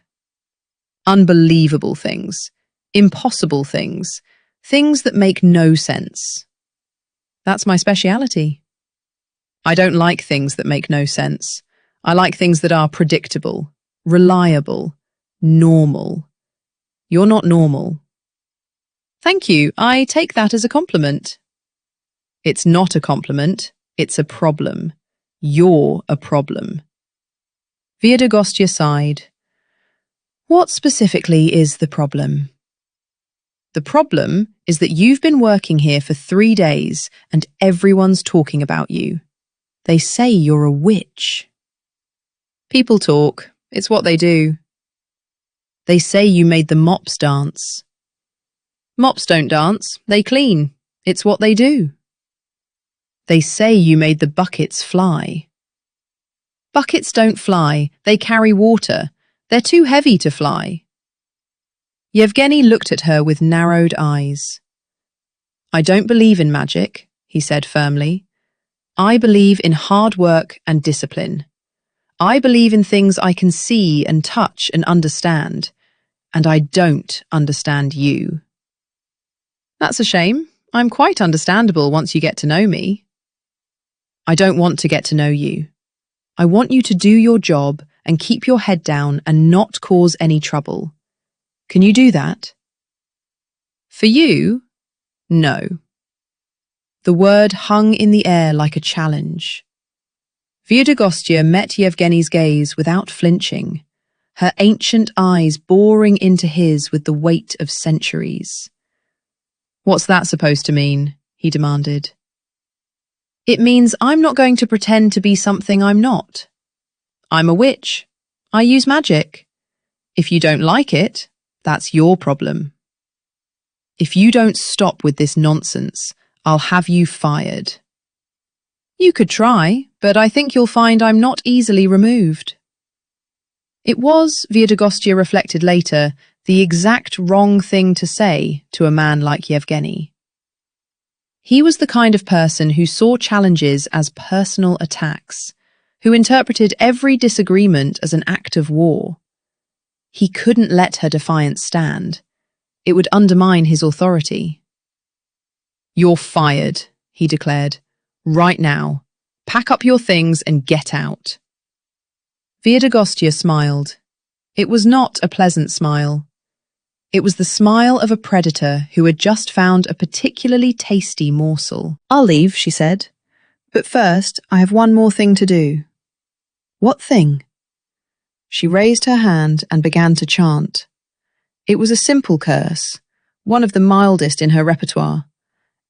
Unbelievable things. Impossible things. Things that make no sense. That's my speciality. I don't like things that make no sense. I like things that are predictable, reliable, normal. You're not normal." "Thank you. I take that as a compliment." "It's not a compliment. It's a problem. You're a problem." Viedogostya sighed. "What specifically is the problem?" "The problem is that you've been working here for 3 days and everyone's talking about you. They say you're a witch." "People talk. It's what they do." "They say you made the mops dance." Mops don't dance, they clean. It's what they do. They say you made the buckets fly. Buckets don't fly, they carry water. They're too heavy to fly. Yevgeny looked at her with narrowed eyes. I don't believe in magic, he said firmly. I believe in hard work and discipline. I believe in things I can see and touch and understand. And I don't understand you. That's a shame. I'm quite understandable once you get to know me. I don't want to get to know you. I want you to do your job and keep your head down and not cause any trouble. Can you do that? For you? No. The word hung in the air like a challenge. Viedogostya met Yevgeny's gaze without flinching, her ancient eyes boring into his with the weight of centuries. What's that supposed to mean? He demanded. It means I'm not going to pretend to be something I'm not. I'm a witch. I use magic. If you don't like it, that's your problem. If you don't stop with this nonsense, I'll have you fired. You could try, but I think you'll find I'm not easily removed. It was, Viedogostya reflected later, the exact wrong thing to say to a man like Yevgeny. He was the kind of person who saw challenges as personal attacks, who interpreted every disagreement as an act of war. He couldn't let her defiance stand. It would undermine his authority. You're fired, he declared. Right now. Pack up your things and get out. Viedogostya smiled. It was not a pleasant smile. It was the smile of a predator who had just found a particularly tasty morsel. I'll leave, she said. But first, I have one more thing to do. What thing? She raised her hand and began to chant. It was a simple curse, one of the mildest in her repertoire.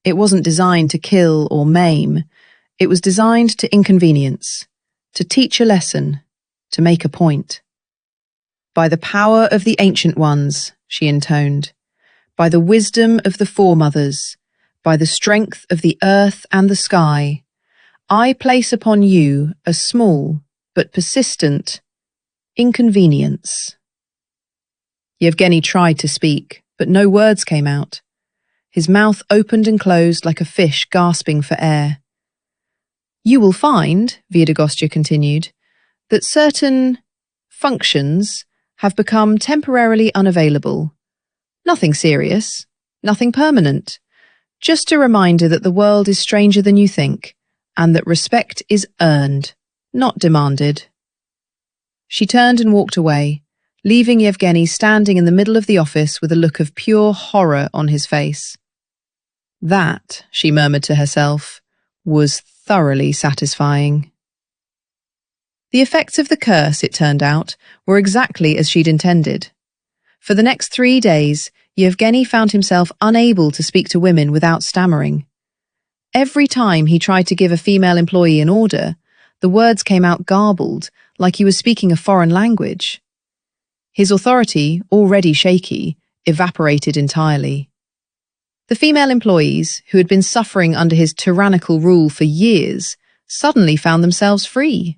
It wasn't designed to kill or maim. It was designed to inconvenience, to teach a lesson, to make a point. By the power of the ancient ones, she intoned, by the wisdom of the foremothers, by the strength of the earth and the sky, I place upon you a small but persistent inconvenience. Yevgeny tried to speak, but no words came out. His mouth opened and closed like a fish gasping for air. You will find, Viedogostya continued, that certain functions have become temporarily unavailable. Nothing serious, nothing permanent. Just a reminder that the world is stranger than you think, and that respect is earned, not demanded. She turned and walked away, leaving Yevgeny standing in the middle of the office with a look of pure horror on his face. That, she murmured to herself, was thoroughly satisfying. The effects of the curse, it turned out, were exactly as she'd intended. For the next 3 days, Yevgeny found himself unable to speak to women without stammering. Every time he tried to give a female employee an order, the words came out garbled, like he was speaking a foreign language. His authority, already shaky, evaporated entirely. The female employees, who had been suffering under his tyrannical rule for years, suddenly found themselves free.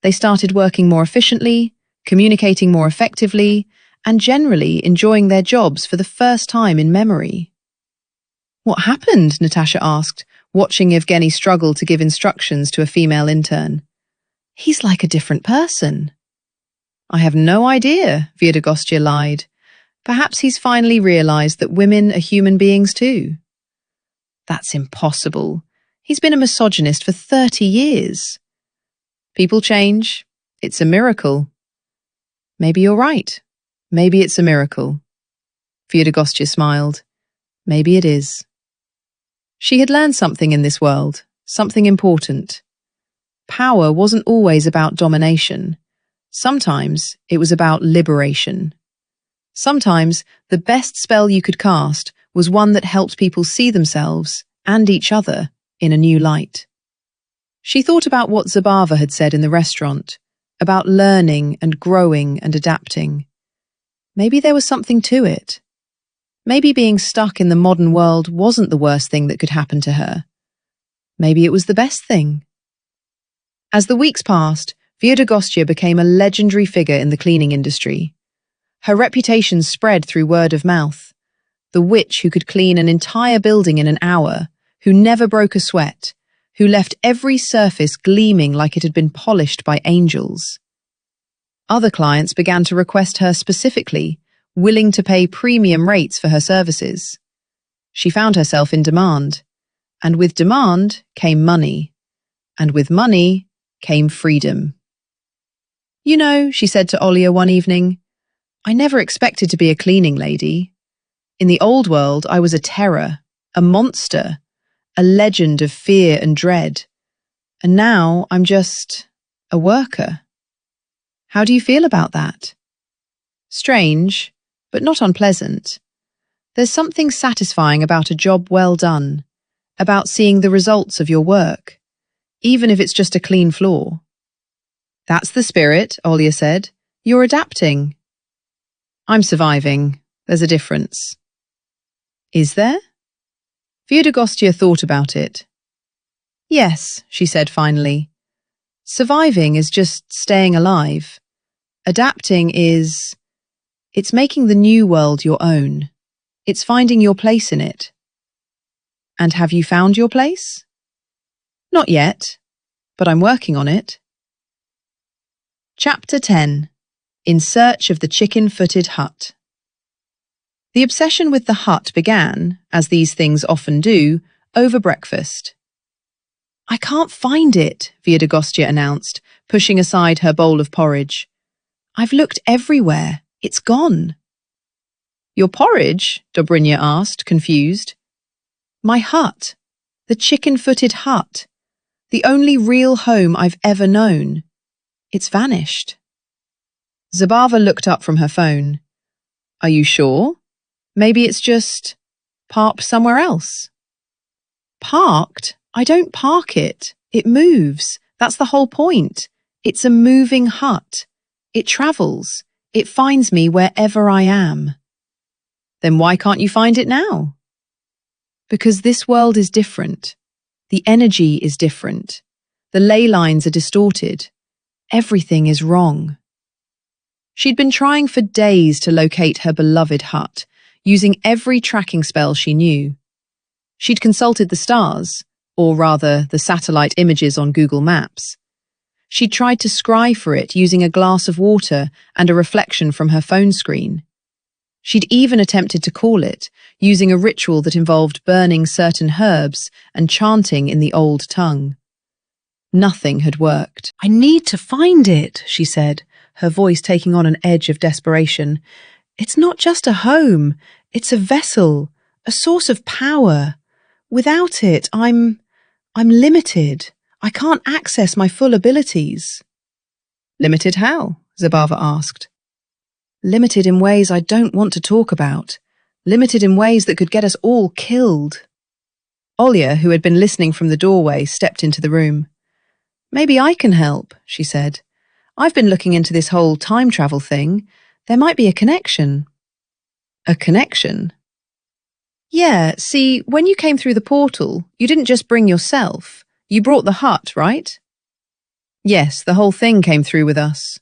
They started working more efficiently, communicating more effectively, and generally enjoying their jobs for the first time in memory. What happened? Natasha asked, watching Yevgeny struggle to give instructions to a female intern. He's like a different person. I have no idea, Viedogostya lied. Perhaps he's finally realized that women are human beings too. That's impossible. He's been a misogynist for 30 years. People change. It's a miracle. Maybe you're right. Maybe it's a miracle. Viedogostya smiled. Maybe it is. She had learned something in this world, something important. Power wasn't always about domination. Sometimes it was about liberation. Sometimes the best spell you could cast was one that helped people see themselves and each other in a new light. She thought about what Zabava had said in the restaurant, about learning and growing and adapting. Maybe there was something to it. Maybe being stuck in the modern world wasn't the worst thing that could happen to her. Maybe it was the best thing. As the weeks passed, Viedogostya became a legendary figure in the cleaning industry. Her reputation spread through word of mouth. The witch who could clean an entire building in an hour, who never broke a sweat, who left every surface gleaming like it had been polished by angels. Other clients began to request her specifically, willing to pay premium rates for her services. She found herself in demand, and with demand came money, and with money came freedom. "You know," she said to Olya one evening, "I never expected to be a cleaning lady. In the old world, I was a terror, a monster, a legend of fear and dread. And now I'm just a worker. How do you feel about that?" Strange, but not unpleasant. There's something satisfying about a job well done, about seeing the results of your work, even if it's just a clean floor. "That's the spirit," Olya said. "You're adapting." "I'm surviving. There's a difference." "Is there?" Viedogostya thought about it. "Yes," she said finally. "Surviving is just staying alive. Adapting is... it's making the new world your own. It's finding your place in it." "And have you found your place?" "Not yet, but I'm working on it." Chapter 10. In Search of the Chicken-Footed Hut. The obsession with the hut began, as these things often do, over breakfast. "I can't find it," Viedogostya announced, pushing aside her bowl of porridge. "I've looked everywhere. It's gone." "Your porridge?" Dobrynya asked, confused. "My hut. The chicken-footed hut. The only real home I've ever known. It's vanished." Zabava looked up from her phone. "Are you sure? Maybe it's just parked somewhere else." "Parked? I don't park it. It moves. That's the whole point. It's a moving hut. It travels. It finds me wherever I am." "Then why can't you find it now?" "Because this world is different. The energy is different. The ley lines are distorted. Everything is wrong." She'd been trying for days to locate her beloved hut, using every tracking spell she knew. She'd consulted the stars, or rather the satellite images on Google Maps. She'd tried to scry for it using a glass of water and a reflection from her phone screen. She'd even attempted to call it, using a ritual that involved burning certain herbs and chanting in the old tongue. Nothing had worked. "I need to find it," she said, her voice taking on an edge of desperation. "It's not just a home. It's a vessel, a source of power. Without it, I'm limited. I can't access my full abilities." "Limited how?" Zabava asked. "Limited in ways I don't want to talk about. Limited in ways that could get us all killed." Olya, who had been listening from the doorway, stepped into the room. "Maybe I can help," she said. "I've been looking into this whole time travel thing. There might be a connection." "A connection?" "Yeah, see, when you came through the portal, you didn't just bring yourself. You brought the hut, right?" "Yes, the whole thing came through with us."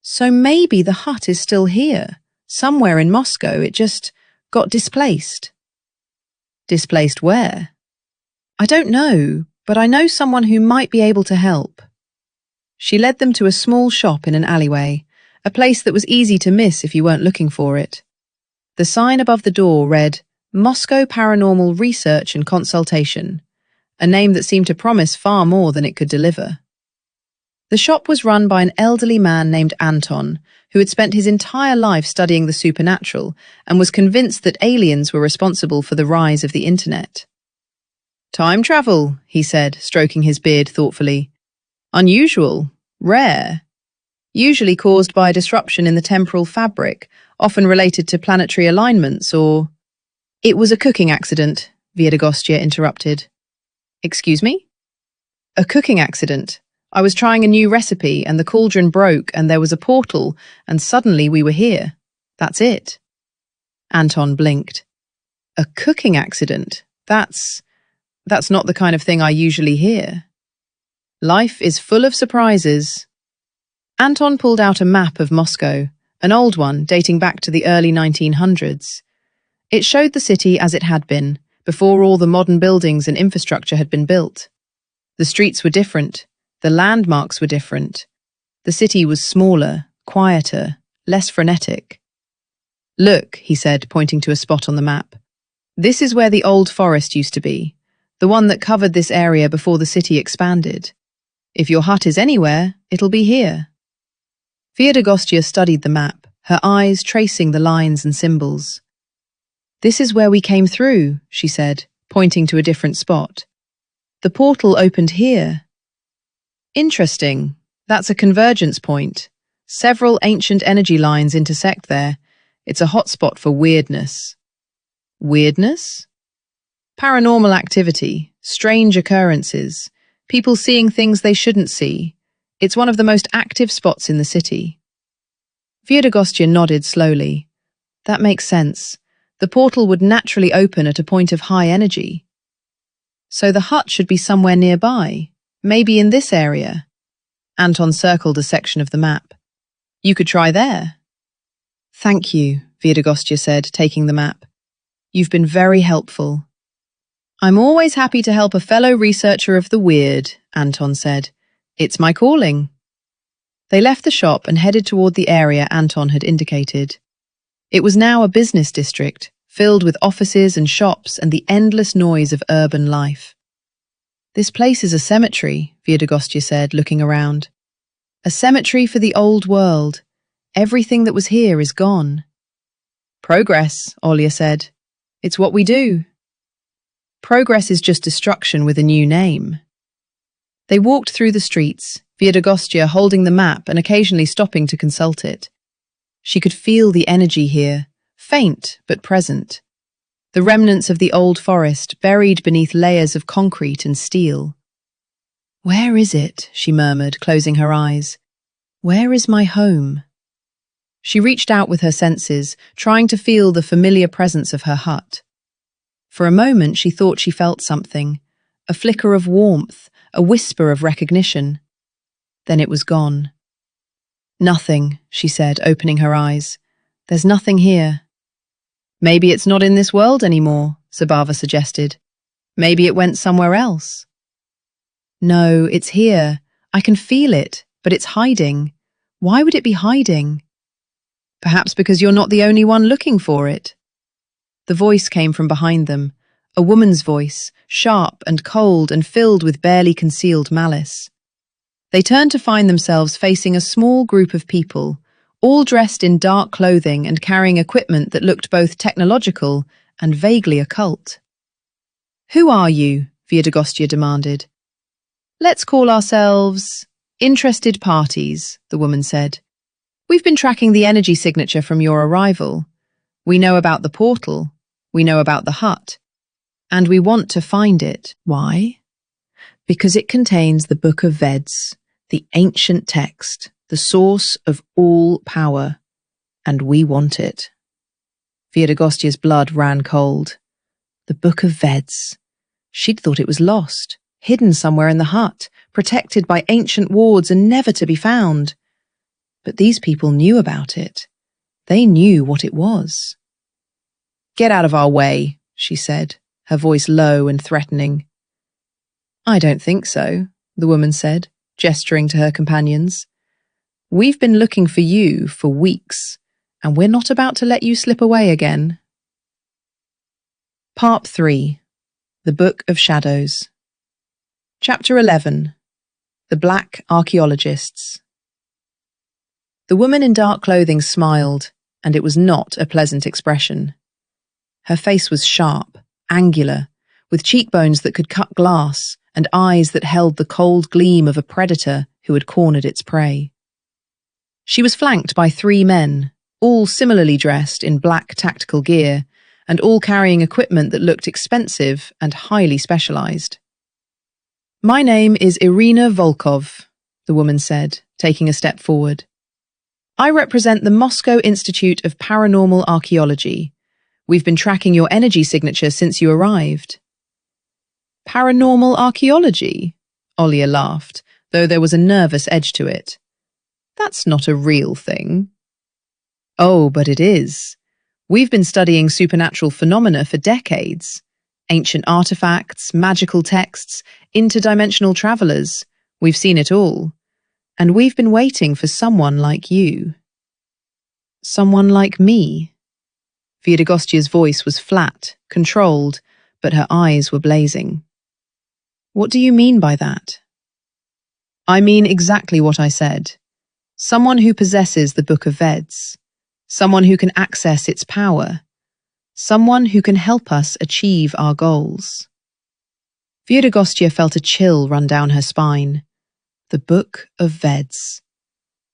"So maybe the hut is still here. Somewhere in Moscow, it just got displaced." "Displaced where?" "I don't know, but I know someone who might be able to help." She led them to a small shop in an alleyway, a place that was easy to miss if you weren't looking for it. The sign above the door read, "Moscow Paranormal Research and Consultation," a name that seemed to promise far more than it could deliver. The shop was run by an elderly man named Anton, who had spent his entire life studying the supernatural and was convinced that aliens were responsible for the rise of the internet. "Time travel," he said, stroking his beard thoughtfully. "Unusual, rare, usually caused by a disruption in the temporal fabric, often related to planetary alignments or—" "It was a cooking accident," Viedogostya interrupted. "Excuse me?" "A cooking accident. I was trying a new recipe and the cauldron broke and there was a portal and suddenly we were here. That's it." Anton blinked. A cooking accident? That's not the kind of thing I usually hear. Life is full of surprises. Anton pulled out a map of Moscow, an old one dating back to the early 1900s. It showed the city as it had been, before all the modern buildings and infrastructure had been built. The streets were different. The landmarks were different. The city was smaller, quieter, less frenetic. Look, he said, pointing to a spot on the map. This is where the old forest used to be, the one that covered this area before the city expanded. If your hut is anywhere, it'll be here. Viedogostya studied the map, her eyes tracing the lines and symbols. This is where we came through, she said, pointing to a different spot. The portal opened here. Interesting. That's a convergence point. Several ancient energy lines intersect there. It's a hotspot for weirdness. Weirdness? Paranormal activity, strange occurrences, people seeing things they shouldn't see. It's one of the most active spots in the city. Viedogostya nodded slowly. That makes sense. The portal would naturally open at a point of high energy. So the hut should be somewhere nearby, maybe in this area. Anton circled a section of the map. You could try there. Thank you, Viedogostya said, taking the map. You've been very helpful. I'm always happy to help a fellow researcher of the weird, Anton said. It's my calling. They left the shop and headed toward the area Anton had indicated. It was now a business district, filled with offices and shops and the endless noise of urban life. This place is a cemetery, Viedogostya said, looking around. A cemetery for the old world. Everything that was here is gone. Progress, Olya said. It's what we do. Progress is just destruction with a new name. They walked through the streets, Viedogostya holding the map and occasionally stopping to consult it. She could feel the energy here, faint but present. The remnants of the old forest buried beneath layers of concrete and steel. Where is it? She murmured, closing her eyes. Where is my home? She reached out with her senses, trying to feel the familiar presence of her hut. For a moment she thought she felt something, a flicker of warmth, a whisper of recognition. Then it was gone. Nothing, she said, opening her eyes. There's nothing here. Maybe it's not in this world anymore, Sabava suggested. Maybe it went somewhere else. No, it's here. I can feel it, but it's hiding. Why would it be hiding? Perhaps because you're not the only one looking for it. The voice came from behind them, a woman's voice, sharp and cold and filled with barely concealed malice. They turned to find themselves facing a small group of people, all dressed in dark clothing and carrying equipment that looked both technological and vaguely occult. Who are you? Viedogostya demanded. Let's call ourselves interested parties, the woman said. We've been tracking the energy signature from your arrival. We know about the portal. We know about the hut. And we want to find it. Why? Because it contains the Book of Veds, the ancient text, the source of all power. And we want it. Viedogostya's blood ran cold. The Book of Veds. She'd thought it was lost, hidden somewhere in the hut, protected by ancient wards and never to be found. But these people knew about it. They knew what it was. Get out of our way, she said, her voice low and threatening. I don't think so, the woman said, gesturing to her companions. We've been looking for you for weeks, and we're not about to let you slip away again. Part 3. The Book of Shadows. Chapter 11. The Black Archaeologists. The woman in dark clothing smiled, and it was not a pleasant expression. Her face was sharp, angular, with cheekbones that could cut glass and eyes that held the cold gleam of a predator who had cornered its prey. She was flanked by 3 men, all similarly dressed in black tactical gear, and all carrying equipment that looked expensive and highly specialized. My name is Irina Volkov, the woman said, taking a step forward. I represent the Moscow Institute of Paranormal Archaeology, We've been tracking your energy signature since you arrived." "Paranormal archaeology?" Olya laughed, though there was a nervous edge to it. "That's not a real thing." "Oh, but it is. We've been studying supernatural phenomena for decades. Ancient artifacts, magical texts, interdimensional travelers. We've seen it all. And we've been waiting for someone like you." "Someone like me?" Viedogostya's voice was flat, controlled, but her eyes were blazing. "What do you mean by that?" "I mean exactly what I said. Someone who possesses the Book of Veds. Someone who can access its power. Someone who can help us achieve our goals." Viedogostya felt a chill run down her spine. The Book of Veds.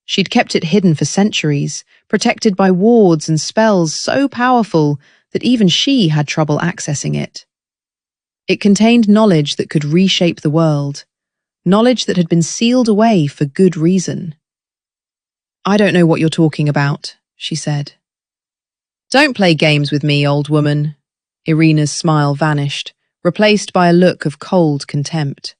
She'd kept it hidden for centuries, protected by wards and spells so powerful that even she had trouble accessing it. It contained knowledge that could reshape the world, knowledge that had been sealed away for good reason. "I don't know what you're talking about," she said. "Don't play games with me, old woman." Irina's smile vanished, replaced by a look of cold contempt.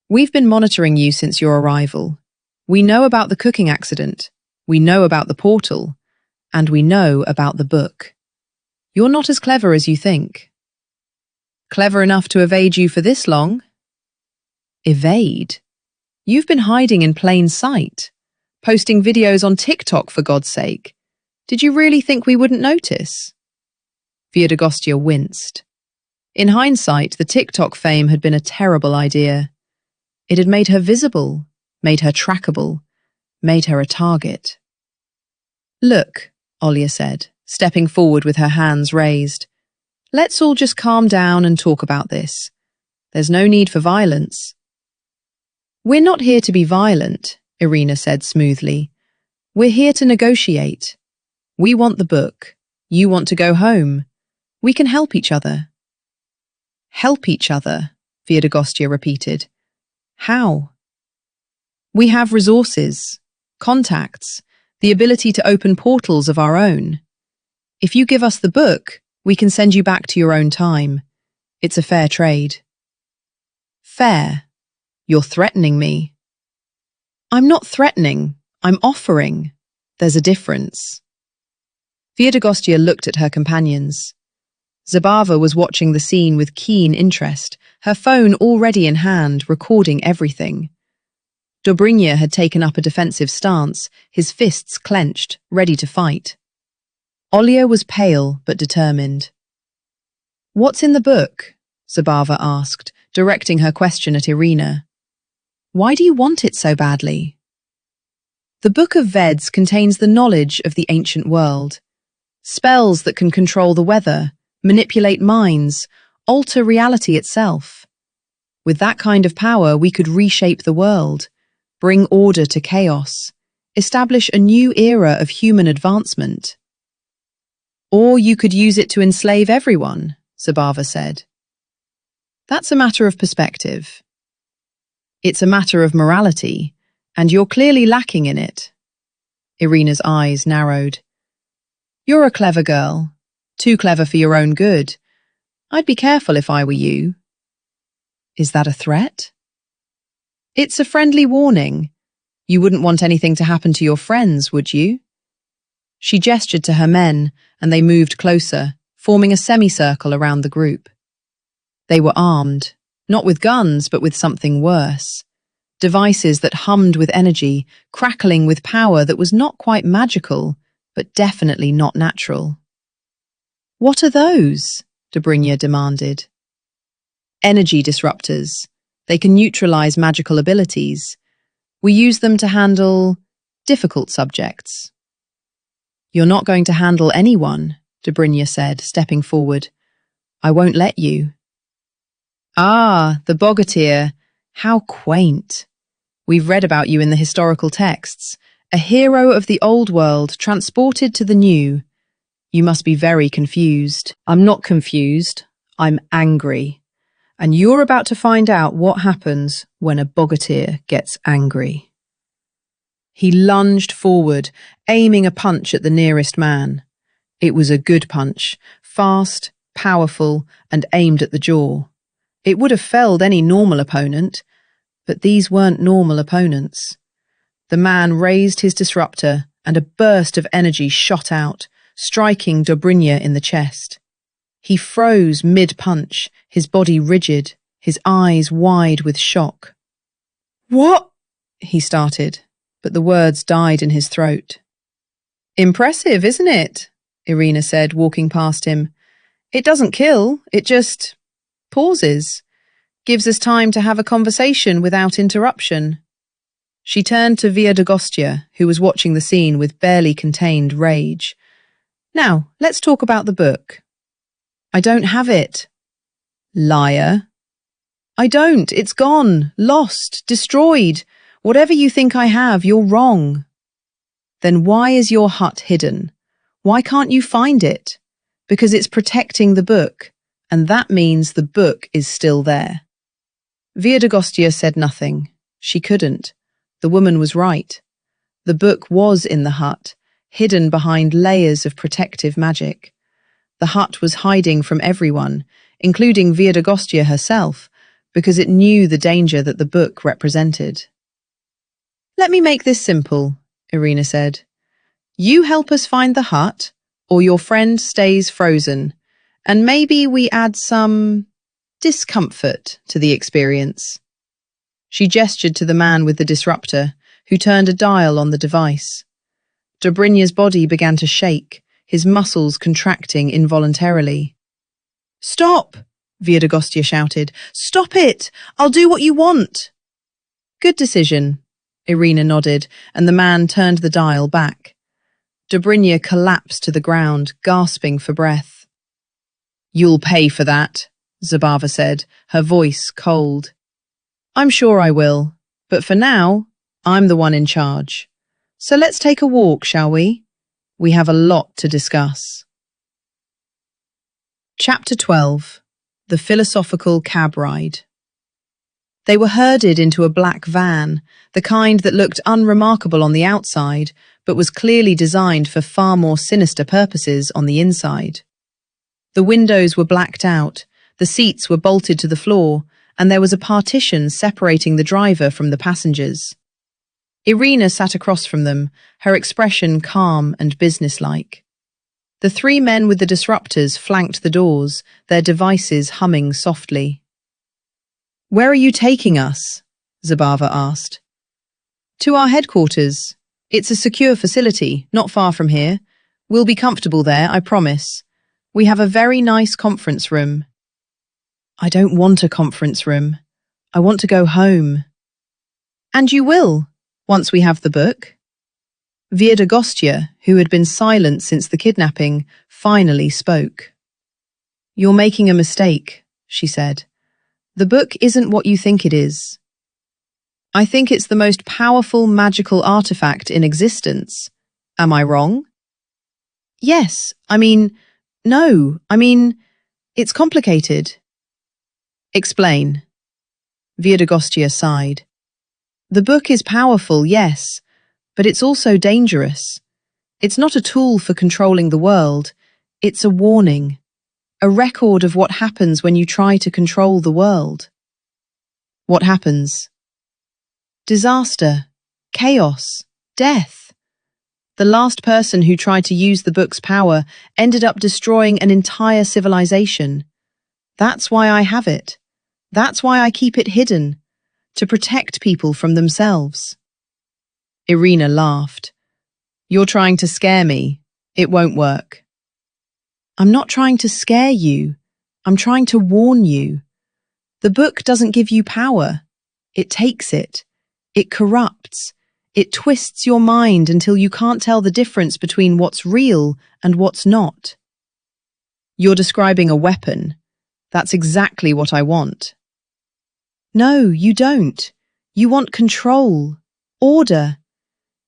"We've been monitoring you since your arrival. We know about the cooking accident, we know about the portal, and we know about the book. You're not as clever as you think." "Clever enough to evade you for this long?" "Evade? You've been hiding in plain sight, posting videos on TikTok for God's sake. Did you really think we wouldn't notice?" Viedogostya winced. In hindsight, the TikTok fame had been a terrible idea. It had made her visible, made her trackable, made her a target. "Look," Olya said, stepping forward with her hands raised. "Let's all just calm down and talk about this. There's no need for violence." "We're not here to be violent," Irina said smoothly. "We're here to negotiate. We want the book. You want to go home. We can help each other." "Help each other," Viedogostya repeated. "How?" "We have resources, contacts, the ability to open portals of our own. If you give us the book, we can send you back to your own time. It's a fair trade." "Fair? You're threatening me." "I'm not threatening, I'm offering. There's a difference." Viedogostya looked at her companions. Zabava was watching the scene with keen interest, her phone already in hand, recording everything. Dobrynya had taken up a defensive stance, his fists clenched, ready to fight. Olya was pale but determined. "What's in the book?" Zabava asked, directing her question at Irina. "Why do you want it so badly?" "The Book of Veds contains the knowledge of the ancient world. Spells that can control the weather, manipulate minds, alter reality itself. With that kind of power, we could reshape the world, bring order to chaos, establish a new era of human advancement." "Or you could use it to enslave everyone," Zabava said. "That's a matter of perspective. It's a matter of morality, and you're clearly lacking in it." Irina's eyes narrowed. "You're a clever girl, too clever for your own good. I'd be careful if I were you." "Is that a threat?" "It's a friendly warning. You wouldn't want anything to happen to your friends, would you?" She gestured to her men, and they moved closer, forming a semicircle around the group. They were armed, not with guns, but with something worse. Devices that hummed with energy, crackling with power that was not quite magical, but definitely not natural. "What are those?" Dobrynya demanded. "Energy disruptors. They can neutralize magical abilities. We use them to handle difficult subjects." "You're not going to handle anyone," Dobrynya said, stepping forward. "I won't let you." "Ah, the Bogatyr. How quaint. We've read about you in the historical texts. A hero of the old world transported to the new. You must be very confused." "I'm not confused. I'm angry. And you're about to find out what happens when a Bogatyr gets angry." He lunged forward, aiming a punch at the nearest man. It was a good punch, fast, powerful, and aimed at the jaw. It would have felled any normal opponent, but these weren't normal opponents. The man raised his disruptor, and a burst of energy shot out, striking Dobrynya in the chest. He froze mid-punch, his body rigid, his eyes wide with shock. "What?" he started, but the words died in his throat. "Impressive, isn't it?" Irina said, walking past him. "It doesn't kill, it just pauses, gives us time to have a conversation without interruption." She turned to Viedogostya, who was watching the scene with barely contained rage. "Now, let's talk about the book." "I don't have it." "Liar." "I don't. It's gone, lost, destroyed. Whatever you think I have, you're wrong." "Then why is your hut hidden? Why can't you find it?" "Because it's protecting the book, and that means the book is still there." Viedogostya said nothing. She couldn't. The woman was right. The book was in the hut, hidden behind layers of protective magic. The hut was hiding from everyone, including Viedogostya herself, because it knew the danger that the book represented. "Let me make this simple," Irina said. "You help us find the hut, or your friend stays frozen, and maybe we add some discomfort to the experience." She gestured to the man with the disruptor, who turned a dial on the device. Dobrynya's body began to shake, his muscles contracting involuntarily. "Stop!" Viedogostya shouted. "Stop it! I'll do what you want!" "Good decision," Irina nodded, and the man turned the dial back. Dobrynya collapsed to the ground, gasping for breath. "You'll pay for that," Zabava said, her voice cold. "I'm sure I will, but for now, I'm the one in charge. So let's take a walk, shall we? We have a lot to discuss." Chapter 12. The Philosophical Cab Ride. They were herded into a black van, the kind that looked unremarkable on the outside, but was clearly designed for far more sinister purposes on the inside. The windows were blacked out, the seats were bolted to the floor, and there was a partition separating the driver from the passengers. Irina sat across from them, her expression calm and businesslike. The three men with the disruptors flanked the doors, their devices humming softly. "Where are you taking us?" Zabava asked. "To our headquarters. It's a secure facility, not far from here. We'll be comfortable there, I promise. We have a very nice conference room." "I don't want a conference room. I want to go home." "And you will, once we have the book." Viedogostya, who had been silent since the kidnapping, finally spoke. "You're making a mistake," she said. "The book isn't what you think it is. I think it's the most powerful magical artifact in existence. Am I wrong?" "Yes, no, it's complicated." "Explain." Viedogostya sighed. "The book is powerful, yes, but it's also dangerous. It's not a tool for controlling the world. It's a warning, a record of what happens when you try to control the world." "What happens?" "Disaster, chaos, death. The last person who tried to use the book's power ended up destroying an entire civilization. That's why I have it. That's why I keep it hidden, to protect people from themselves." Irina laughed. "You're trying to scare me. It won't work." "I'm not trying to scare you. I'm trying to warn you. The book doesn't give you power. It takes it. It corrupts. It twists your mind until you can't tell the difference between what's real and what's not." "You're describing a weapon. That's exactly what I want." "No, you don't. You want control, order.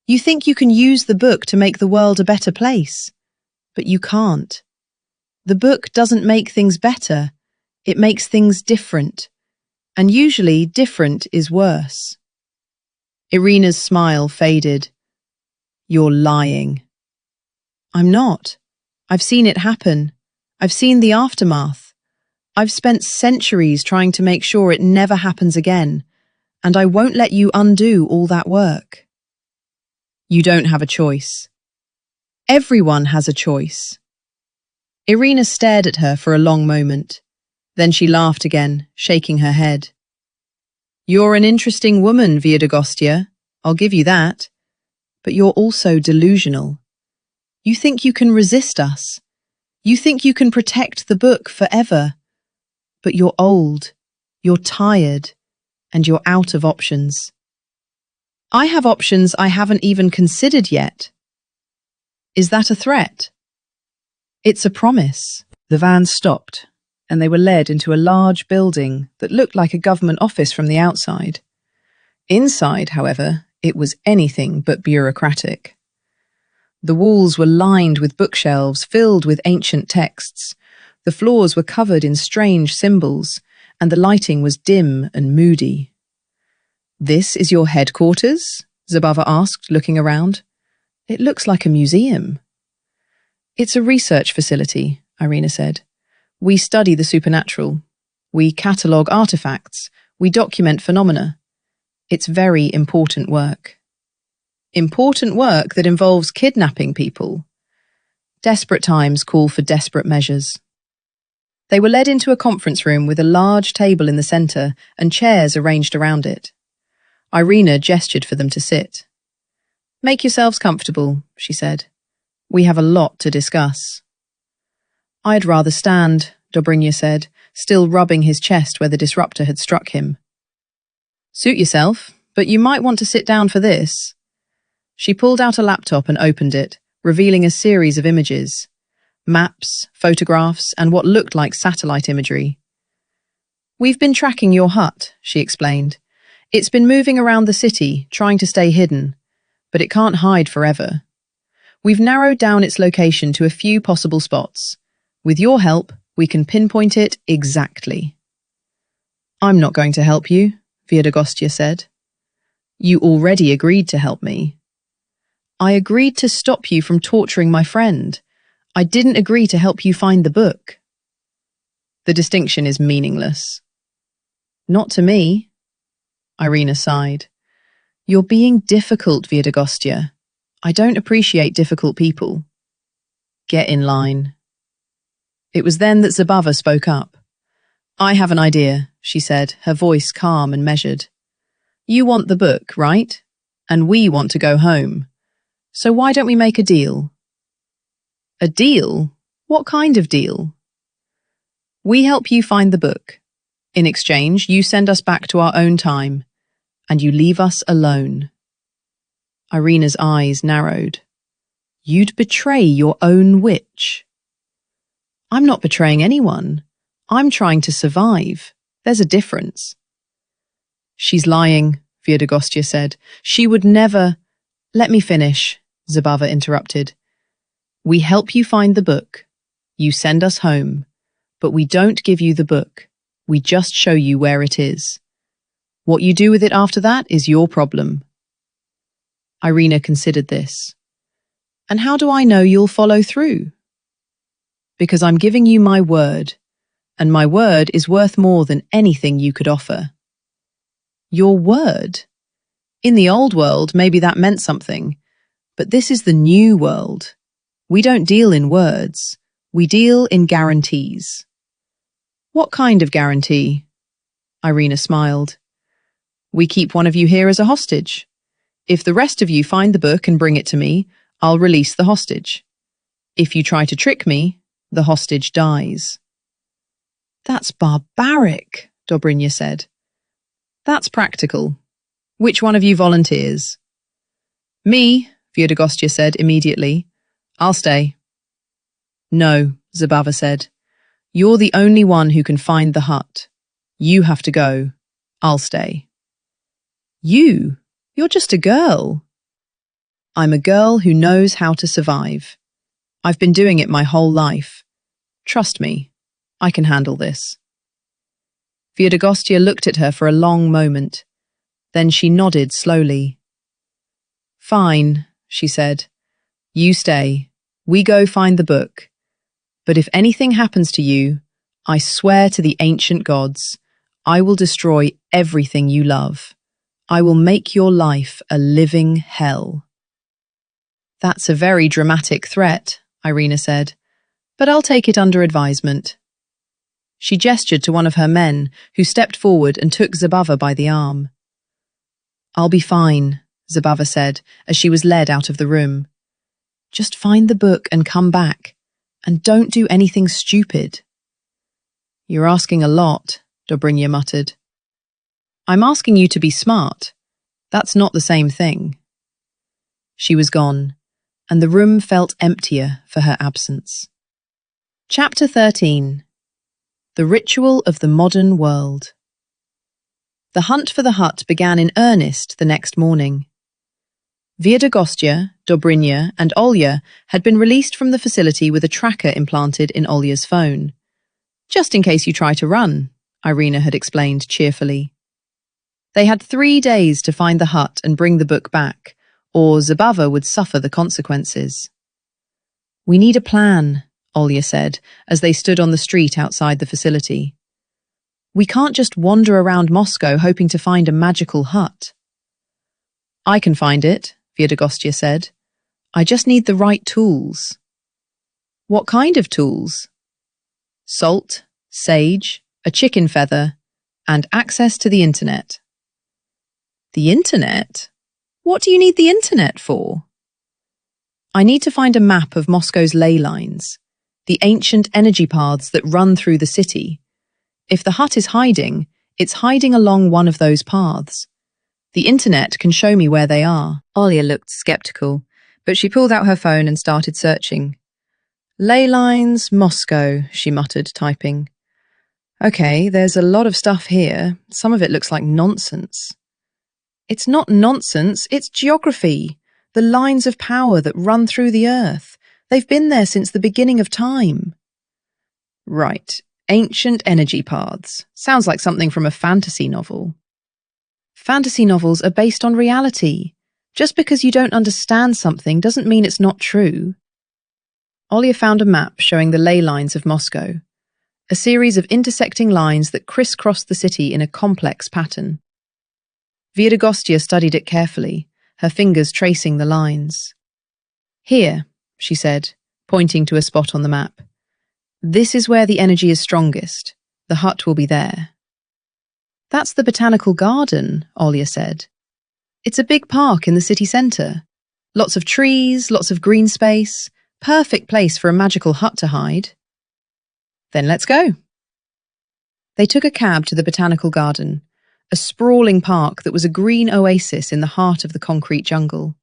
You think you can use the book to make the world a better place, but you can't. The book doesn't make things better. It makes things different, and usually different is worse." Irina's smile faded. "You're lying." "I'm not. I've seen it happen. I've seen the aftermath. I've spent centuries trying to make sure it never happens again, and I won't let you undo all that work. You don't have a choice. Everyone has a choice. Irina stared at her for a long moment. Then she laughed again, shaking her head. You're an interesting woman, Viedogostya. I'll give you that. But you're also delusional. You think you can resist us. You think you can protect the book forever. But you're old, you're tired, and you're out of options. I have options I haven't even considered yet. Is that a threat? It's a promise. The van stopped, and they were led into a large building that looked like a government office from the outside. Inside, however, it was anything but bureaucratic. The walls were lined with bookshelves filled with ancient texts. The floors were covered in strange symbols, and the lighting was dim and moody. This is your headquarters? Zabava asked, looking around. It looks like a museum. It's a research facility, Irina said. We study the supernatural. We catalogue artifacts. We document phenomena. It's very important work. Important work that involves kidnapping people. Desperate times call for desperate measures. They were led into a conference room with a large table in the centre and chairs arranged around it. Irina gestured for them to sit. Make yourselves comfortable, she said. We have a lot to discuss. I'd rather stand, Dobrynya said, still rubbing his chest where the disruptor had struck him. Suit yourself, but you might want to sit down for this. She pulled out a laptop and opened it, revealing a series of images. Maps, photographs, and what looked like satellite imagery. We've been tracking your hut, she explained. It's been moving around the city, trying to stay hidden, but it can't hide forever. We've narrowed down its location to a few possible spots. With your help, we can pinpoint it exactly. I'm not going to help you, Viedogostya said. You already agreed to help me. I agreed to stop you from torturing my friend. I didn't agree to help you find the book. The distinction is meaningless. Not to me. Irina sighed. You're being difficult, Viedogostya. I don't appreciate difficult people. Get in line. It was then that Zabava spoke up. I have an idea, she said, her voice calm and measured. You want the book, right? And we want to go home. So why don't we make a deal? A deal? What kind of deal? We help you find the book. In exchange, you send us back to our own time, and you leave us alone. Irina's eyes narrowed. You'd betray your own witch. I'm not betraying anyone. I'm trying to survive. There's a difference. She's lying, Viedogostya said. She would never... Let me finish, Zabava interrupted. We help you find the book. You send us home. But we don't give you the book. We just show you where it is. What you do with it after that is your problem. Irina considered this. And how do I know you'll follow through? Because I'm giving you my word, and my word is worth more than anything you could offer. Your word? In the old world, maybe that meant something, but this is the new world. We don't deal in words, we deal in guarantees. What kind of guarantee? Irina smiled. We keep one of you here as a hostage. If the rest of you find the book and bring it to me, I'll release the hostage. If you try to trick me, the hostage dies. That's barbaric, Dobrynya said. That's practical. Which one of you volunteers? Me, Viedogostya said immediately. I'll stay. No, Zabava said. You're the only one who can find the hut. You have to go. I'll stay. You? You're just a girl. I'm a girl who knows how to survive. I've been doing it my whole life. Trust me, I can handle this. Viedogostya looked at her for a long moment. Then she nodded slowly. Fine, she said. You stay. We go find the book. But if anything happens to you, I swear to the ancient gods, I will destroy everything you love. I will make your life a living hell." "That's a very dramatic threat," Irina said, "but I'll take it under advisement." She gestured to one of her men, who stepped forward and took Zabava by the arm. "I'll be fine," Zabava said, as she was led out of the room. "Just find the book and come back, and don't do anything stupid." "You're asking a lot," Dobrynya muttered. "I'm asking you to be smart. That's not the same thing." She was gone, and the room felt emptier for her absence. Chapter 13. The Ritual of the Modern World. The hunt for the hut began in earnest the next morning. Viedogostya, Dobrynya, and Olya had been released from the facility with a tracker implanted in Olya's phone. "Just in case you try to run," Irina had explained cheerfully. They had 3 days to find the hut and bring the book back, or Zabava would suffer the consequences. "We need a plan," Olya said, as they stood on the street outside the facility. "We can't just wander around Moscow hoping to find a magical hut." "I can find it," Viedogostya said. "I just need the right tools." "What kind of tools?" "Salt, sage, a chicken feather, and access to the internet." "The internet? What do you need the internet for?" "I need to find a map of Moscow's ley lines, the ancient energy paths that run through the city. If the hut is hiding, it's hiding along one of those paths. The internet can show me where they are." Olya looked skeptical, but she pulled out her phone and started searching. "Ley lines, Moscow," she muttered, typing. "Okay, there's a lot of stuff here. Some of it looks like nonsense." "It's not nonsense, it's geography. The lines of power that run through the earth. They've been there since the beginning of time." "Right, ancient energy paths. Sounds like something from a fantasy novel." "Fantasy novels are based on reality. Just because you don't understand something doesn't mean it's not true." Olya found a map showing the ley lines of Moscow, a series of intersecting lines that crisscrossed the city in a complex pattern. Viedogostya studied it carefully, her fingers tracing the lines. "Here," she said, pointing to a spot on the map. "This is where the energy is strongest. The hut will be there." "That's the botanical garden," Olya said. "It's a big park in the city centre. Lots of trees, lots of green space. Perfect place for a magical hut to hide." "Then let's go." They took a cab to the botanical garden, a sprawling park that was a green oasis in the heart of the concrete jungle.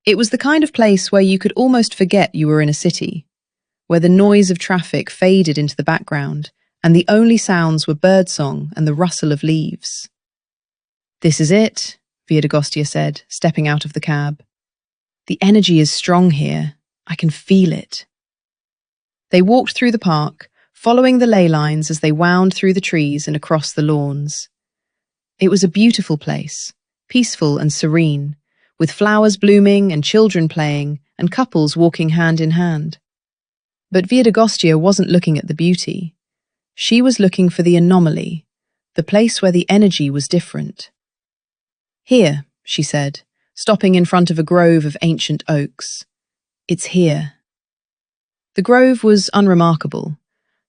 It was the kind of place where you could almost forget you were in a city, where the noise of traffic faded into the background and the only sounds were birdsong and the rustle of leaves. "This is it," Viedogostya said, stepping out of the cab. "The energy is strong here. I can feel it." They walked through the park, following the ley lines as they wound through the trees and across the lawns. It was a beautiful place, peaceful and serene, with flowers blooming and children playing and couples walking hand in hand. But Viedogostya wasn't looking at the beauty. She was looking for the anomaly, the place where the energy was different. "Here," she said, stopping in front of a grove of ancient oaks. "It's here." The grove was unremarkable,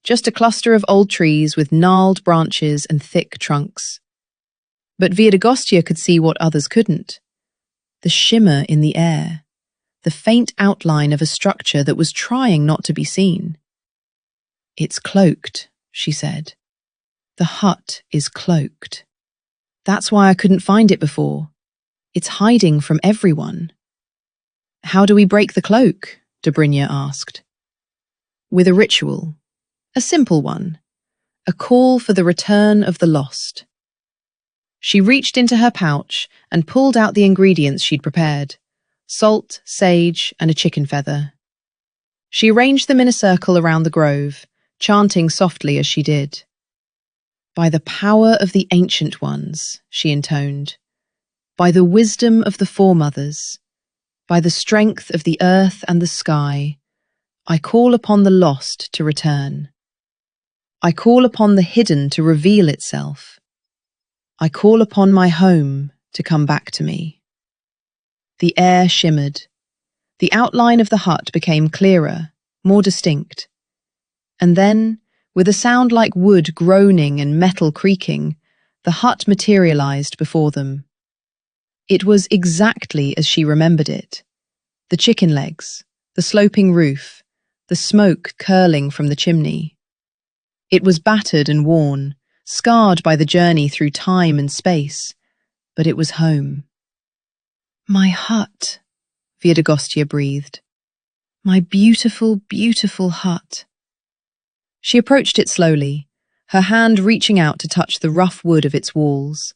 just a cluster of old trees with gnarled branches and thick trunks. But Viedogostya could see what others couldn't. The shimmer in the air, the faint outline of a structure that was trying not to be seen. "It's cloaked," she said. "The hut is cloaked. That's why I couldn't find it before. It's hiding from everyone." "How do we break the cloak?" Dobrynya asked. "With a ritual. A simple one. A call for the return of the lost." She reached into her pouch and pulled out the ingredients she'd prepared: salt, sage, and a chicken feather. She arranged them in a circle around the grove, chanting softly as she did. "By the power of the ancient ones," she intoned. "By the wisdom of the foremothers. By the strength of the earth and the sky. I call upon the lost to return. I call upon the hidden to reveal itself. I call upon my home to come back to me. The air shimmered. The outline of the hut became clearer, more distinct. And then, with a sound like wood groaning and metal creaking, the hut materialized before them. It was exactly as she remembered it. The chicken legs, the sloping roof, the smoke curling from the chimney. It was battered and worn, scarred by the journey through time and space, but it was home. My hut, Viedogostya breathed. My beautiful, beautiful hut. She approached it slowly, her hand reaching out to touch the rough wood of its walls.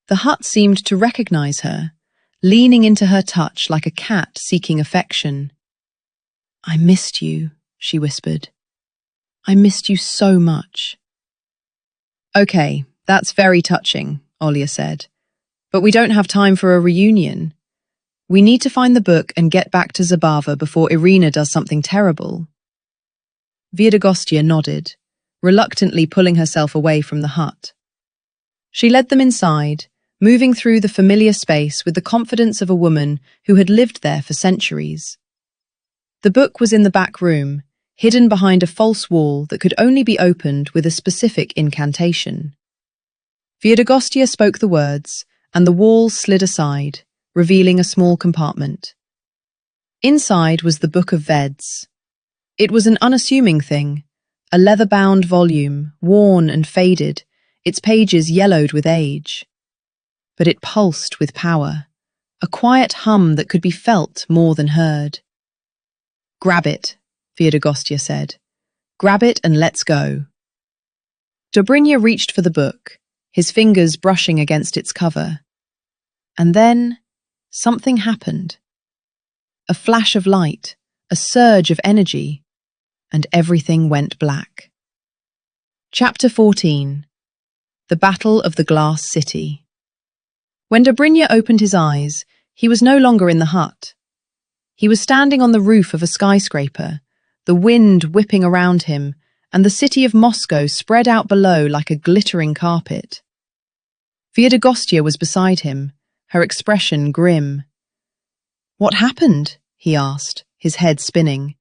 The hut seemed to recognize her, leaning into her touch like a cat seeking affection. I missed you, she whispered. I missed you so much. Okay, that's very touching, Olya said. But we don't have time for a reunion. We need to find the book and get back to Zabava before Irina does something terrible. Viedogostya nodded, reluctantly pulling herself away from the hut. She led them inside, moving through the familiar space with the confidence of a woman who had lived there for centuries. The book was in the back room, hidden behind a false wall that could only be opened with a specific incantation. Viedogostya spoke the words, and the wall slid aside, revealing a small compartment. Inside was the Book of Veds. It was an unassuming thing, a leather-bound volume, worn and faded, its pages yellowed with age. But it pulsed with power, a quiet hum that could be felt more than heard. Grab it, Viedogostya said. Grab it and let's go. Dobrynya reached for the book, his fingers brushing against its cover. And then, something happened. A flash of light, a surge of energy, and everything went black. Chapter 14. The Battle of the Glass City. When Dobrynya opened his eyes, he was no longer in the hut. He was standing on the roof of a skyscraper, the wind whipping around him, and the city of Moscow spread out below like a glittering carpet. Viedogostya was beside him, her expression grim. What happened? He asked, his head spinning.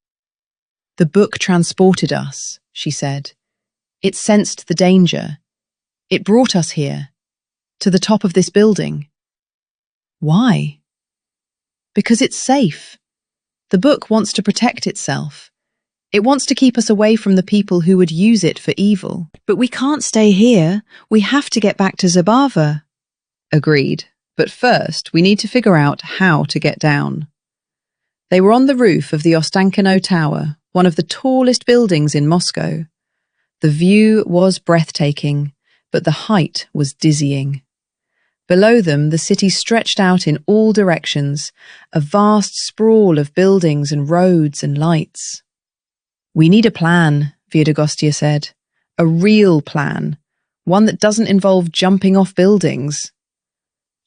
The book transported us, she said. It sensed the danger. It brought us here, to the top of this building. Why? Because it's safe. The book wants to protect itself. It wants to keep us away from the people who would use it for evil. But we can't stay here. We have to get back to Zabava. Agreed. But first, we need to figure out how to get down. They were on the roof of the Ostankino Tower, one of the tallest buildings in Moscow. The view was breathtaking, but the height was dizzying. Below them, the city stretched out in all directions, a vast sprawl of buildings and roads and lights. We need a plan, Viedogostya said. A real plan. One that doesn't involve jumping off buildings.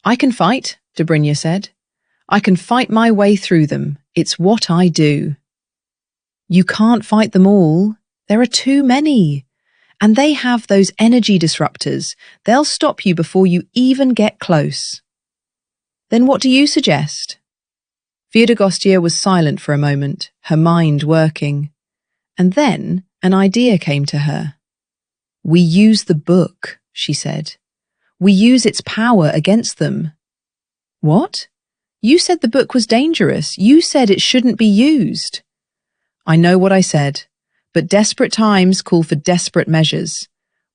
I can fight, Dobrynya said. I can fight my way through them. It's what I do. You can't fight them all. There are too many. And they have those energy disruptors. They'll stop you before you even get close. Then what do you suggest? Viedogostya was silent for a moment, her mind working. And then an idea came to her. We use the book, she said. We use its power against them. What? You said the book was dangerous. You said it shouldn't be used. I know what I said. But desperate times call for desperate measures.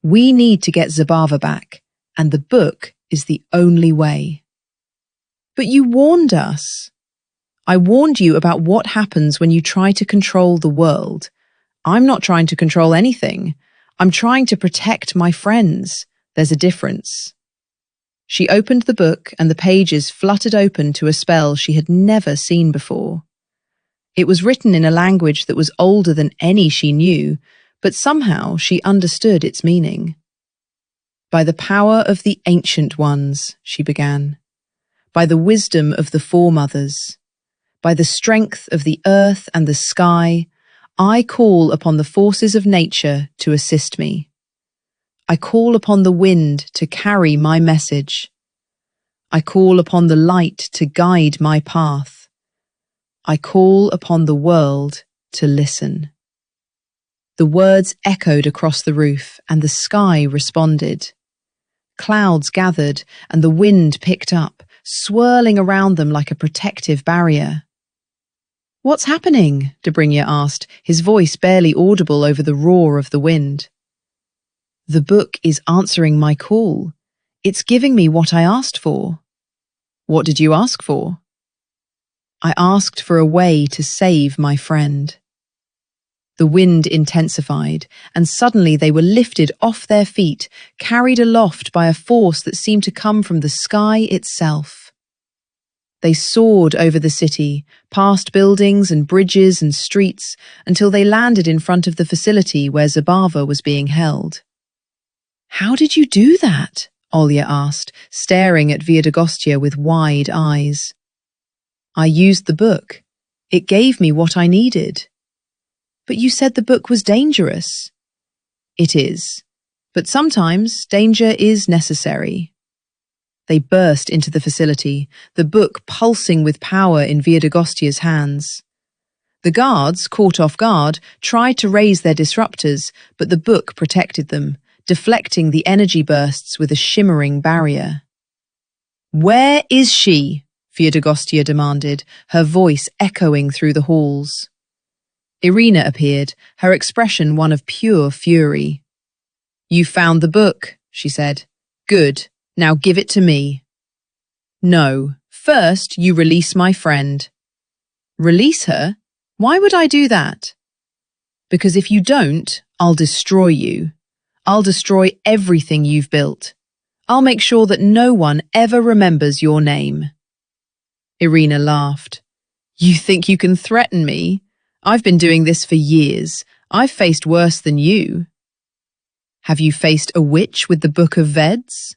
We need to get Zabava back, and the book is the only way. But you warned us. I warned you about what happens when you try to control the world. I'm not trying to control anything. I'm trying to protect my friends. There's a difference. She opened the book, and the pages fluttered open to a spell she had never seen before. It was written in a language that was older than any she knew, but somehow she understood its meaning. By the power of the ancient ones, she began. By the wisdom of the foremothers. By the strength of the earth and the sky, I call upon the forces of nature to assist me. I call upon the wind to carry my message. I call upon the light to guide my path. I call upon the world to listen. The words echoed across the roof, and the sky responded. Clouds gathered, and the wind picked up, swirling around them like a protective barrier. "What's happening?" Dobrynya asked, his voice barely audible over the roar of the wind. "The book is answering my call. It's giving me what I asked for." "What did you ask for?" "I asked for a way to save my friend." The wind intensified, and suddenly they were lifted off their feet, carried aloft by a force that seemed to come from the sky itself. They soared over the city, past buildings and bridges and streets, until they landed in front of the facility where Zabava was being held. "How did you do that?" Olya asked, staring at Viedogostya with wide eyes. "I used the book. It gave me what I needed." "But you said the book was dangerous." "It is. But sometimes danger is necessary." They burst into the facility, the book pulsing with power in Viedogostya's hands. The guards, caught off guard, tried to raise their disruptors, but the book protected them, deflecting the energy bursts with a shimmering barrier. "Where is she?" Viedogostya demanded, her voice echoing through the halls. Irina appeared, her expression one of pure fury. "You found the book," she said. "Good. Now give it to me." "No. First, you release my friend." "Release her? Why would I do that?" "Because if you don't, I'll destroy you. I'll destroy everything you've built. I'll make sure that no one ever remembers your name." Irina laughed. "You think you can threaten me? I've been doing this for years. I've faced worse than you." "Have you faced a witch with the Book of Veds?"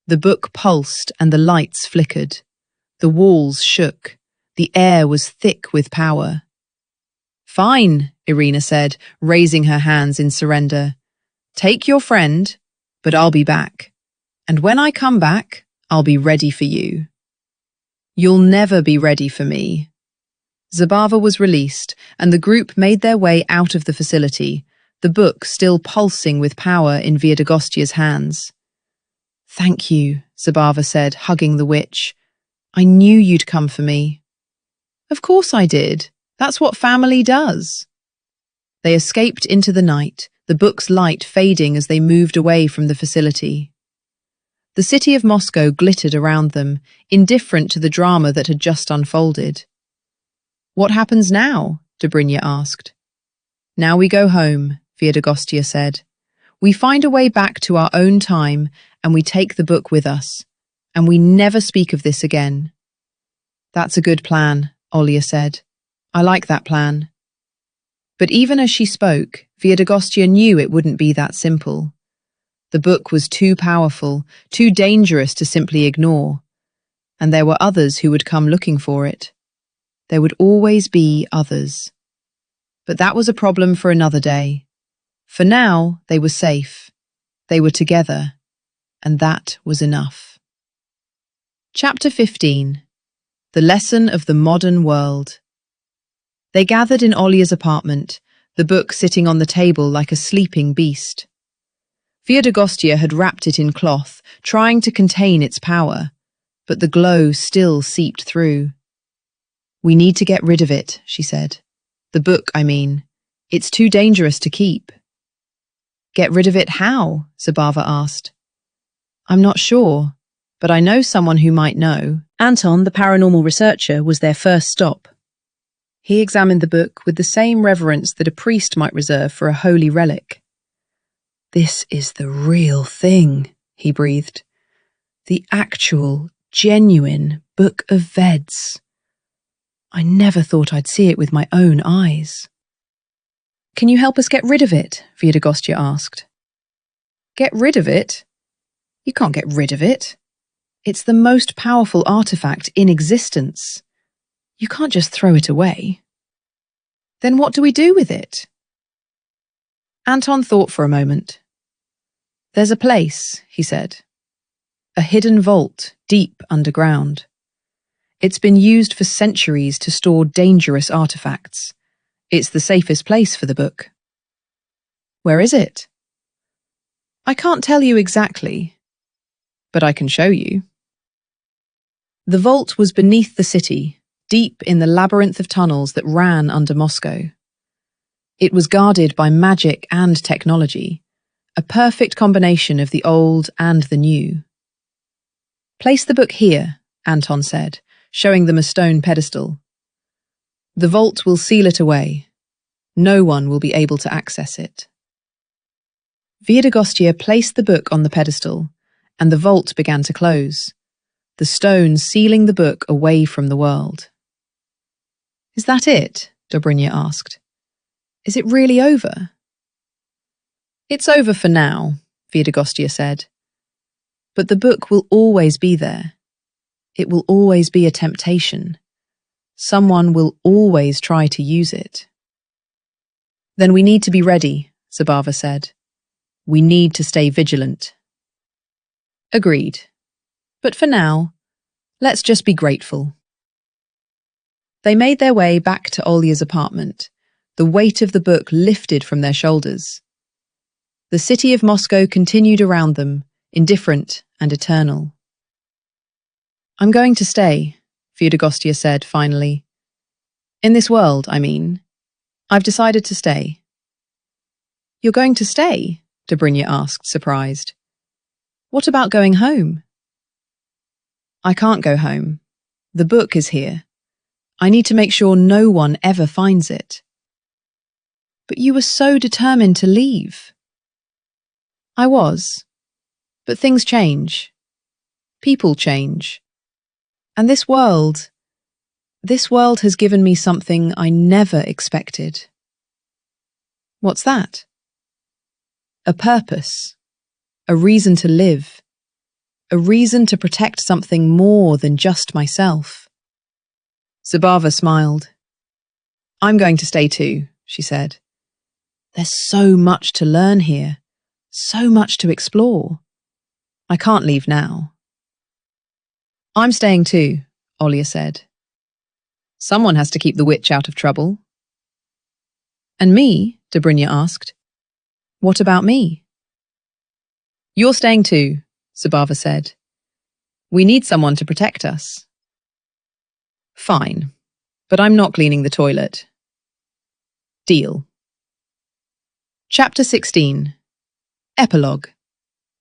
The book pulsed and the lights flickered. The walls shook. The air was thick with power. "Fine," Irina said, raising her hands in surrender. "Take your friend, but I'll be back. And when I come back, I'll be ready for you." "You'll never be ready for me." Zabava was released, and the group made their way out of the facility, the book still pulsing with power in Viedogostya's hands. "Thank you," Zabava said, hugging the witch. "I knew you'd come for me." "Of course I did. That's what family does." They escaped into the night, the book's light fading as they moved away from the facility. The city of Moscow glittered around them, indifferent to the drama that had just unfolded. "What happens now?" Dobrynya asked. "Now we go home," Viedogostya said. "We find a way back to our own time, and we take the book with us, and we never speak of this again." "That's a good plan," Olya said. "I like that plan." But even as she spoke, Viedogostya knew it wouldn't be that simple. The book was too powerful, too dangerous to simply ignore, and there were others who would come looking for it. There would always be others. But that was a problem for another day. For now, they were safe. They were together. And that was enough. Chapter 15. The Lesson of the Modern World. They gathered in Olya's apartment, the book sitting on the table like a sleeping beast. Viedogostya had wrapped it in cloth, trying to contain its power, but the glow still seeped through. "We need to get rid of it," she said. "The book, I mean. It's too dangerous to keep." "Get rid of it how?" Zabava asked. "I'm not sure, but I know someone who might know." Anton, the paranormal researcher, was their first stop. He examined the book with the same reverence that a priest might reserve for a holy relic. "This is the real thing," he breathed. "The actual, genuine Book of Veds. I never thought I'd see it with my own eyes." "Can you help us get rid of it?" Viedogostya asked. "Get rid of it? You can't get rid of it. It's the most powerful artifact in existence. You can't just throw it away. Then what do we do with it? Anton thought for a moment. There's a place, he said. A hidden vault deep underground. It's been used for centuries to store dangerous artifacts. It's the safest place for the book. Where is it? I can't tell you exactly, but I can show you. The vault was beneath the city, deep in the labyrinth of tunnels that ran under Moscow. It was guarded by magic and technology, a perfect combination of the old and the new. Place the book here, Anton said, showing them a stone pedestal. The vault will seal it away. No one will be able to access it. Viedogostya placed the book on the pedestal, and the vault began to close, the stone sealing the book away from the world. Is that it? Dobrynya asked. Is it really over? It's over for now, Viedogostya said. But the book will always be there. It will always be a temptation. Someone will always try to use it. Then we need to be ready, Zabava said. We need to stay vigilant. Agreed. But for now, let's just be grateful. They made their way back to Olya's apartment, the weight of the book lifted from their shoulders. The city of Moscow continued around them, indifferent and eternal. I'm going to stay, Viedogostya said finally. In this world, I mean. I've decided to stay. You're going to stay? Dobrynya asked, surprised. What about going home? I can't go home. The book is here. I need to make sure no one ever finds it. But you were so determined to leave. I was. But things change. People change. And this world has given me something I never expected. What's that? A purpose. A reason to live. A reason to protect something more than just myself. Zabava smiled. I'm going to stay too, she said. There's so much to learn here. So much to explore. I can't leave now. I'm staying too, Olya said. Someone has to keep the witch out of trouble. And me? Dobrynya asked. What about me? You're staying too, Zabava said. We need someone to protect us. Fine, but I'm not cleaning the toilet. Deal. Chapter 16. Epilogue.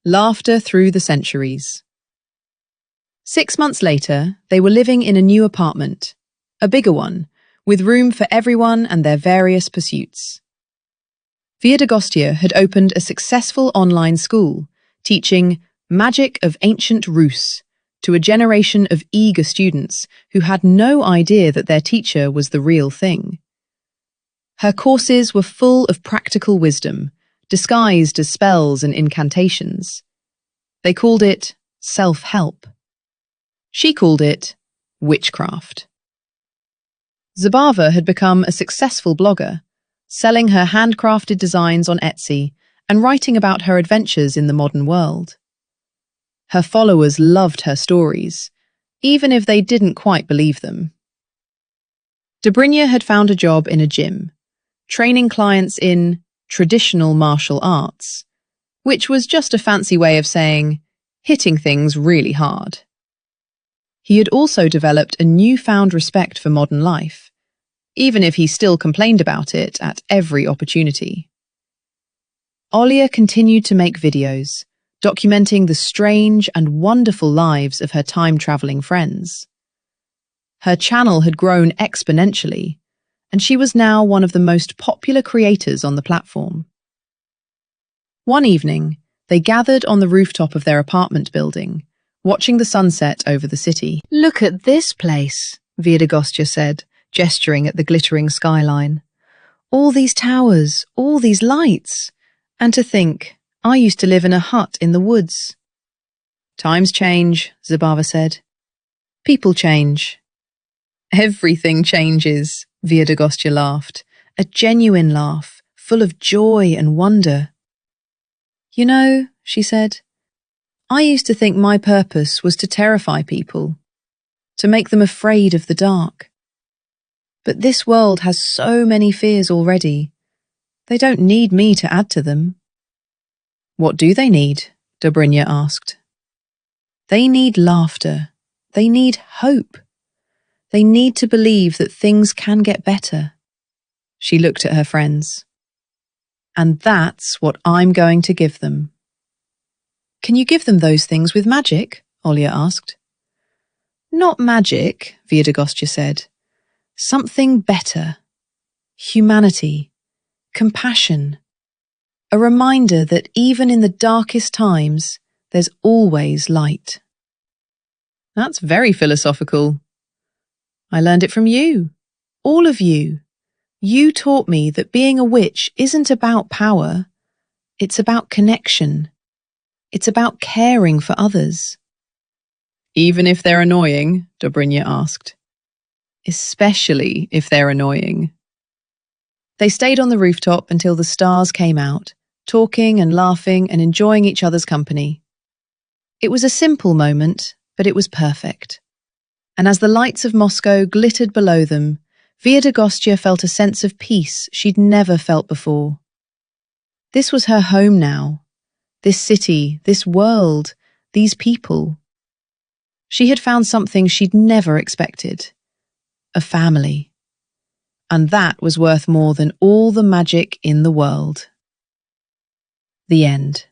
Laughter through the centuries. 6 months later, they were living in a new apartment, a bigger one, with room for everyone and their various pursuits. Viedogostya had opened a successful online school, teaching Magic of Ancient Rus to a generation of eager students who had no idea that their teacher was the real thing. Her courses were full of practical wisdom, disguised as spells and incantations. They called it self-help. She called it witchcraft. Zabava had become a successful blogger, selling her handcrafted designs on Etsy and writing about her adventures in the modern world. Her followers loved her stories, even if they didn't quite believe them. Dobrynya had found a job in a gym, training clients in traditional martial arts, which was just a fancy way of saying hitting things really hard. He had also developed a newfound respect for modern life, even if he still complained about it at every opportunity. Olya continued to make videos, documenting the strange and wonderful lives of her time-traveling friends. Her channel had grown exponentially, and she was now one of the most popular creators on the platform. One evening, they gathered on the rooftop of their apartment building, watching the sunset over the city. Look at this place, Viedogostya said, gesturing at the glittering skyline. All these towers, all these lights. And to think, I used to live in a hut in the woods. Times change, Zabava said. People change. Everything changes, Viedogostya laughed, a genuine laugh, full of joy and wonder. You know, she said, I used to think my purpose was to terrify people, to make them afraid of the dark. But this world has so many fears already. They don't need me to add to them. What do they need? Dobrynya asked. They need laughter. They need hope. They need to believe that things can get better. She looked at her friends. And that's what I'm going to give them. Can you give them those things with magic? Olya asked. Not magic, Viedogostya said. Something better. Humanity. Compassion. A reminder that even in the darkest times, there's always light. That's very philosophical. I learned it from you. All of you. You taught me that being a witch isn't about power. It's about connection. It's about caring for others. Even if they're annoying, Dobrynya asked. Especially if they're annoying. They stayed on the rooftop until the stars came out, talking and laughing and enjoying each other's company. It was a simple moment, but it was perfect. And as the lights of Moscow glittered below them, Viedogostya felt a sense of peace she'd never felt before. This was her home now. This city, this world, these people. She had found something she'd never expected. A family. And that was worth more than all the magic in the world. The end.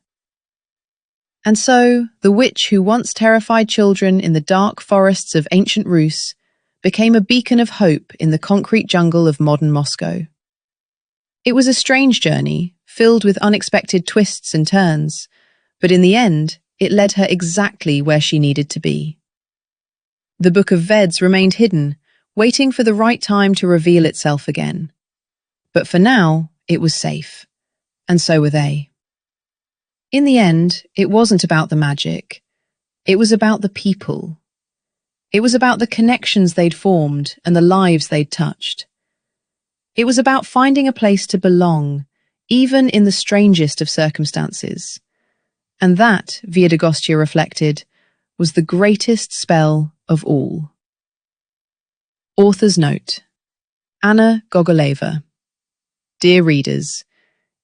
And so, the witch who once terrified children in the dark forests of ancient Rus became a beacon of hope in the concrete jungle of modern Moscow. It was a strange journey, filled with unexpected twists and turns, but in the end, it led her exactly where she needed to be. The Book of Veds remained hidden, waiting for the right time to reveal itself again. But for now, it was safe, and so were they. In the end, it wasn't about the magic. It was about the people. It was about the connections they'd formed and the lives they'd touched. It was about finding a place to belong, even in the strangest of circumstances. And that, Viedogostya reflected, was the greatest spell of all. Author's note. Anna Gogoleva. Dear readers,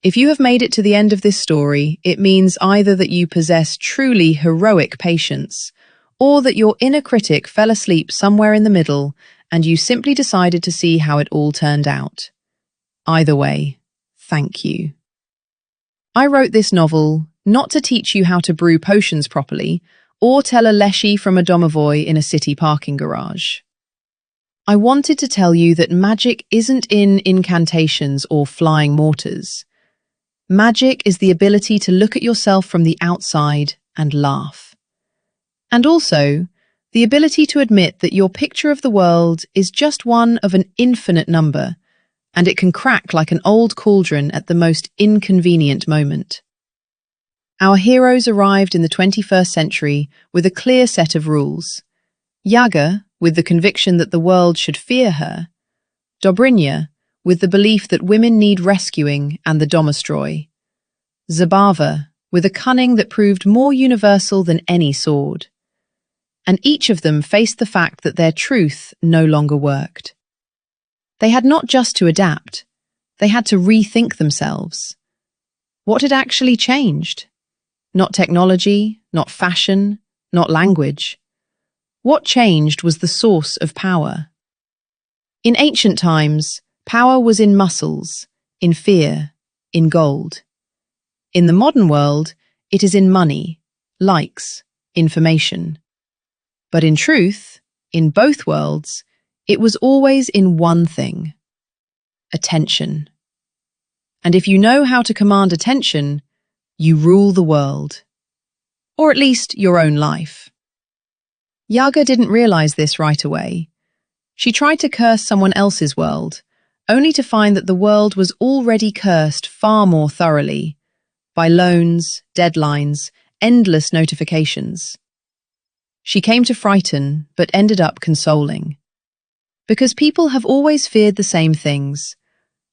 if you have made it to the end of this story, it means either that you possess truly heroic patience, or that your inner critic fell asleep somewhere in the middle and you simply decided to see how it all turned out. Either way, thank you. I wrote this novel not to teach you how to brew potions properly or tell a leshy from a domovoi in a city parking garage. I wanted to tell you that magic isn't in incantations or flying mortars. Magic is the ability to look at yourself from the outside and laugh. And also, the ability to admit that your picture of the world is just one of an infinite number, and it can crack like an old cauldron at the most inconvenient moment. Our heroes arrived in the 21st century with a clear set of rules. Yaga, with the conviction that the world should fear her. Dobrynya, with the belief that women need rescuing and the Domostroy. Zabava, with a cunning that proved more universal than any sword. And each of them faced the fact that their truth no longer worked. They had not just to adapt, they had to rethink themselves. What had actually changed? Not technology, not fashion, not language. What changed was the source of power. In ancient times, power was in muscles, in fear, in gold. In the modern world, it is in money, likes, information. But in truth, in both worlds, it was always in one thing: attention. And if you know how to command attention, you rule the world. Or at least your own life. Yaga didn't realize this right away. She tried to curse someone else's world, only to find that the world was already cursed far more thoroughly, by loans, deadlines, endless notifications. She came to frighten, but ended up consoling. Because people have always feared the same things: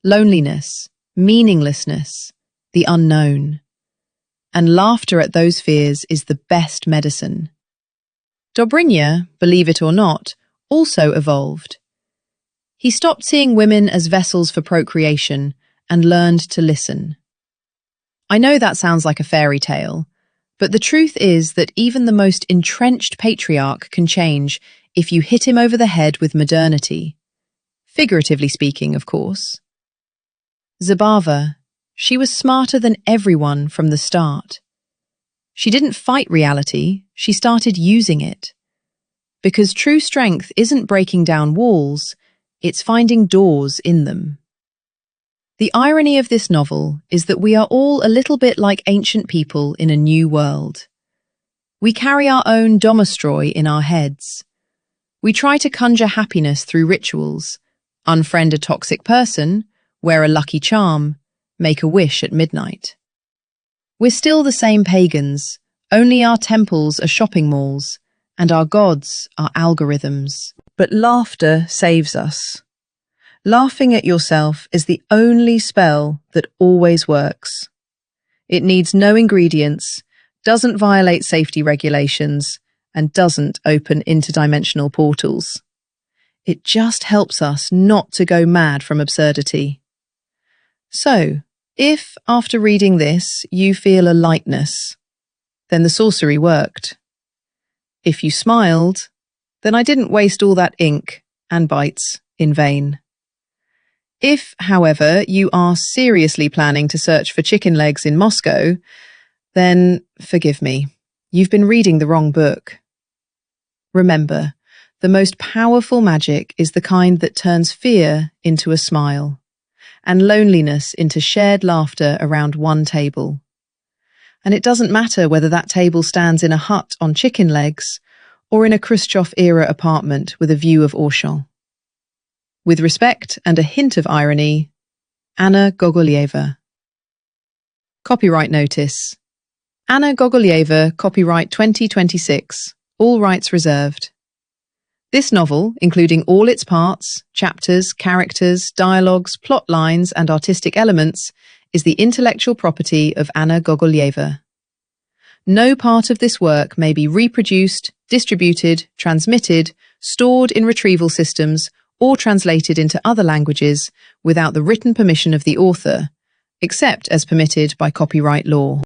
loneliness, meaninglessness, the unknown. And laughter at those fears is the best medicine. Dobrynya, believe it or not, also evolved. He stopped seeing women as vessels for procreation and learned to listen. I know that sounds like a fairy tale, but the truth is that even the most entrenched patriarch can change if you hit him over the head with modernity. Figuratively speaking, of course. Zabava, she was smarter than everyone from the start. She didn't fight reality, she started using it. Because true strength isn't breaking down walls, it's finding doors in them. The irony of this novel is that we are all a little bit like ancient people in a new world. We carry our own Domostroi in our heads. We try to conjure happiness through rituals, unfriend a toxic person, wear a lucky charm, make a wish at midnight. We're still the same pagans, only our temples are shopping malls, and our gods are algorithms. But laughter saves us. Laughing at yourself is the only spell that always works. It needs no ingredients, doesn't violate safety regulations, and doesn't open interdimensional portals. It just helps us not to go mad from absurdity. So, if, after reading this, you feel a lightness, then the sorcery worked. If you smiled, then I didn't waste all that ink and bites in vain. If, however, you are seriously planning to search for chicken legs in Moscow, then forgive me, you've been reading the wrong book. Remember, the most powerful magic is the kind that turns fear into a smile, and loneliness into shared laughter around one table. And it doesn't matter whether that table stands in a hut on chicken legs or in a Khrushchev-era apartment with a view of Auchan. With respect and a hint of irony, Anna Gogoleva. Copyright notice. Anna Gogoleva, copyright 2026, all rights reserved. This novel, including all its parts, chapters, characters, dialogues, plot lines, and artistic elements, is the intellectual property of Anna Gogoleva. No part of this work may be reproduced, distributed, transmitted, stored in retrieval systems, or translated into other languages without the written permission of the author, except as permitted by copyright law.